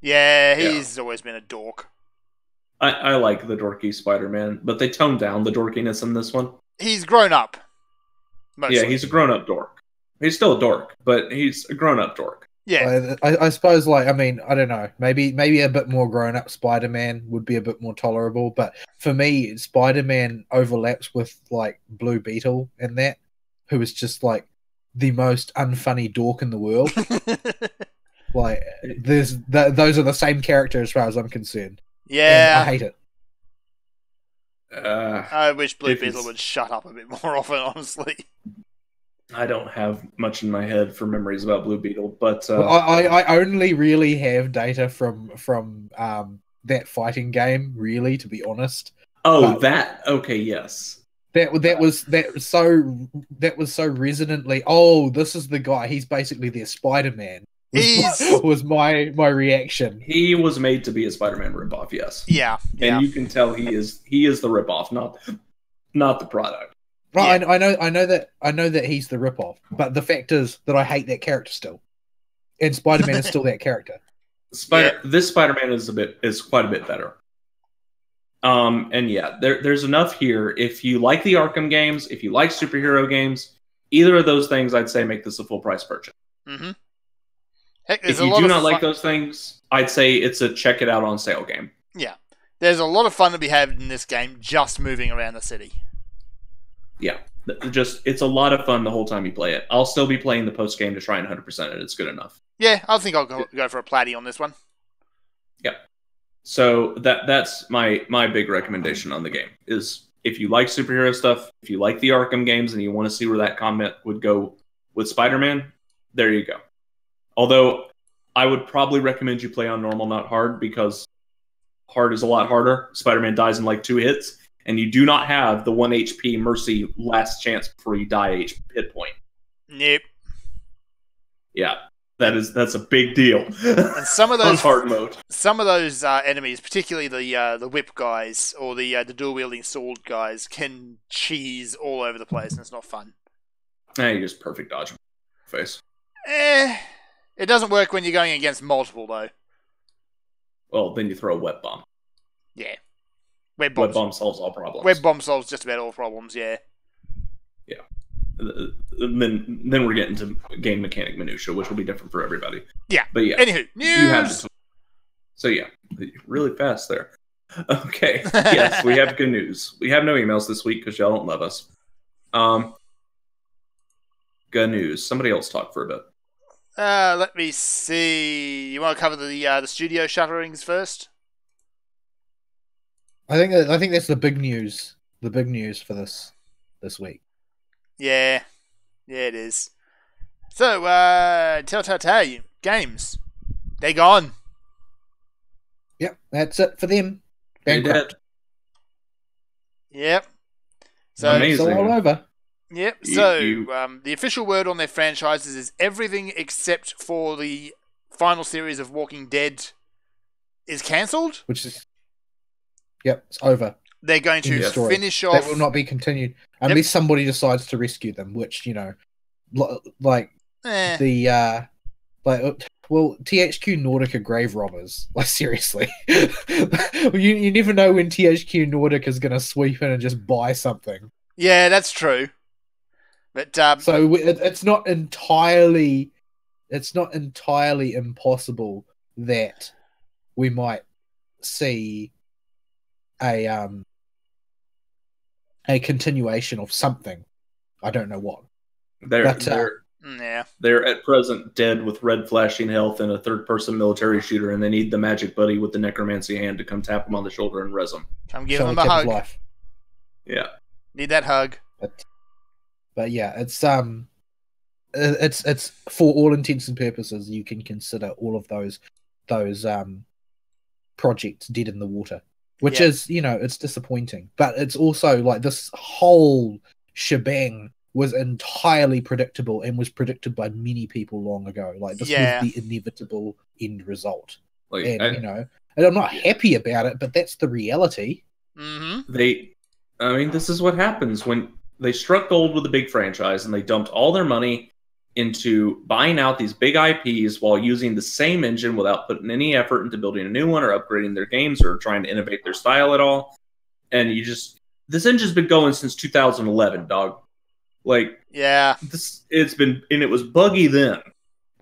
Yeah, he's always been a dork. I like the dorky Spider-Man, but they toned down the dorkiness in this one. He's grown up. Mostly. Yeah, he's a grown-up dork. He's still a dork, but he's a grown-up dork. Yeah. I suppose, like, I mean, I don't know. Maybe a bit more grown-up Spider-Man would be a bit more tolerable, but for me, Spider-Man overlaps with, like, Blue Beetle and that, who is just, like, the most unfunny dork in the world. Like, those are the same character as far as I'm concerned. Yeah. And I hate it. I wish Blue Beetle would shut up a bit more often, honestly. I don't have much in my head for memories about Blue Beetle, but I only really have data from that fighting game, really, to be honest. Oh, okay, yes. That was so resonantly. Oh, this is the guy. He's basically their Spider-Man. Was my reaction. He was made to be a Spider-Man ripoff, yes. Yeah. And you can tell he is the ripoff, not the product. Right, yeah. I know that he's the ripoff, but the fact is that I hate that character still, and Spider-Man is still that character. This Spider-Man is quite a bit better. And yeah, there's enough here. If you like the Arkham games, if you like superhero games, either of those things, I'd say make this a full price purchase. Mm-hmm. Heck, if you do not like those things, I'd say it's a check it out on sale game. Yeah, there's a lot of fun to be had in this game just moving around the city. Yeah, it's a lot of fun the whole time you play it. I'll still be playing the post game to try and 100% it. It's good enough. Yeah, I think I'll go for a platy on this one. Yeah. So that's my big recommendation on the game is if you like superhero stuff, if you like the Arkham games and you want to see where that comment would go with Spider-Man, there you go. Although I would probably recommend you play on normal, not hard, because hard is a lot harder. Spider-Man dies in like 2 hits, and you do not have the 1 HP mercy last chance before you die hit point. Nope. Yeah. That's a big deal. And some of those hard mode. Some of those enemies, particularly the whip guys or the dual wielding sword guys, can cheese all over the place, and it's not fun. You just perfect dodge face. It doesn't work when you're going against multiple though. Well, then you throw a web bomb. Yeah, web bomb solves all problems. Web bomb solves just about all problems. Yeah. Yeah. Then we're getting to game mechanic minutia, which will be different for everybody. Yeah. But yeah. Anywho, news. So yeah, really fast there. Okay. Yes, we have good news. We have no emails this week because y'all don't love us. Good news. Somebody else talk for a bit. Let me see. You want to cover the studio shutterings first? I think that's the big news. The big news for this week. Yeah, it is. So, Telltale Games, they're gone. Yep, that's it for them. They Bankrupt. did. Yep. So Amazing. It's all over. Yep. You- So you- the official word on their franchises is everything except for the final series of Walking Dead is cancelled. Which is, yep, it's over. They're going to End of story. finish off. That will not be continued unless somebody decides to rescue them. Which like Eh, the well, THQ Nordic are grave robbers. Like seriously, you never know when THQ Nordic is going to sweep in and just buy something. yeah, that's true. But So it's not entirely impossible that we might see a continuation of something. I don't know what. yeah, They're at present dead with red flashing health and a third-person military shooter, and they need the magic buddy with the necromancy hand to come tap them on the shoulder and res them. come give So them it a kept his hug. life. Yeah. Need that hug. But yeah, it's for all intents and purposes, you can consider all of those projects dead in the water, which Yeah. is, it's disappointing. But it's also like this whole shebang was entirely predictable and was predicted by many people long ago. Like this Yeah. was the inevitable end result, Like and I- and I'm not happy about it, but that's the reality. Mm-hmm. this is what happens when they struck gold with a big franchise and they dumped all their money into buying out these big IPs while using the same engine without putting any effort into building a new one or upgrading their games or trying to innovate their style at all. And this engine's been going since 2011, dog. Like Yeah. it was buggy then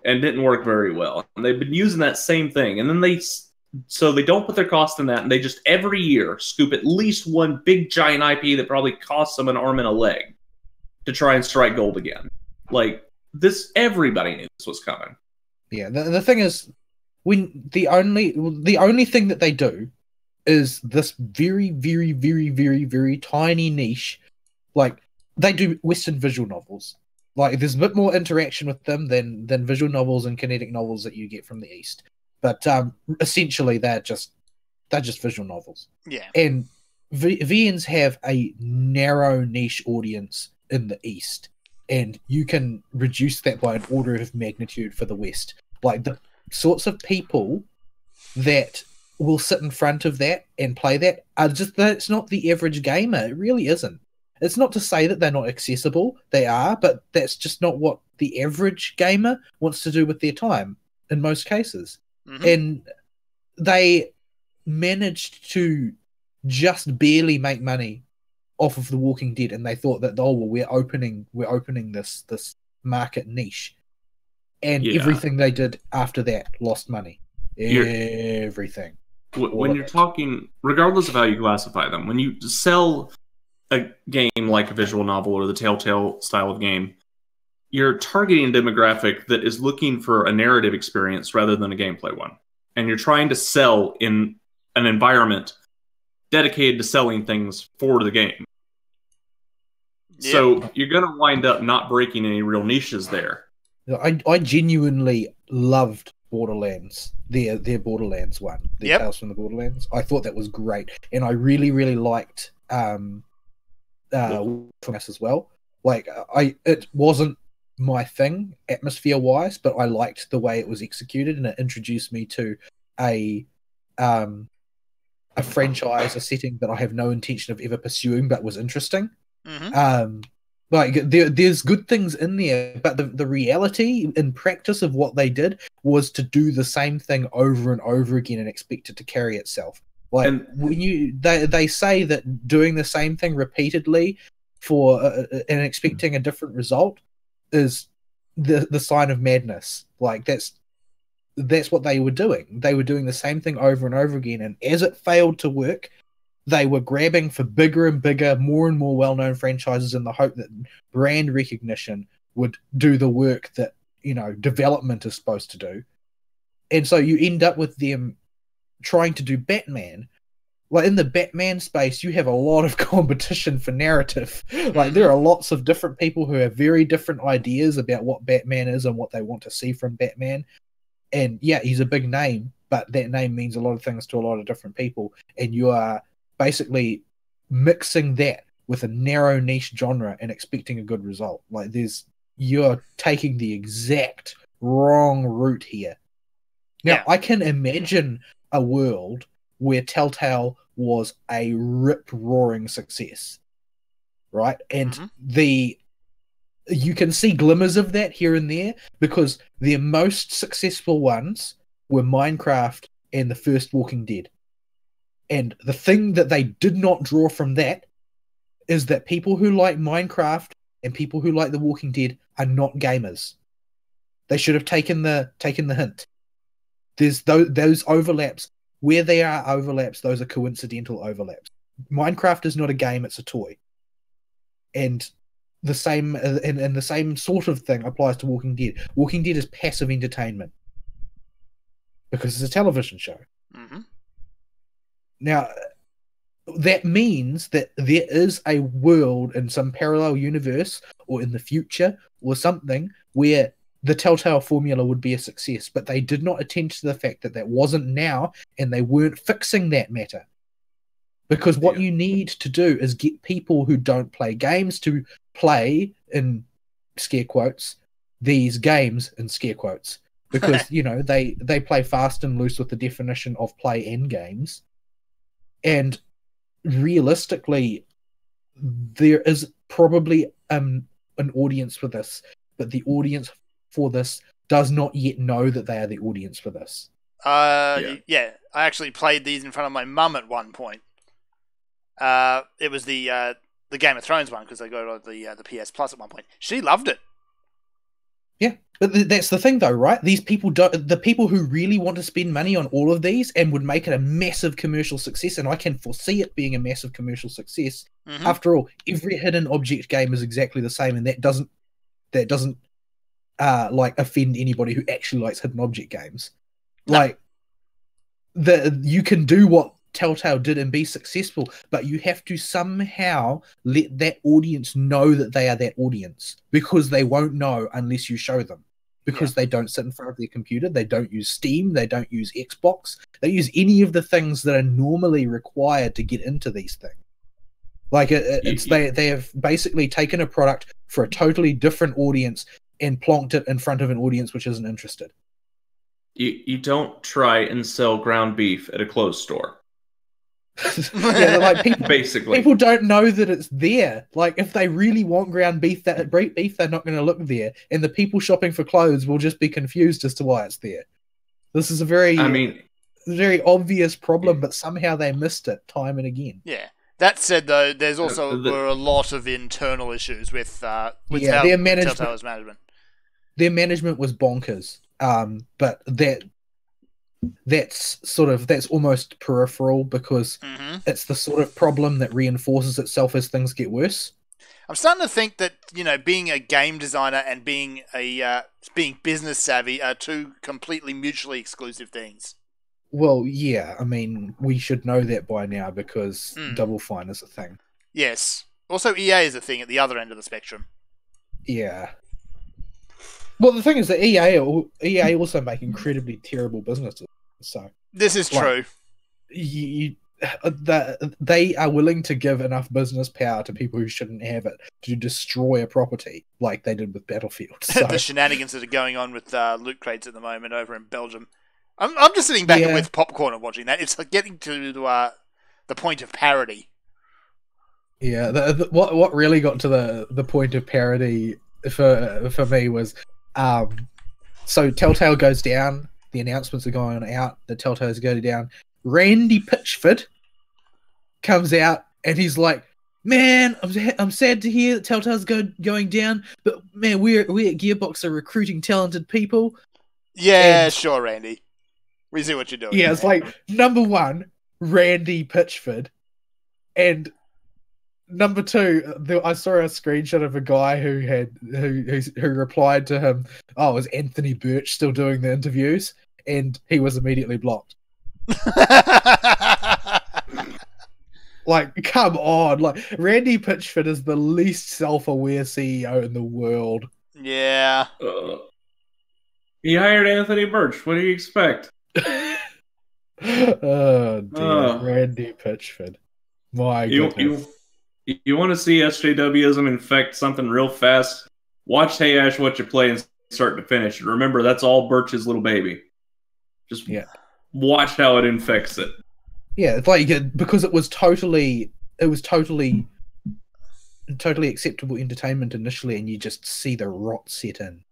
and didn't work very well. And they've been using that same thing. And then they don't put their cost in that, and they just every year scoop at least one big giant IP that probably costs them an arm and a leg to try and strike gold again. Like everybody knew this was coming. Yeah, the thing is, when the only thing that they do is this very, very, very, very, very tiny niche. Like they do Western visual novels. Like there's a bit more interaction with them than visual novels and kinetic novels that you get from the East. But essentially, they're just visual novels. Yeah. And VNs have a narrow niche audience in the East, and you can reduce that by an order of magnitude for the West. Like the sorts of people that will sit in front of that and play that are that's not the average gamer. It really isn't. It's not to say that they're not accessible. They are, but that's just not what the average gamer wants to do with their time in most cases. Mm-hmm. And they managed to just barely make money off of The Walking Dead, and they thought that we're opening this market niche, and everything they did after that lost money. Everything. When you're talking, regardless of how you classify them, when you sell a game like a visual novel or the Telltale style of game, you're targeting a demographic that is looking for a narrative experience rather than a gameplay one. And you're trying to sell in an environment dedicated to selling things for the game. Yeah. So you're going to wind up not breaking any real niches there. I genuinely loved Borderlands, their Borderlands one, their Tales from the Borderlands. I thought that was great. And I really, really liked from us as well. Like it wasn't my thing atmosphere wise, but I liked the way it was executed, and it introduced me to a franchise, a setting that I have no intention of ever pursuing, but was interesting. Mm-hmm. Like there's good things in there, but the reality in practice of what they did was to do the same thing over and over again and expect it to carry itself. Like when they say that doing the same thing repeatedly for and expecting a different result is the sign of madness. Like that's what they were doing. They were doing the same thing over and over again, and as it failed to work, they were grabbing for bigger and bigger, more and more well-known franchises in the hope that brand recognition would do the work that, development is supposed to do. And so you end up with them trying to do Batman. Like in the Batman space, you have a lot of competition for narrative. Like there are lots of different people who have very different ideas about what Batman is and what they want to see from Batman. And yeah, he's a big name, but that name means a lot of things to a lot of different people, and you are basically mixing that with a narrow niche genre and expecting a good result. Like you're taking the exact wrong route here. Now, I can imagine a world where Telltale was a rip-roaring success, right? And you can see glimmers of that here and there, because their most successful ones were Minecraft and the first Walking Dead. And the thing that they did not draw from that is that people who like Minecraft and people who like The Walking Dead are not gamers. They should have taken the hint. There's those overlaps. Where there are overlaps, those are coincidental overlaps. Minecraft is not a game, it's a toy. And the same and the same sort of thing applies to Walking Dead. Walking Dead is passive entertainment because it's a television show. Mm-hmm. Now, that means that there is a world in some parallel universe or in the future or something where the Telltale formula would be a success, but they did not attend to the fact that wasn't now, and they weren't fixing that matter. Because what you need to do is get people who don't play games to play, in scare quotes, these games, in scare quotes. Because, they play fast and loose with the definition of play and games. And realistically, there is probably an audience for this, but the audience for this does not yet know that they are the audience for this. I actually played these in front of my mum at one point. It was the Game of Thrones one, because I got the PS Plus at one point. She loved it. Yeah, but that's the thing, though, right? These people the people who really want to spend money on all of these and would make it a massive commercial success, and I can foresee it being a massive commercial success. Mm-hmm. After all, every hidden object game is exactly the same, and that doesn't offend anybody who actually likes hidden object games. No. Like, you can do what Telltale did and be successful, but you have to somehow let that audience know that they are that audience, because they won't know unless you show them, because they don't sit in front of their computer, they don't use Steam, they don't use Xbox, they use any of the things that are normally required to get into these things. Like, they have basically taken a product for a totally different audience and plonked it in front of an audience which isn't interested. You don't try and sell ground beef at a closed store. Like, people don't know that it's there. Like, if they really want ground beef, they're not going to look there, and the people shopping for clothes will just be confused as to why it's there. This is a very obvious problem, but somehow they missed it time and again. Yeah. That said, though, there's also were a lot of internal issues with their management. Telltale's management. Their management was bonkers, but that's almost peripheral, because it's the sort of problem that reinforces itself as things get worse. I'm starting to think that, being a game designer and being business savvy are two completely mutually exclusive things. Well, yeah, I mean, we should know that by now, because Double Fine is a thing. Yes. Also, EA is a thing at the other end of the spectrum. Yeah. Well, the thing is that EA also make incredibly terrible businesses. So this is true. They are willing to give enough business power to people who shouldn't have it to destroy a property, like they did with Battlefield. So. The shenanigans that are going on with loot crates at the moment over in Belgium. I'm just sitting back with popcorn and watching that. It's like getting to the point of parody. Yeah, what really got to the point of parody for me was, so Telltale goes down. The announcements are going out. The Telltale's going down. Randy Pitchford comes out and he's like, "Man, I'm sad to hear that Telltale's going down, but man, we at Gearbox are recruiting talented people." Yeah, sure, Randy. We see what you're doing. Yeah, it's like, number one, Randy Pitchford, and number two, I saw a screenshot of a guy who replied to him, "Oh, is Anthony Birch still doing the interviews?" And he was immediately blocked. Like, come on. Like, Randy Pitchford is the least self-aware CEO in the world. Yeah. He hired Anthony Birch. What do you expect? Oh dear, Uh, Randy Pitchford. My you goodness. you want to see SJWism infect something real fast? Watch Hey Ash What You Play and start to finish. Remember, that's all Birch's little baby. Just Yeah. watch how it infects it. Yeah, it's like because it was totally acceptable entertainment initially, and you just see the rot set in.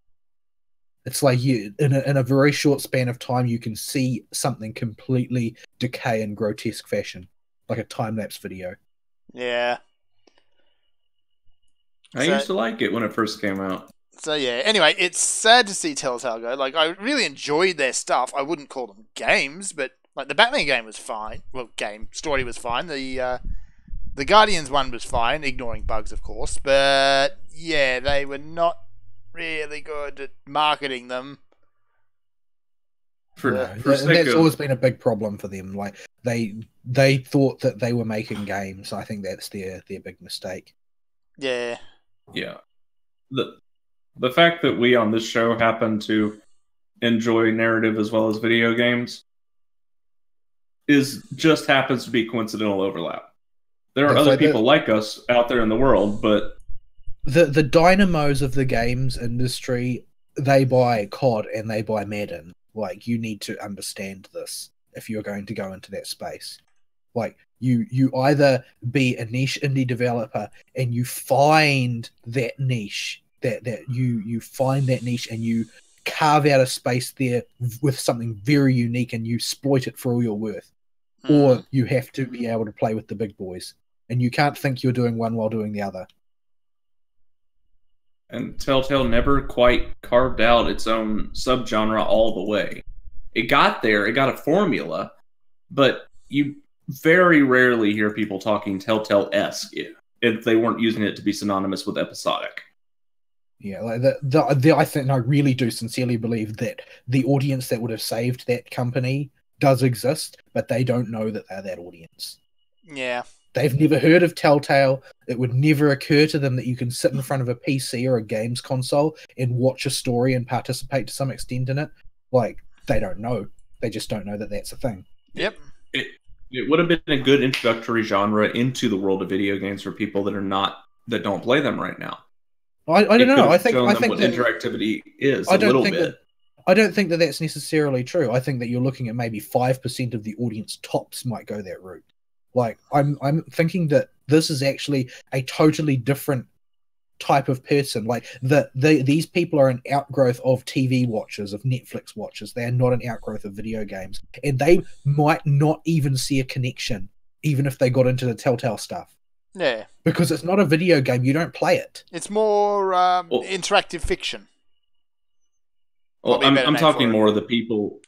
It's like you in a very short span of time you can see something completely decay in grotesque fashion, like a time lapse video. Yeah. I used to like it when it first came out. So yeah, anyway, it's sad to see Telltale go. Like, I really enjoyed their stuff. I wouldn't call them games, but like the Batman game was fine. Well, story was fine. The Guardians one was fine, ignoring bugs, of course. But yeah, they were not really good at marketing them. That's always been a big problem for them. Like they thought that they were making games. I think that's their big mistake. Yeah. Yeah. The fact that we on this show happen to enjoy narrative as well as video games just happens to be coincidental overlap. There are other people like us out there in the world, but the dynamos of the games industry, they buy COD and they buy Madden. Like, you need to understand this if you're going to go into that space. Like, you either be a niche indie developer and you find that niche, that you find that niche and you carve out a space there with something very unique and you exploit it for all you're worth. Or you have to be able to play with the big boys. And you can't think you're doing one while doing the other. And Telltale never quite carved out its own subgenre all the way. It got there, it got a formula, but you very rarely hear people talking Telltale-esque if they weren't using it to be synonymous with episodic. Yeah, like I really do sincerely believe that the audience that would have saved that company does exist, but they don't know that they're that audience. Yeah. They've never heard of Telltale. It would never occur to them that you can sit in front of a PC or a games console and watch a story and participate to some extent in it. Like, they don't know. They just don't know that that's a thing. Yep. It would have been a good introductory genre into the world of video games for people that don't play them right now. I don't know. I think what that interactivity is I don't think that that's necessarily true. I think that you're looking at maybe 5% of the audience tops might go that route. Like, I'm thinking that this is actually a totally different type of person. Like, these people are an outgrowth of TV watchers, of Netflix watchers. They are not an outgrowth of video games. And they might not even see a connection, even if they got into the Telltale stuff. Yeah. Because it's not a video game. You don't play it. It's more interactive fiction. Well, I'm talking more of the people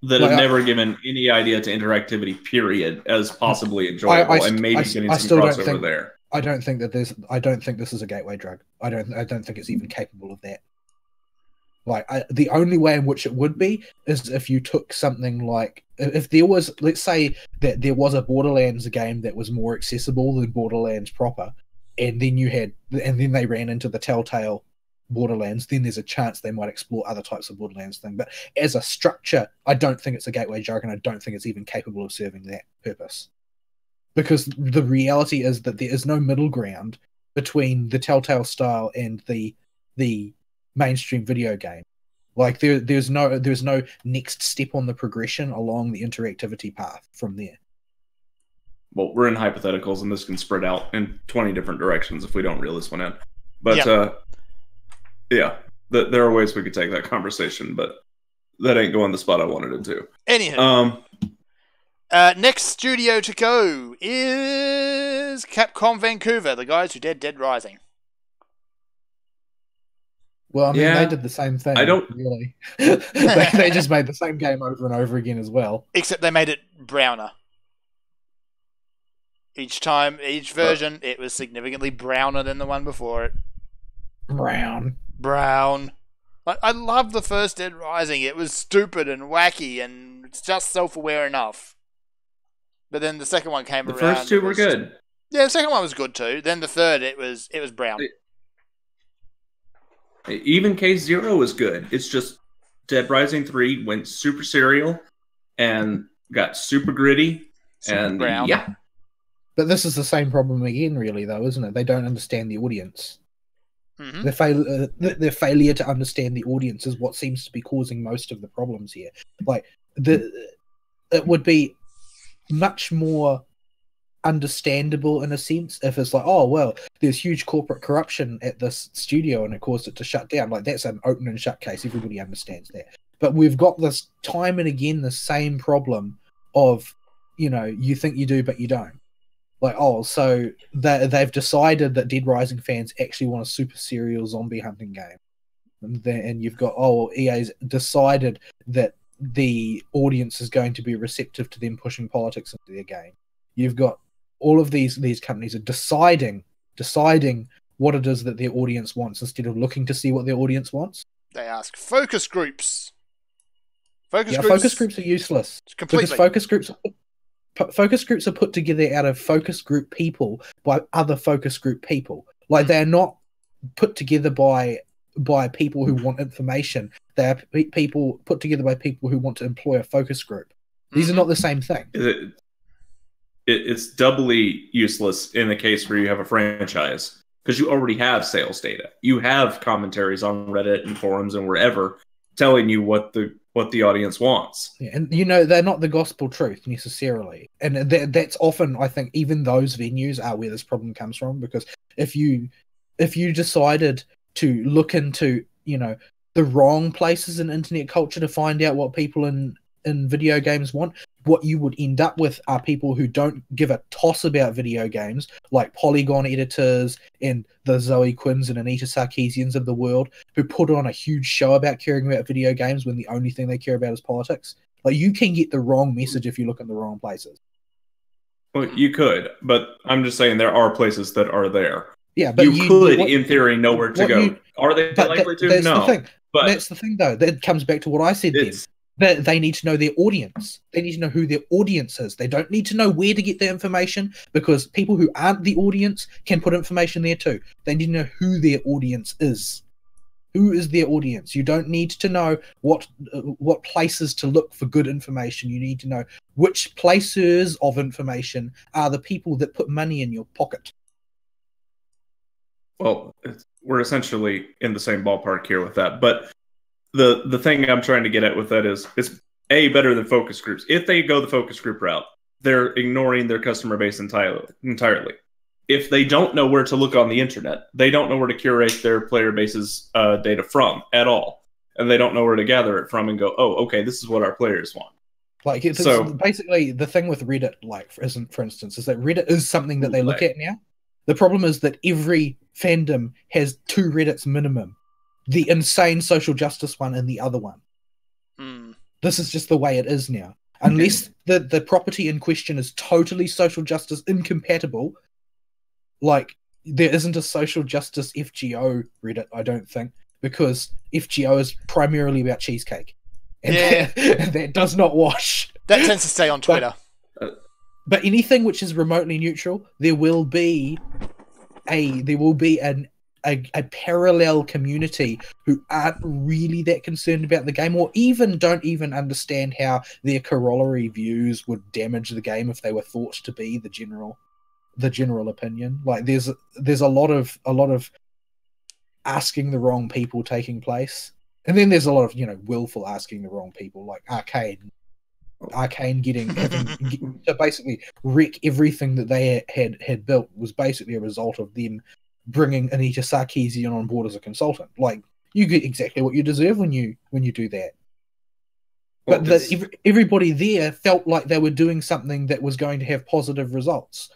that have never given any idea to interactivity, period, as possibly enjoyable, and maybe getting some crossover there. I don't think this is a gateway drug. I don't think it's even capable of that. Like, the only way in which it would be is if you took something like, if there was, let's say that there was a Borderlands game that was more accessible than Borderlands proper, and then they ran into the Telltale Borderlands, then there's a chance they might explore other types of Borderlands thing. But as a structure, I don't think it's a gateway drug, and I don't think it's even capable of serving that purpose. Because the reality is that there is no middle ground between the Telltale style and the mainstream video game. Like, there's no next step on the progression along the interactivity path from there. Well, we're in hypotheticals, and this can spread out in 20 different directions if we don't reel this one in. But yeah, there are ways we could take that conversation, but that ain't going the spot I wanted it to. Anyhow, next studio to go is Capcom Vancouver, the guys who did Dead Rising. Well, I mean, they did the same thing. I don't really. they just made the same game over and over again as well. Except they made it browner. Each version, it was significantly browner than the one before it. Brown. Like, I love the first Dead Rising. It was stupid and wacky and just self-aware enough. But then the second one came around. The first two were good. Yeah, the second one was good too. Then the third, it was brown. Even Case Zero was good. It's just Dead Rising 3 went super serial, and got super gritty, Super brown. yeah. But this is the same problem again, really, though, isn't it? They don't understand the audience. Their failure to understand the audience is what seems to be causing most of the problems here. Like, it would be much more understandable in a sense if it's like, oh well, there's huge corporate corruption at this studio and it caused it to shut down. Like, that's an open and shut case. Everybody understands that. But we've got this time and again the same problem of, you know, you think you do but you don't. Like, oh, so they've decided that Dead Rising fans actually want a super serial zombie hunting game, and you've got, oh, EA's decided that the audience is going to be receptive to them pushing politics into their game. You've got all of these companies are deciding what it is that their audience wants instead of looking to see what their audience wants. They ask focus groups. Focus groups are useless completely. Because focus groups are put together out of focus group people by other focus group people. Like, they're not put together by people who want information. They are people put together by people who want to employ a focus group. These are not the same thing. It's doubly useless in the case where you have a franchise, because you already have sales data. You have commentaries on Reddit and forums and wherever telling you what the audience wants. Yeah, and you know, they're not the gospel truth necessarily, and that's often, I think, even those venues are where this problem comes from. Because if you decided to look into, you know, the wrong places in internet culture to find out what people in video games want, what you would end up with are people who don't give a toss about video games, like Polygon editors and the Zoe Quinns and Anita Sarkeesians of the world, who put on a huge show about caring about video games when the only thing they care about is politics. Like, you can get the wrong message if you look in the wrong places. Well, you could, but I'm just saying there are places that are there. Yeah, but you could, in theory, know where to go. Are they likely to? No. But that's the thing, though. That comes back to what I said then. They need to know their audience. They need to know who their audience is. They don't need to know where to get their information, because people who aren't the audience can put information there too. They need to know who their audience is. Who is their audience? You don't need to know what places to look for good information. You need to know which places of information are the people that put money in your pocket. Well, we're essentially in the same ballpark here with that, but the thing I'm trying to get at with that is, it's better than focus groups. If they go the focus group route, they're ignoring their customer base entirely. If they don't know where to look on the internet, they don't know where to curate their player base's data from at all, and they don't know where to gather it from and go, oh, okay, this is what our players want. Like, so basically, the thing with Reddit, like, for instance, is that Reddit is something that they look at now. The problem is that every fandom has 2 Reddits minimum. The insane social justice one and the other one. This is just the way it is now. Unless the property in question is totally social justice incompatible, like, there isn't a social justice FGO Reddit, I don't think, because FGO is primarily about cheesecake. And that does not wash. That tends to stay on Twitter. But anything which is remotely neutral, there will be a parallel community who aren't really that concerned about the game, or even don't even understand how their corollary views would damage the game if they were thought to be the general opinion. Like, there's a lot of asking the wrong people taking place, and then there's a lot of, you know, willful asking the wrong people, like Arcane having to basically wreck everything that they had built was basically a result of them bringing Anita Sarkeesian on board as a consultant. Like, you get exactly what you deserve when you do that. Well, but everybody there felt like they were doing something that was going to have positive results.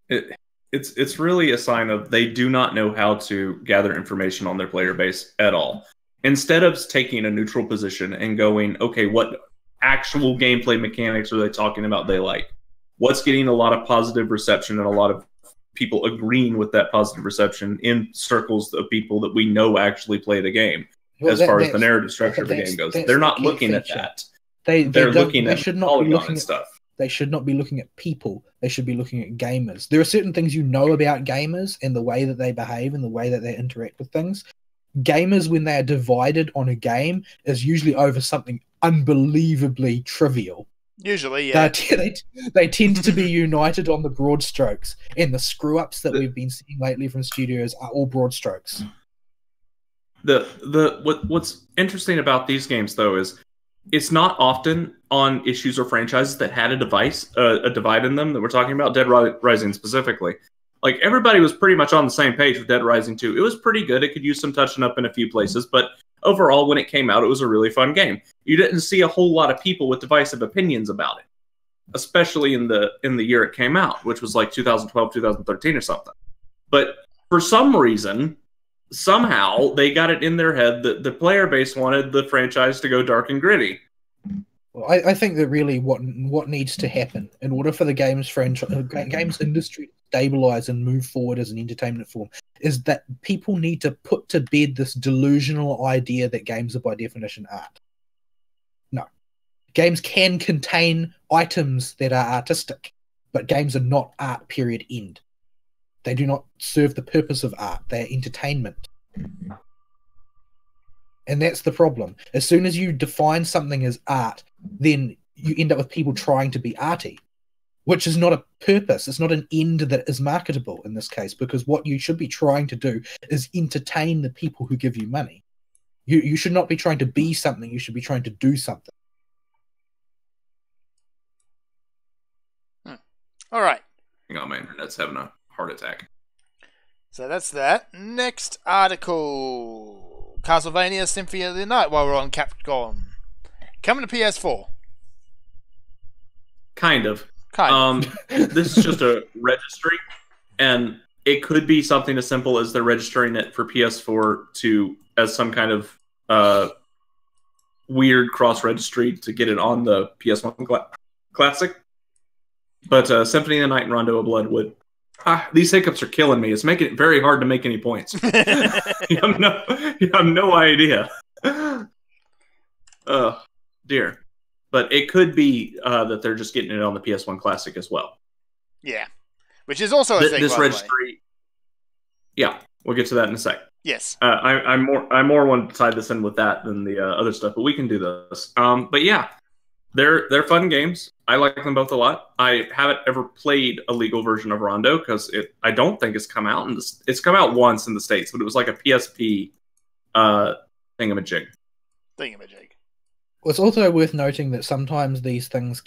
It's really a sign of they do not know how to gather information on their player base at all. Instead of taking a neutral position and going, okay, what actual gameplay mechanics are they talking about they like? What's getting a lot of positive reception and a lot of people agreeing with that positive reception in circles of people that we know actually play the game, as far as the narrative structure of the game goes? They're not looking at that. They're looking at Polygon and stuff. They should not be looking at people. They should be looking at gamers. There are certain things you know about gamers and the way that they behave and the way that they interact with things. gamers, when they are divided on a game, is usually over something unbelievably trivial. Usually, yeah. They tend to be united on the broad strokes, and the screw-ups that we've been seeing lately from studios are all broad strokes. What's interesting about these games, though, is it's not often on issues or franchises that had a divide in them that we're talking about, Dead Rising specifically. Like, everybody was pretty much on the same page with Dead Rising 2. It was pretty good. It could use some touching up in a few places, but overall, when it came out, it was a really fun game. You didn't see a whole lot of people with divisive opinions about it, especially in the year it came out, which was like 2012, 2013 or something. But for some reason, somehow, they got it in their head that the player base wanted the franchise to go dark and gritty. Well, I think that really what needs to happen in order for the games industry to stabilize and move forward as an entertainment form is that people need to put to bed this delusional idea that games are by definition art. No. Games can contain items that are artistic, but games are not art, period, end. They do not serve the purpose of art. They're entertainment. And that's the problem. As soon as you define something as art, then you end up with people trying to be arty, which is not a purpose. It's not an end that is marketable in this case, because what you should be trying to do is entertain the people who give you money. You should not be trying to be something. You should be trying to do something. All right. Hang on, my internet's having a heart attack. So that's that. Next article. Castlevania Symphony of the Night while we're on Capcom. Coming to PS4. Kind of. This is just a registry, and it could be something as simple as they're registering it for PS4 as some kind of weird cross-registry to get it on the PS1 Classic. But Symphony of the Night and Rondo of Blood would... these hiccups are killing me. It's making it very hard to make any points. you have no idea. Oh, dear. But it could be that they're just getting it on the PS1 Classic as well. Yeah. Which is also a thing, this by registry. The way. Yeah, we'll get to that in a sec. Yes. I more want to tie this in with that than the other stuff, but we can do this. But yeah, they're fun games. I like them both a lot. I haven't ever played a legal version of Rondo because I don't think it's come out it's come out once in the States, but it was like a PSP thingamajig. Well, it's also worth noting that sometimes these things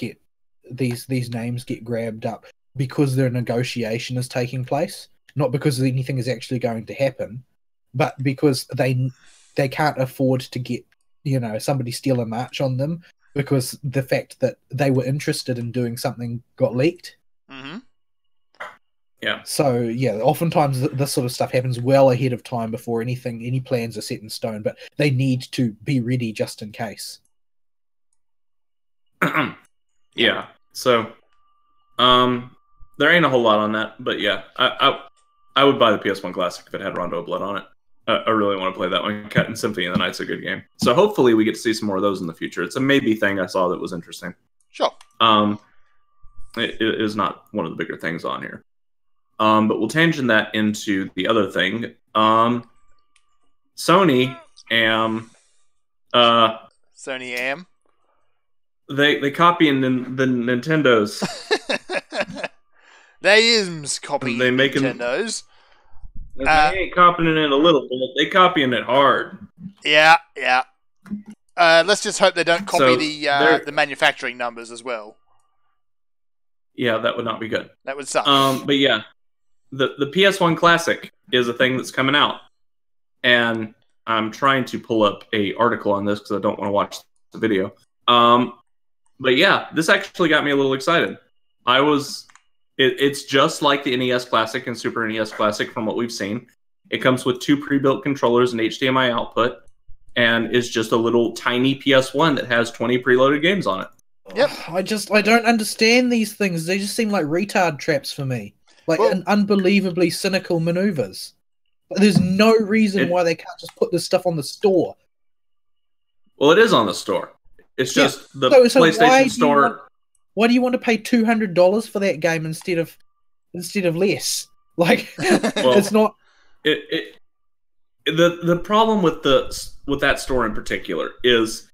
these names get grabbed up because their negotiation is taking place, not because anything is actually going to happen, but because they can't afford to get somebody steal a march on them. Because the fact that they were interested in doing something got leaked. Mm-hmm. Yeah. So, yeah, oftentimes this sort of stuff happens well ahead of time before any plans are set in stone, but they need to be ready just in case. Yeah. So, there ain't a whole lot on that, but yeah, I would buy the PS1 Classic if it had Rondo of Blood on it. I really want to play that one. Cat and Symphony of the Night's a good game. So hopefully we get to see some more of those in the future. It's a maybe thing I saw that was interesting. Sure. It is not one of the bigger things on here. But we'll tangent that into the other thing. Sony Sony They copying the Nintendos. They is copying Nintendos. They ain't copying it a little bit. They copying it hard. Yeah. Let's just hope they don't copy the manufacturing numbers as well. Yeah, that would not be good. That would suck. But yeah, the PS1 Classic is a thing that's coming out, and I'm trying to pull up a article on this because I don't want to watch the video. But yeah, this actually got me a little excited. It's just like the NES Classic and Super NES Classic from what we've seen. It comes with 2 pre-built controllers and HDMI output, and is just a little tiny PS1 that has 20 preloaded games on it. Yep. I don't understand these things. They just seem like retard traps for me. Unbelievably cynical maneuvers. There's no reason why they can't just put this stuff on the store. Well, it is on the store. It's just the PlayStation Store. Why do you want to pay $200 for that game instead of less? It's not. the problem with that store in particular is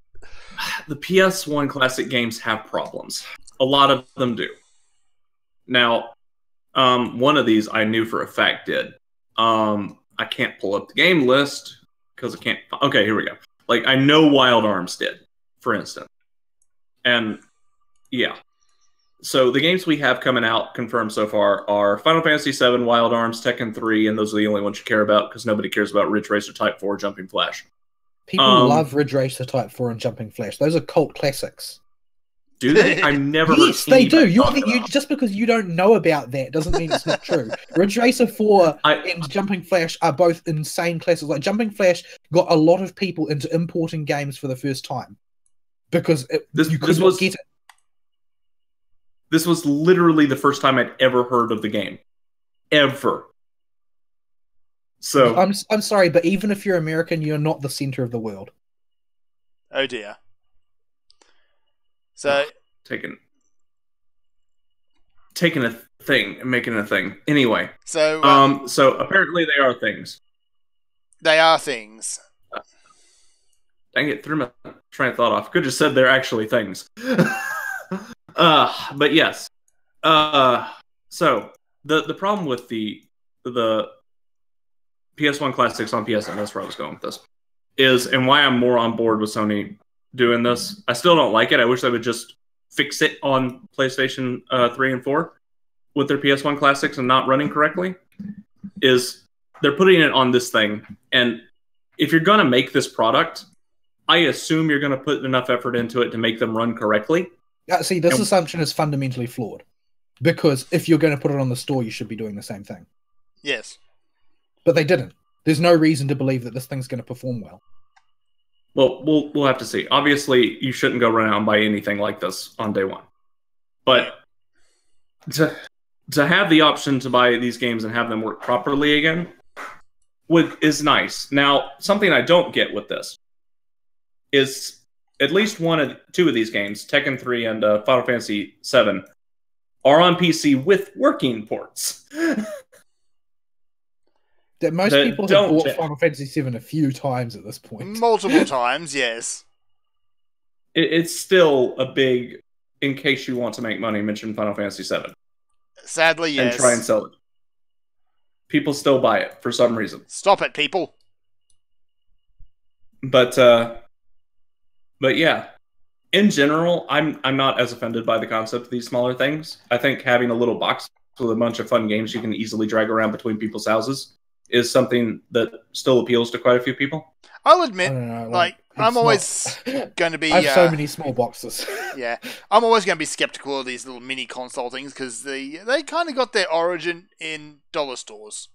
the PS1 classic games have problems. A lot of them do. Now, one of these I knew for a fact did. I can't pull up the game list because I can't. Okay, here we go. Like, I know Wild Arms did, for instance. And, yeah. So the games we have coming out confirmed so far are Final Fantasy VII, Wild Arms, Tekken 3, and those are the only ones you care about because nobody cares about Ridge Racer Type 4 Jumping Flash. People love Ridge Racer Type 4 and Jumping Flash. Those are cult classics. Do they? I've never Yes, they do. You just because you don't know about that doesn't mean it's not true. Ridge Racer 4 and Jumping Flash are both insane classics. Like, Jumping Flash got a lot of people into importing games for the first time because you could not get it. This was literally the first time I'd ever heard of the game. Ever. So I'm sorry, but even if you're American, you're not the center of the world. Oh dear. So taking a thing and making a thing. Anyway. So so apparently they are things. They are things. Dang it, threw my train of thought off. Could have just said they're actually things. But yes. So the problem with the PS1 classics on PSN, that's where I was going with this, is, and why I'm more on board with Sony doing this. I still don't like it. I wish they would just fix it on PlayStation 3 and 4 with their PS1 classics and not running correctly. Is they're putting it on this thing, and if you're gonna make this product, I assume you're gonna put enough effort into it to make them run correctly. See, this assumption is fundamentally flawed. Because if you're going to put it on the store, you should be doing the same thing. Yes. But they didn't. There's no reason to believe that this thing's going to perform well. Well, we'll have to see. Obviously, you shouldn't go run out and buy anything like this on day one. But to have the option to buy these games and have them work properly again is nice. Now, something I don't get with this is at least two of these games, Tekken 3 and Final Fantasy VII, are on PC with working ports. That most people have bought Final Fantasy VII a few times at this point. Multiple times, yes. It's still a big, in case you want to make money, mention Final Fantasy VII. Sadly, yes. And try and sell it. People still buy it for some reason. Stop it, people. But yeah, in general, I'm not as offended by the concept of these smaller things. I think having a little box with a bunch of fun games you can easily drag around between people's houses is something that still appeals to quite a few people. I'll admit, I'm always going to be... I have so many small boxes. Yeah, I'm always going to be skeptical of these little mini console things because they kind of got their origin in dollar stores.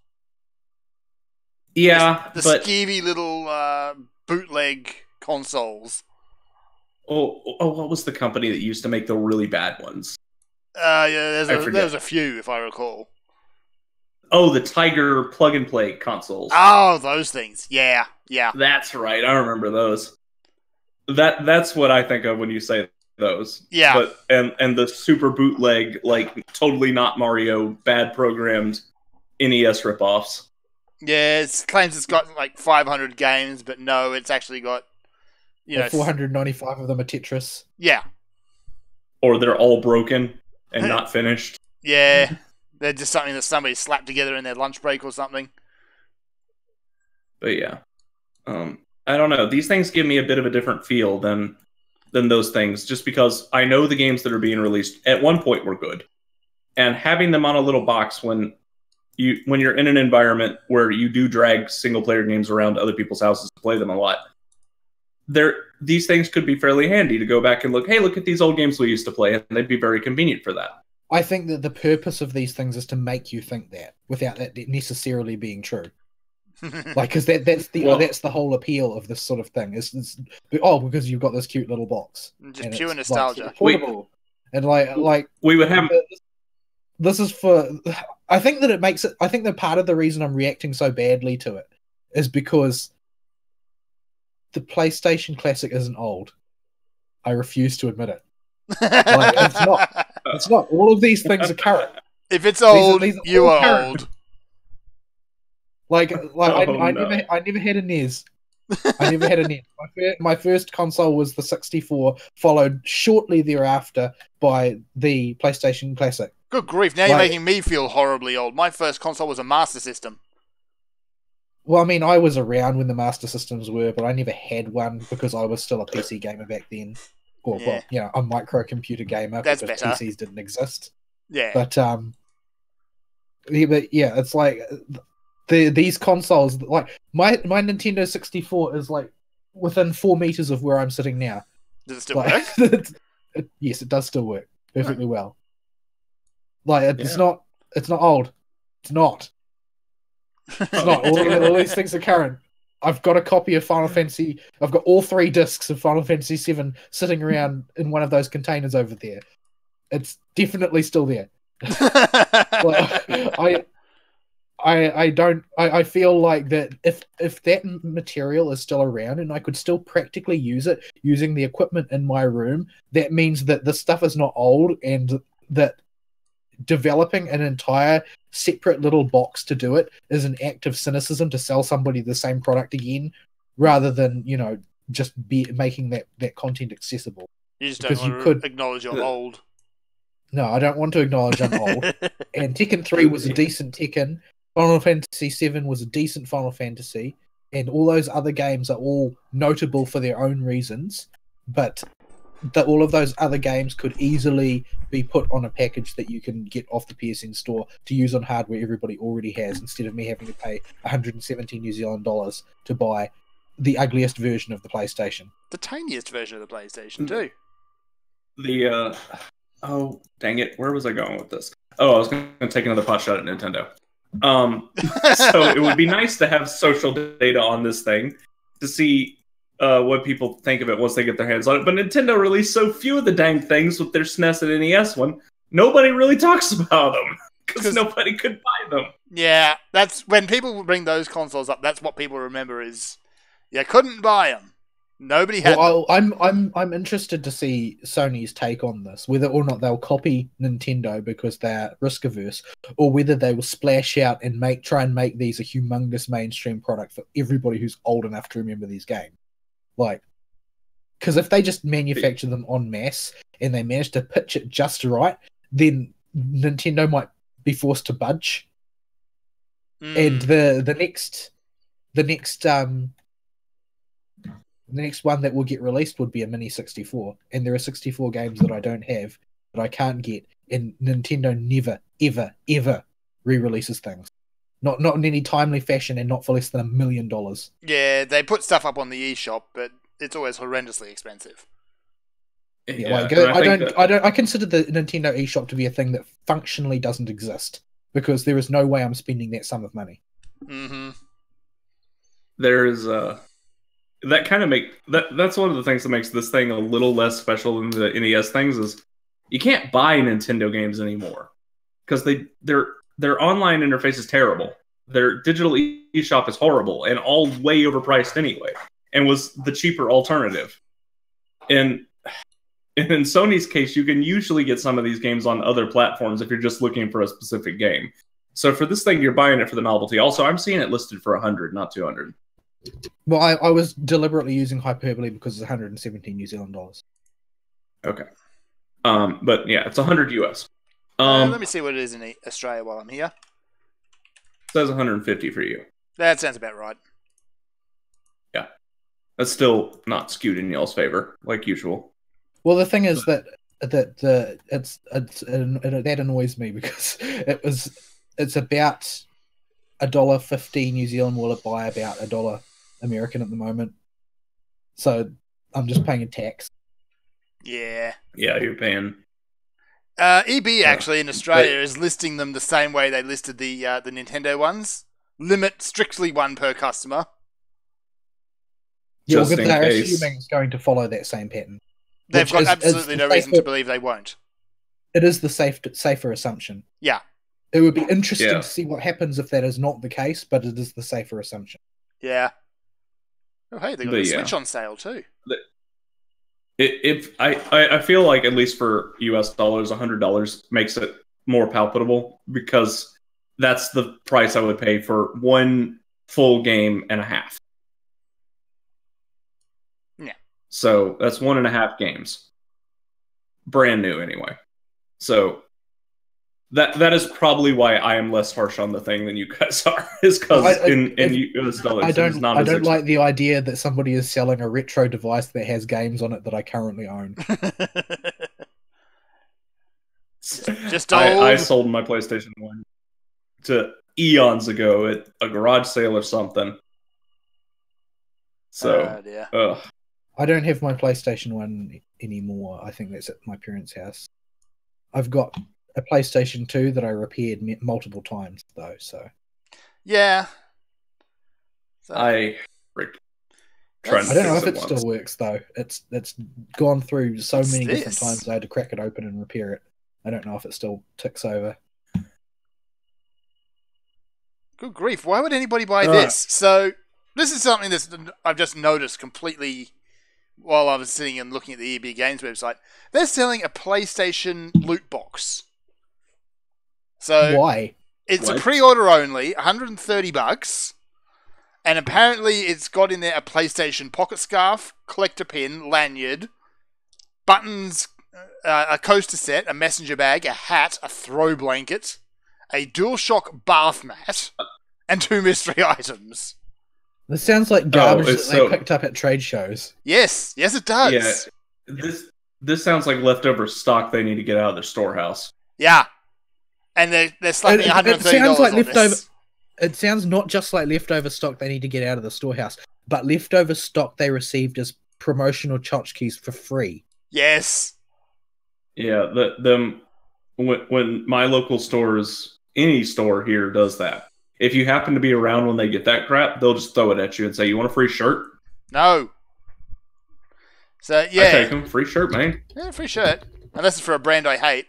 Yeah, the skeevy little bootleg consoles. Oh, what was the company that used to make the really bad ones? Yeah, there's a few, if I recall. Oh, the Tiger plug-and-play consoles. Oh, those things. Yeah. That's right. I remember those. That's what I think of when you say those. Yeah. But and the super bootleg, like, totally not Mario, bad programmed NES ripoffs. Yeah, it claims it's got, like, 500 games, but no, it's actually got... 495 of them are Tetris. Yeah. Or they're all broken and not finished. Yeah. They're just something that somebody slapped together in their lunch break or something. But yeah. I don't know. These things give me a bit of a different feel than those things, just because I know the games that are being released at one point were good. And having them on a little box when you're in an environment where you do drag single-player games around to other people's houses to play them a lot, these things could be fairly handy to go back and look at these old games we used to play, and they'd be very convenient for that. I think that the purpose of these things is to make you think that, without that necessarily being true. Because that's the whole appeal of this sort of thing. Because you've got this cute little box. Just pure nostalgia. Like, portable. And like we would have. This is for. I think that it makes it. I think that part of the reason I'm reacting so badly to it is because the PlayStation Classic isn't old. I refuse to admit it. Like, it's not. It's not. All of these things are current. If it's old, you are current. old. I never had a NES. I never had a NES. My first console was the 64, followed shortly thereafter by the PlayStation Classic. Good grief! Now you're making me feel horribly old. My first console was a Master System. Well, I mean, I was around when the Master Systems were, but I never had one because I was still a PC gamer back then. Or, well, a microcomputer gamer. That's because better. PCs didn't exist. Yeah. But it's like these consoles, like my Nintendo 64 is like within 4 meters of where I'm sitting now. Does it still work? Yes, it does still work perfectly well. Like it's not old. It's not. It's not. All these things are current. I've got a copy of Final Fantasy. I've got all 3 discs of Final Fantasy VII sitting around in one of those containers over there. It's definitely still there. I feel like that if that material is still around and I could still practically use it using the equipment in my room, that means that the stuff is not old, and that developing an entire separate little box to do it is an act of cynicism to sell somebody the same product again, rather than just making that content accessible. You just don't want to acknowledge you're old. No, I don't want to acknowledge I'm old. And Tekken 3 was a decent Tekken. Final Fantasy VII was a decent Final Fantasy. And all those other games are all notable for their own reasons. But all of those other games could easily be put on a package that you can get off the PSN store to use on hardware everybody already has, instead of me having to pay 117 New Zealand dollars to buy the ugliest version of the PlayStation. The tiniest version of the PlayStation, too. Oh, dang it. Where was I going with this? Oh, I was going to take another pot shot at Nintendo. So it would be nice to have social data on this thing to see what people think of it once they get their hands on it. But Nintendo released so few of the dang things with their SNES and NES one, nobody really talks about them because nobody could buy them. Yeah, that's when people bring those consoles up. That's what people remember is you couldn't buy them. Nobody had. Well, I'm interested to see Sony's take on this, whether or not they'll copy Nintendo because they're risk averse, or whether they will splash out and try and make these a humongous mainstream product for everybody who's old enough to remember these games. Like, because if they just manufacture them en masse and they manage to pitch it just right, then Nintendo might be forced to budge. And the next one that will get released would be a Mini 64, and there are 64 games that I don't have that I can't get, and Nintendo never, ever, ever re-releases things. Not in any timely fashion, and not for less than $1 million. Yeah, they put stuff up on the eShop, but it's always horrendously expensive. Yeah, I consider the Nintendo eShop to be a thing that functionally doesn't exist, because there is no way I'm spending that sum of money. Mm-hmm. There's that kind of that's one of the things that makes this thing a little less special than the NES things is you can't buy Nintendo games anymore because their online interface is terrible. Their digital eShop is horrible and all way overpriced anyway, and was the cheaper alternative. And in Sony's case, you can usually get some of these games on other platforms if you're just looking for a specific game. So for this thing, you're buying it for the novelty. Also, I'm seeing it listed for 100, not 200. Well, I was deliberately using hyperbole because it's 117 New Zealand dollars. Okay. But yeah, it's 100 US. Let me see what it is in Australia while I'm here. It says 150 for you. That sounds about right. Yeah. That's still not skewed in y'all's favor, like usual. Well, the thing is that that annoys me because it's about $1.50 New Zealand will it buy about $1 American at the moment. So I'm just paying a tax. Yeah. Yeah, you're paying. EB actually in Australia is listing them the same way they listed the Nintendo ones. Limit strictly one per customer. Yeah, because they're assuming it's going to follow that same pattern. They've got absolutely no reason to believe they won't. It is the safer assumption. Yeah. It would be interesting to see what happens if that is not the case, but it is the safer assumption. Yeah. Oh, hey, they got the Switch on sale too. I feel like at least for US dollars, $100 makes it more palatable because that's the price I would pay for one full game and a half. Yeah. So that's 1.5 games. Brand new, anyway. So that is probably why I am less harsh on the thing than you guys are. Is because I don't like the idea that somebody is selling a retro device that has games on it that I currently own. Just old. I sold my PlayStation 1 to eons ago at a garage sale or something. So, I don't have my PlayStation 1 anymore. I think that's at my parents' house. I've got a PlayStation 2 that I repaired multiple times, though. So, yeah. So, I don't know if it still works though. It's gone through so many different times. I had to crack it open and repair it. I don't know if it still ticks over. Good grief! Why would anybody buy this? So this is something that I've just noticed completely while I was sitting and looking at the EB Games website. They're selling a PlayStation loot box. So why? It's a pre-order only, $130, and apparently it's got in there a PlayStation pocket scarf, collector pin, lanyard, buttons, a coaster set, a messenger bag, a hat, a throw blanket, a DualShock bath mat, and 2 mystery items. This sounds like garbage they picked up at trade shows. Yes, it does. Yeah, this sounds like leftover stock they need to get out of their storehouse. Yeah. And they're slapping $130 on this. It sounds not just like leftover stock they need to get out of the storehouse, but leftover stock they received as promotional tchotchkes for free. Yes. Yeah, when my local stores, any store here does that. If you happen to be around when they get that crap, they'll just throw it at you and say, "You want a free shirt?" No. So yeah, I take them. Free shirt, man. Yeah, free shirt. Unless it's for a brand I hate.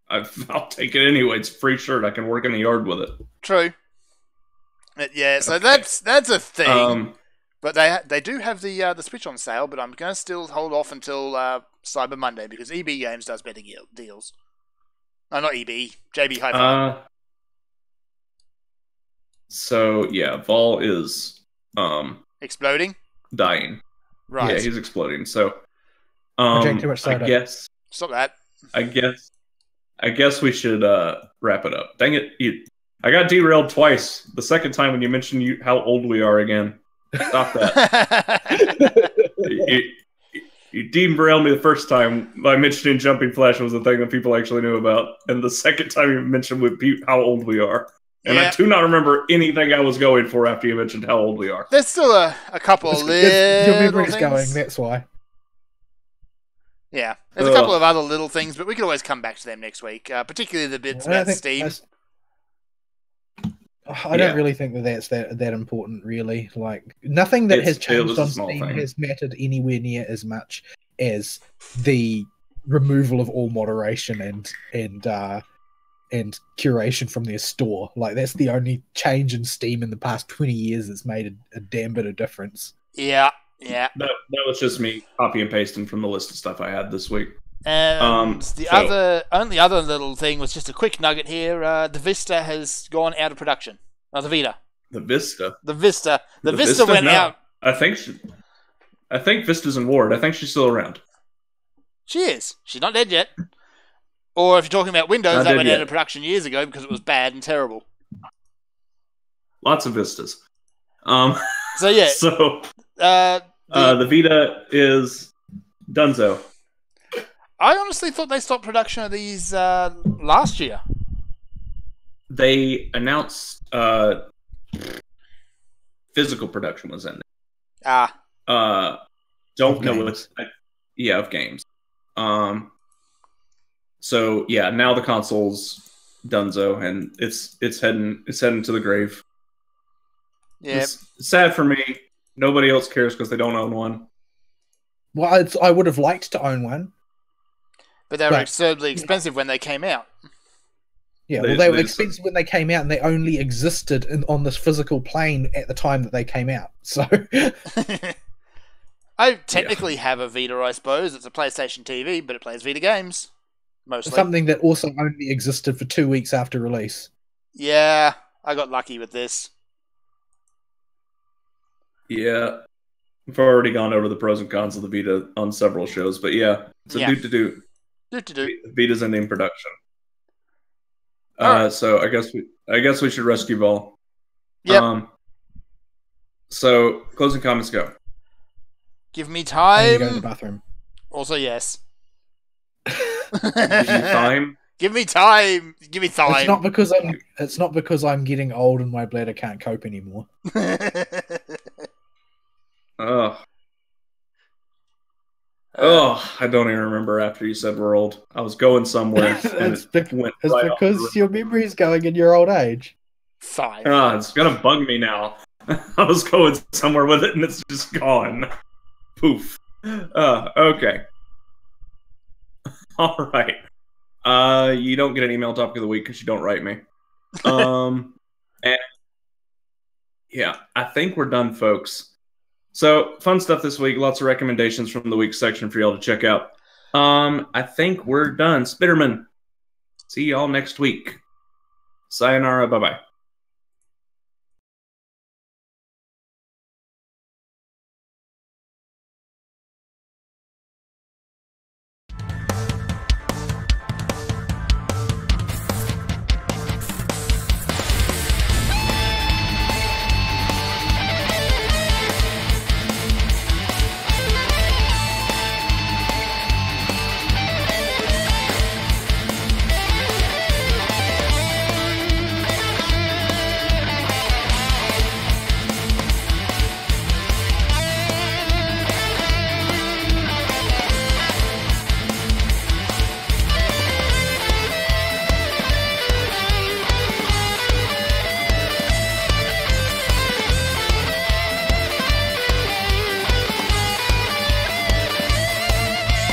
I'll take it anyway. It's a free shirt. I can work in the yard with it. True. But yeah, so okay. That's a thing. But they do have the Switch on sale, but I'm going to still hold off until Cyber Monday because EB Games does better deals. No, not EB. JB Hi-Fi. So yeah, Vol is exploding, dying. Right. Yeah, he's exploding. So drank too much soda. I guess stop that. I guess we should wrap it up. Dang it! I got derailed twice. The second time when you mentioned how old we are again. Stop that. You derailed me the first time by mentioning Jumping Flash was a thing that people actually knew about, and the second time you mentioned how old we are. And I do not remember anything I was going for after you mentioned how old we are. There's still a couple of little your memory's things. Going, that's why. Yeah, there's a couple of other little things, but we can always come back to them next week, particularly the bits about Steam. I don't really think that's that important, really. Like, nothing that has changed on Steam has mattered anywhere near as much as the removal of all moderation and curation from their store. Like, that's the only change in Steam in the past 20 years that's made a damn bit of difference. Yeah. That was just me copy and pasting from the list of stuff I had this week. And only other little thing was just a quick nugget here. The Vista has gone out of production. Oh, the Vita. The Vista. The Vista went out. I think Vista's in Ward. I think she's still around. She is. She's not dead yet. Or if you're talking about Windows, that went out of production years ago because it was bad and terrible. Lots of Vistas. So yeah. So the Vita is Dunzo. I honestly thought they stopped production of these last year. They announced physical production was in there. Don't know what's of games. So yeah, now the console's Dunzo, and it's heading to the grave. Yeah, it's sad for me. Nobody else cares because they don't own one. Well, I would have liked to own one. But they were absurdly expensive when they came out. Yeah, well, they were expensive when they came out, and they only existed on this physical plane at the time that they came out. So, I technically have a Vita, I suppose. It's a PlayStation TV, but it plays Vita games. mostly. Something that also only existed for 2 weeks after release. Yeah, I got lucky with this. Yeah. We've already gone over the pros and cons of the Vita on several shows, but yeah, it's a do-to-do. Do-to-do. Vita's ending production. Right. So I guess we should rescue Vol. Yep. So closing comments go. Give me I need time. to go to the bathroom. Also, yes. Give you time. Give me time. Give me time. It's not because I'm getting old and my bladder can't cope anymore. Ugh. I don't even remember after you said we're old. I was going somewhere. It's because your memory's going in your old age. Fine. It's gonna bug me now. I was going somewhere with it and it's just gone. Poof. Okay. All right. You don't get an email topic of the week because you don't write me. And yeah, I think we're done, folks. So, fun stuff this week. Lots of recommendations from the week section for y'all to check out. I think we're done. Spitterman, see y'all next week. Sayonara. Bye-bye.